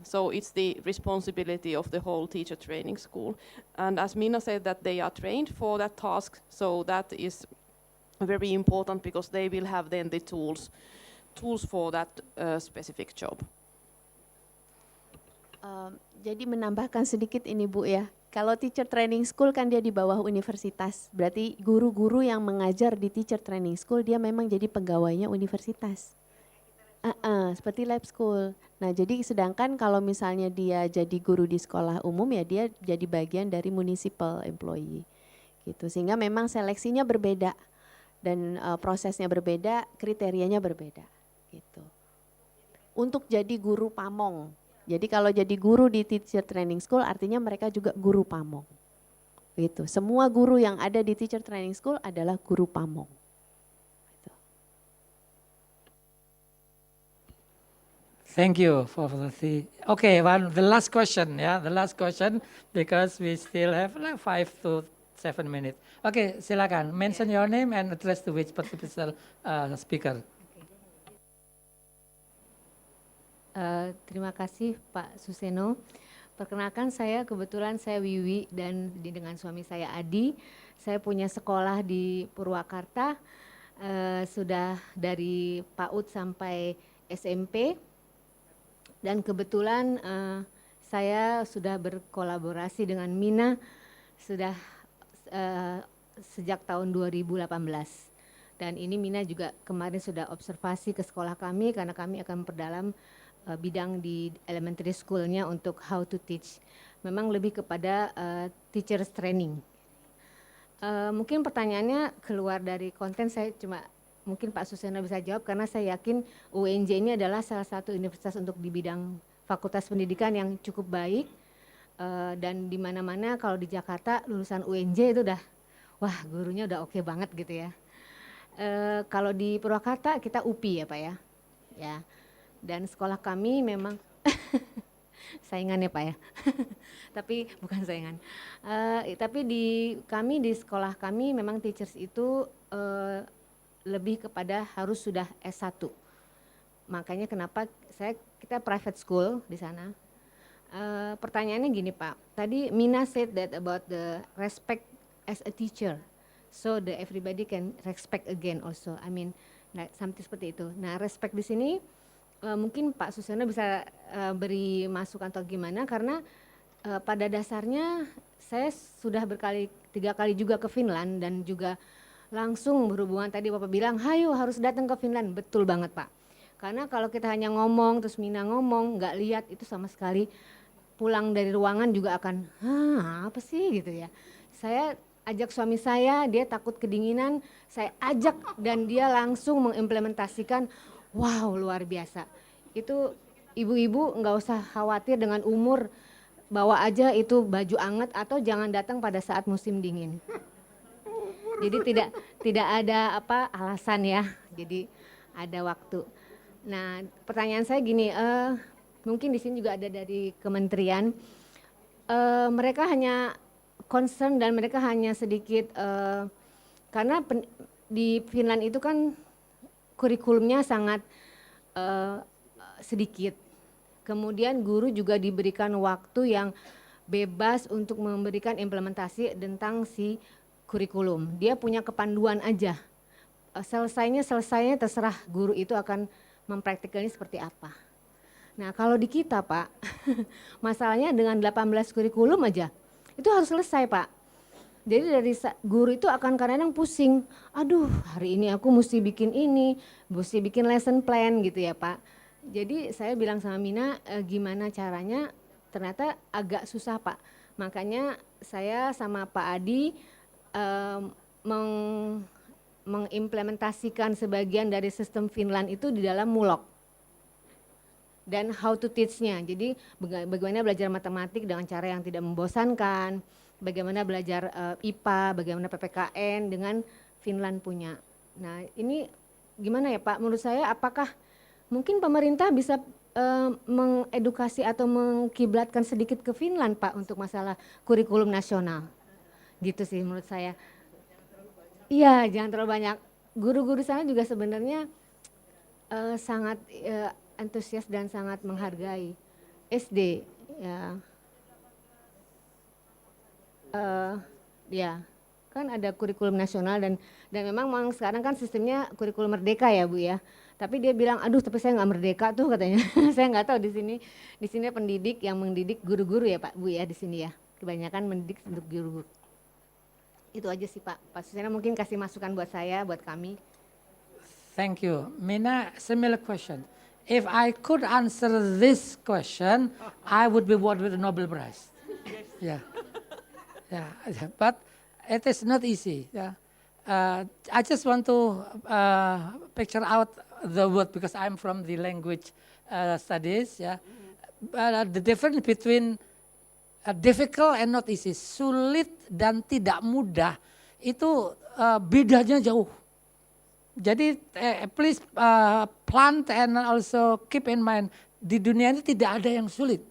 Speaker 7: so it's the responsibility of the whole teacher training school. And as Minna said, that they are trained for that task. So that is very important because they will have then the tools for that specific job.
Speaker 8: Jadi menambahkan sedikit ini Bu ya, kalau teacher training school kan dia di bawah universitas, berarti guru-guru yang mengajar di teacher training school dia memang jadi pegawainya universitas. Seperti lab school. Nah jadi sedangkan kalau misalnya dia jadi guru di sekolah umum ya dia jadi bagian dari municipal employee gitu. Sehingga memang seleksinya berbeda dan prosesnya berbeda, kriterianya berbeda gitu. Untuk jadi guru pamong. Jadi kalau jadi guru di teacher training school artinya mereka juga guru pamong. Gitu. Semua guru yang ada di teacher training school adalah guru pamong. Gitu.
Speaker 5: Thank you for the okay. The last question, the last question because we still have like 5 to 7 minutes. Okay, silakan mention your name and address to which particular speaker.
Speaker 12: Terima kasih Pak Suseno. Perkenalkan kebetulan saya Wiwi dan dengan suami saya Adi. Saya punya sekolah di Purwakarta, sudah dari PAUD sampai SMP. Dan kebetulan saya sudah berkolaborasi dengan Mina sudah sejak tahun 2018. Dan ini Mina juga kemarin sudah observasi ke sekolah kami karena kami akan memperdalam bidang di elementary school-nya untuk how to teach. Memang lebih kepada teachers training. Mungkin pertanyaannya keluar dari konten, saya cuma mungkin Pak Suseno bisa jawab karena saya yakin UNJ ini adalah salah satu universitas untuk di bidang fakultas pendidikan yang cukup baik. Dan di mana-mana kalau di Jakarta lulusan UNJ itu udah, wah gurunya udah oke banget gitu ya. Kalau di Purwakarta kita UPI ya Pak ya. Ya. Dan sekolah kami memang saingan ya Pak ya. Tapi bukan saingan. Tapi kami di sekolah kami memang teachers itu lebih kepada harus sudah S1. Makanya kenapa kita private school di sana. Pertanyaannya gini Pak, tadi Mina said that about the respect as a teacher, so that everybody can respect again also. I mean, something seperti itu. Nah, respect di sini mungkin Pak Suseno bisa beri masukan atau gimana, karena pada dasarnya saya sudah 3 kali juga ke Finland dan juga langsung berhubungan, tadi Bapak bilang, hayo harus datang ke Finland, betul banget Pak. Karena kalau kita hanya ngomong, terus Mina ngomong, nggak lihat itu sama sekali, pulang dari ruangan juga akan, apa sih gitu ya. Saya ajak suami saya, dia takut kedinginan, saya ajak dan dia langsung mengimplementasikan, wow luar biasa. Itu ibu-ibu nggak usah khawatir dengan umur, bawa aja itu baju anget atau jangan datang pada saat musim dingin. Jadi tidak ada alasan ya, jadi ada waktu. Nah pertanyaan saya gini, mungkin di sini juga ada dari kementerian, mereka hanya concern dan mereka hanya sedikit, karena di Finland itu kan kurikulumnya sangat sedikit. Kemudian guru juga diberikan waktu yang bebas untuk memberikan implementasi tentang si kurikulum. Dia punya kepanduan aja. Selesainya terserah guru itu akan mempraktikalnya seperti apa. Nah kalau di kita Pak, masalahnya dengan 18 kurikulum aja, itu harus selesai Pak. Jadi dari guru itu akan kadang-kadang pusing, aduh hari ini aku mesti bikin ini, mesti bikin lesson plan gitu ya Pak. Jadi saya bilang sama Mina, gimana caranya, ternyata agak susah Pak. Makanya saya sama Pak Adi mengimplementasikan sebagian dari sistem Finland itu di dalam Mulok. Dan how to teach-nya, jadi bagaimana belajar matematik dengan cara yang tidak membosankan, bagaimana belajar IPA, bagaimana PPKN dengan Finland punya. Nah ini gimana ya Pak, menurut saya apakah mungkin pemerintah bisa mengedukasi atau mengkiblatkan sedikit ke Finland Pak untuk masalah kurikulum nasional, gitu sih menurut saya. Iya jangan terlalu banyak, guru-guru sana juga sebenarnya sangat antusias dan sangat menghargai. SD ya, ya kan ada kurikulum nasional dan memang sekarang kan sistemnya kurikulum merdeka ya Bu ya. Tapi dia bilang, aduh tapi saya nggak merdeka tuh katanya. Saya nggak tahu di sini pendidik yang mendidik guru-guru ya Pak Bu ya di sini ya. Kebanyakan mendidik untuk guru-guru. Itu aja sih Pak. Pak Suseno mungkin kasih masukan buat saya, buat kami.
Speaker 5: Thank you. Mina, similar question. If I could answer this question, I would be awarded with the Nobel Prize. Yeah, yeah. But it is not easy. Yeah. I just want to picture out the word because I'm from the language studies. Yeah, the difference between difficult and not easy, sulit dan tidak mudah itu bedanya jauh. Jadi please plant and also keep in mind, di dunia ini tidak ada yang sulit.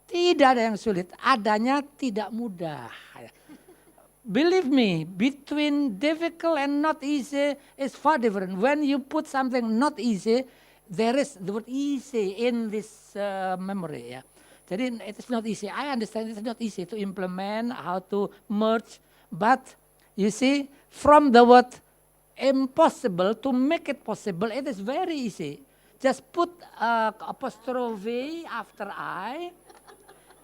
Speaker 5: Tidak ada yang sulit, adanya tidak mudah. Believe me, between difficult and not easy is far different. When you put something not easy, there is the word easy in this memory. Yeah. Jadi it is not easy. I understand it's not easy to implement, how to merge, but you see, from the word impossible to make it possible, it is very easy. Just put apostrophe after I.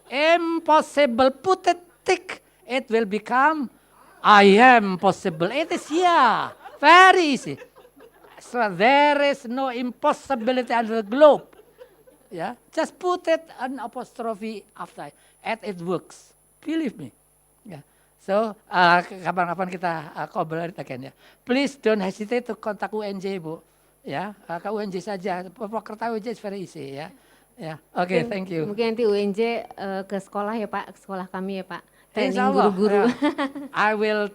Speaker 5: Impossible, put a tick, it will become I am possible. It is, yeah, very easy. So there is no impossibility under the globe. Yeah, just put it an apostrophe after, and it works. Believe me. Yeah. So kapan-kapan kita collaborate again ya. Please don't hesitate to contact UNJ Bu. Ya, ke UNJ saja. Purwakarta UNJ is very easy ya. Ya, oke, thank you.
Speaker 12: Mungkin nanti UNJ ke sekolah ya Pak, ke sekolah kami ya Pak. Training
Speaker 5: Insyaallah,
Speaker 12: guru-guru.
Speaker 5: ya. I will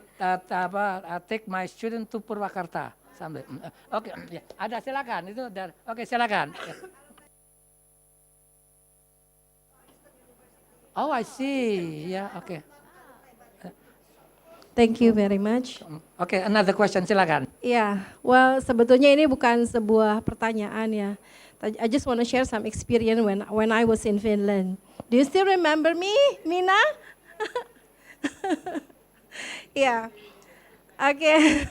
Speaker 5: take my student to Purwakarta sampai. Oke, ya. Ada silakan itu. Oke, silakan. Ya. Oh, I see. Ya, oke.
Speaker 13: Thank you very much.
Speaker 5: Oke, another question, silakan.
Speaker 13: Yeah, well sebetulnya ini bukan sebuah pertanyaan ya. I just want to share some experience when I was in Finland. Do you still remember me, Mina? Yeah. Okay.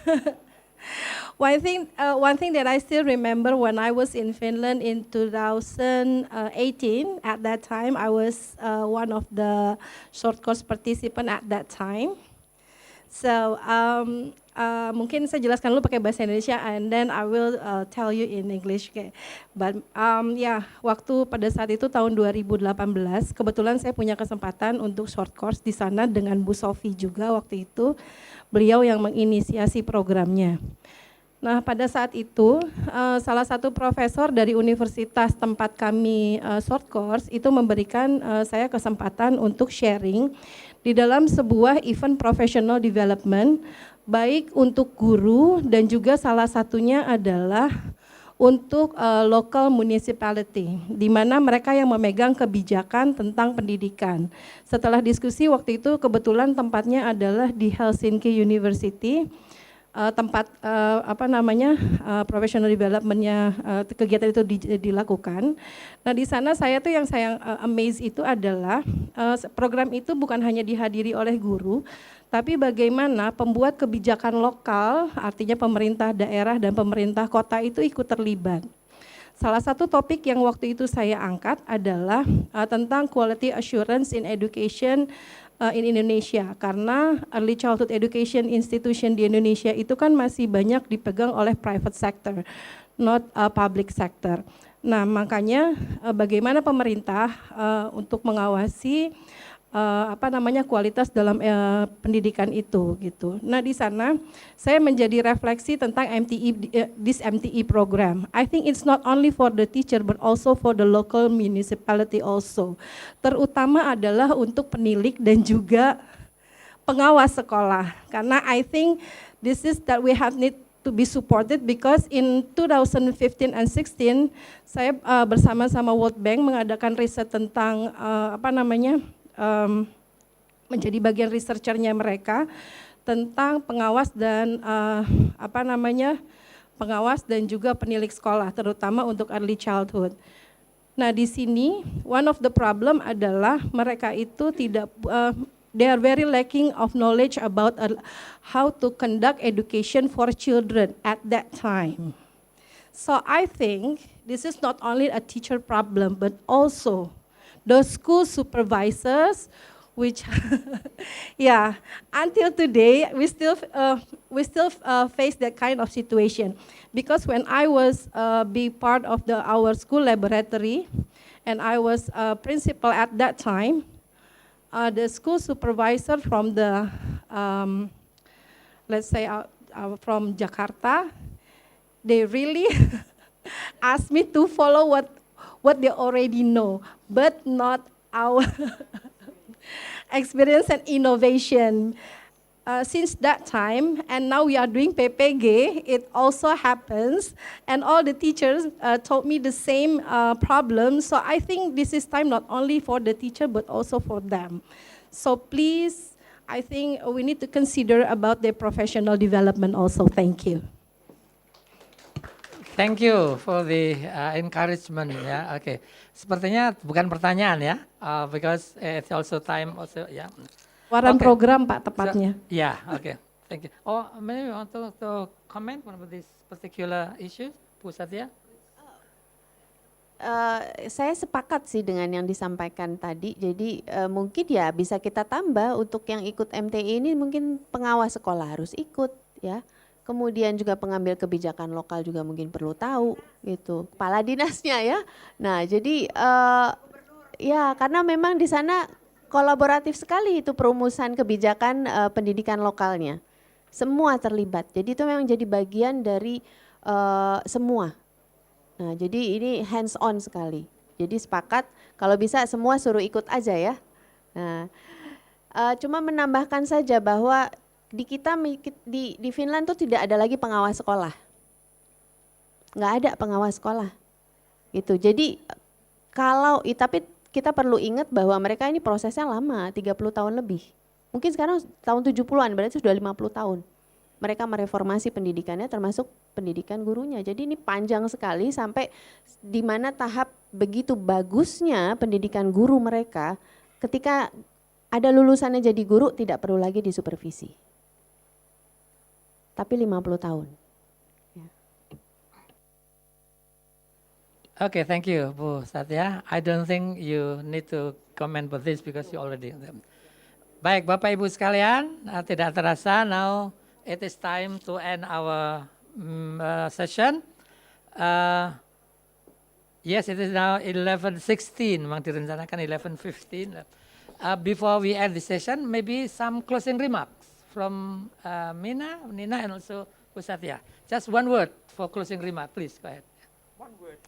Speaker 13: One thing that I still remember when I was in Finland in 2018. At that time, I was one of the short course participant at that time. So mungkin saya jelaskan dulu pakai bahasa Indonesia, and then I will tell you in English. Okay. But waktu pada saat itu tahun 2018, kebetulan saya punya kesempatan untuk short course di sana dengan Bu Sofi juga waktu itu. Beliau yang menginisiasi programnya. Nah pada saat itu salah satu profesor dari universitas tempat kami short course itu memberikan saya kesempatan untuk sharing di dalam sebuah event professional development, baik untuk guru dan juga salah satunya adalah untuk local municipality, di mana mereka yang memegang kebijakan tentang pendidikan. Setelah diskusi waktu itu kebetulan tempatnya adalah di Helsinki University, tempat professional developmentnya kegiatan itu dilakukan. Nah di sana saya tuh yang saya amaze itu adalah program itu bukan hanya dihadiri oleh guru, tapi bagaimana pembuat kebijakan lokal, artinya pemerintah daerah dan pemerintah kota itu ikut terlibat. Salah satu topik yang waktu itu saya angkat adalah tentang quality assurance in education in Indonesia, karena early childhood education institution di Indonesia itu kan masih banyak dipegang oleh private sector, not public sector. Nah makanya bagaimana pemerintah untuk mengawasi kualitas dalam pendidikan itu gitu. Nah di sana saya menjadi refleksi tentang this MTE program. I think it's not only for the teacher but also for the local municipality also. Terutama adalah untuk penilik dan juga pengawas sekolah. Karena I think this is that we have need to be supported because in 2015 and 16 saya bersama-sama World Bank mengadakan riset tentang menjadi bagian researchernya mereka tentang pengawas dan pengawas dan juga penilik sekolah, terutama untuk early childhood. Nah di sini one of the problem adalah mereka itu tidak they are very lacking of knowledge about how to conduct education for children at that time. So I think this is not only a teacher problem but also the school supervisors, which, yeah, until today we still face that kind of situation, because when I was be part of our school laboratory, and I was principal at that time, the school supervisor from the let's say from Jakarta, they really asked me to follow what they already know, but not our experience and innovation. Since that time, and now we are doing PPG, it also happens, and all the teachers told me the same problem. So I think this is time not only for the teacher, but also for them. So please, I think we need to consider about their professional development also. Thank you.
Speaker 5: Thank you for the encouragement. Ya, oke. Sepertinya bukan pertanyaan ya, because it's also time also ya.
Speaker 13: Tawaran
Speaker 5: Okay.
Speaker 13: program Pak tepatnya.
Speaker 5: Yeah, okay. Thank you. Oh, maybe you want to comment on this particular issue, Bu Satya?
Speaker 8: Saya sepakat sih dengan yang disampaikan tadi. Jadi mungkin ya bisa kita tambah untuk yang ikut MTI ini mungkin pengawas sekolah harus ikut ya. Kemudian juga pengambil kebijakan lokal juga mungkin perlu tahu gitu. Kepala dinasnya ya. Nah jadi ya karena memang di sana kolaboratif sekali itu perumusan kebijakan pendidikan lokalnya. Semua terlibat. Jadi itu memang jadi bagian dari semua. Nah, jadi ini hands on sekali. Jadi sepakat kalau bisa semua suruh ikut aja ya. Nah, cuma menambahkan saja bahwa di kita di Finland tuh tidak ada lagi pengawas sekolah. Nggak ada pengawas sekolah. Gitu. Jadi tapi kita perlu ingat bahwa mereka ini prosesnya lama, 30 tahun lebih. Mungkin sekarang tahun 70-an, berarti sudah 50 tahun. Mereka mereformasi pendidikannya termasuk pendidikan gurunya. Jadi ini panjang sekali sampai di mana tahap begitu bagusnya pendidikan guru mereka ketika ada lulusannya jadi guru tidak perlu lagi disupervisi. Tapi 50 tahun.
Speaker 5: Okay, thank you, Bu Satya. I don't think you need to comment on this because you already. Baik, Bapak Ibu sekalian, tidak terasa now it is time to end our session. Yes, it is now 11:16. Memang direncanakan 11:15. Before we end the session, maybe some closing remarks from Nina, and also Bu Satya. Just one word for closing remark, please. Go ahead.
Speaker 6: One word.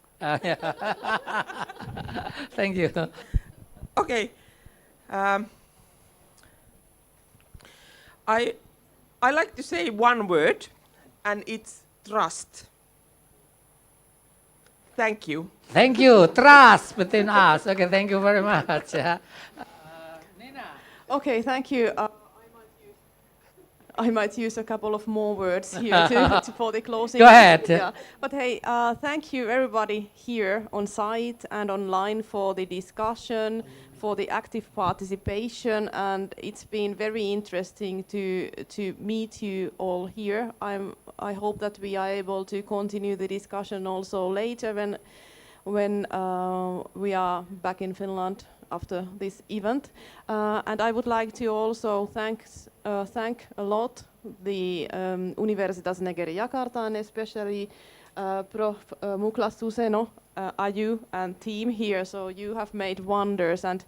Speaker 5: Thank you.
Speaker 6: Okay. I like to say one word, and it's trust. Thank you.
Speaker 5: Thank you. Trust between us. Okay, thank you very much.
Speaker 7: Okay, thank you. I might use a couple of more words here for the closing.
Speaker 5: Go ahead.
Speaker 7: Yeah. But hey, thank you everybody here on site and online for the discussion, for the active participation, and it's been very interesting to meet you all here. I hope that we are able to continue the discussion also later when we are back in Finland after this event. And I would like to also thank a lot the Universitas Negeri Jakarta, and especially Prof. Muklas Suseno, Aju and team here. So you have made wonders, and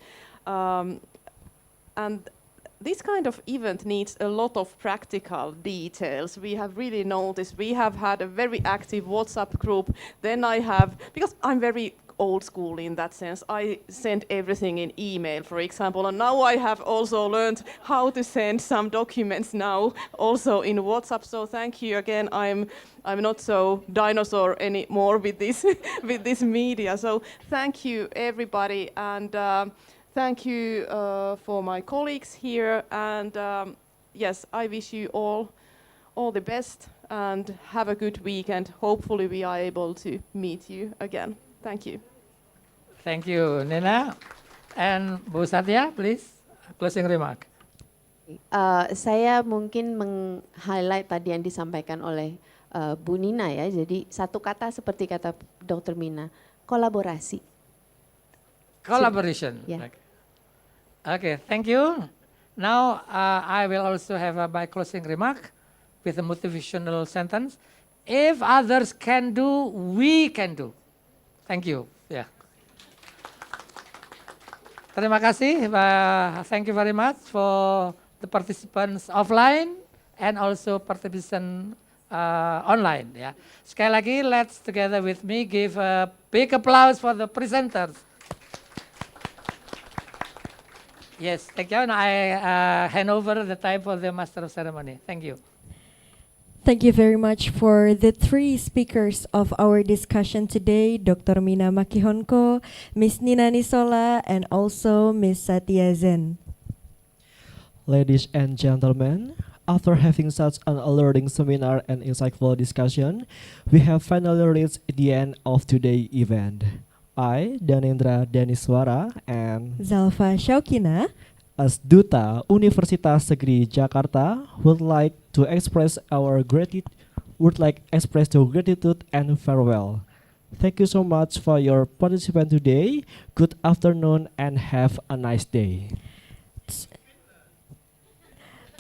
Speaker 7: this kind of event needs a lot of practical details. We have really noticed, we have had a very active WhatsApp group. Then because I'm very old school in that sense, I send everything in email, for example, and now I have also learned how to send some documents now also in WhatsApp. So thank you again. I'm not so dinosaur anymore with this with this media. So thank you everybody, and thank you for my colleagues here, and yes, I wish you all the best and have a good weekend. Hopefully we are able to meet you again. Thank you.
Speaker 5: Thank you, Nina. And Bu Satya, please, closing remark.
Speaker 8: Saya mungkin meng-highlight tadi yang disampaikan oleh Bu Nina ya. Jadi satu kata seperti kata Dr. Mina, kolaborasi.
Speaker 5: Collaboration.
Speaker 8: Yeah.
Speaker 5: Okay, thank you. Now I will also have my closing remark with a motivational sentence. If others can do, we can do. Thank you. Yeah. Terima kasih. Thank you very much for the participants offline and also participants online. Yeah. Sekali lagi, let's together with me give a big applause for the presenters. Yes, thank you. And I hand over the time for the Master of Ceremony. Thank you.
Speaker 2: Thank you very much for the three speakers of our discussion today, Dr. Mina Makihonko, Ms. Nina Nisola, and also Ms. Satya Zen.
Speaker 1: Ladies and gentlemen, After having such an alerting seminar and insightful discussion, we have finally reached the end of today's event. I, Danendra Daniswara, and
Speaker 2: Zalfa Syaukina,
Speaker 1: as Duta Universitas Negeri Jakarta, would like to express our gratitude and farewell. Thank you so much for your participation today. Good afternoon and have a nice day.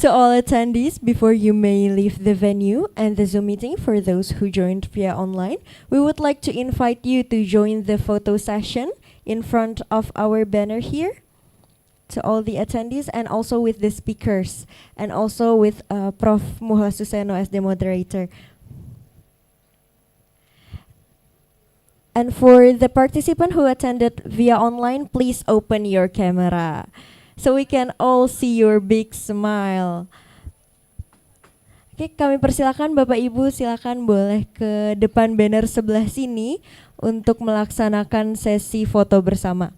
Speaker 2: To all attendees, before you may leave the venue and the Zoom meeting for those who joined via online, we would like to invite you to join the photo session in front of our banner here. To all the attendees and also with the speakers and also with Prof. Muhla Suseno as the moderator. And for the participant who attended via online, please open your camera so we can all see your big smile. Oke, kami persilakan Bapak Ibu, silakan boleh ke depan banner sebelah sini untuk melaksanakan sesi foto bersama.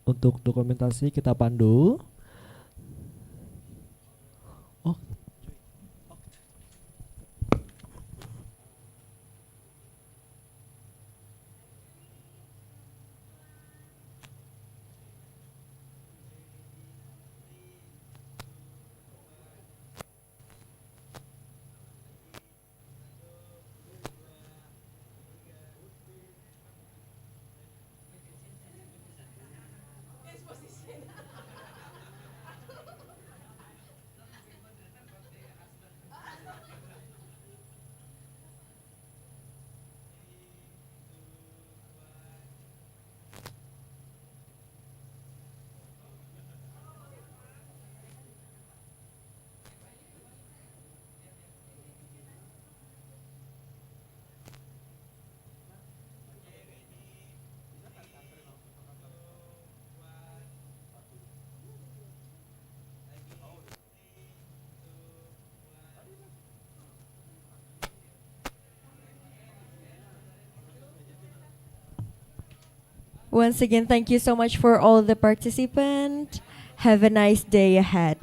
Speaker 1: Untuk dokumentasi kita pandu. Oh.
Speaker 2: Once again, thank you so much for all the participants. Have a nice day ahead.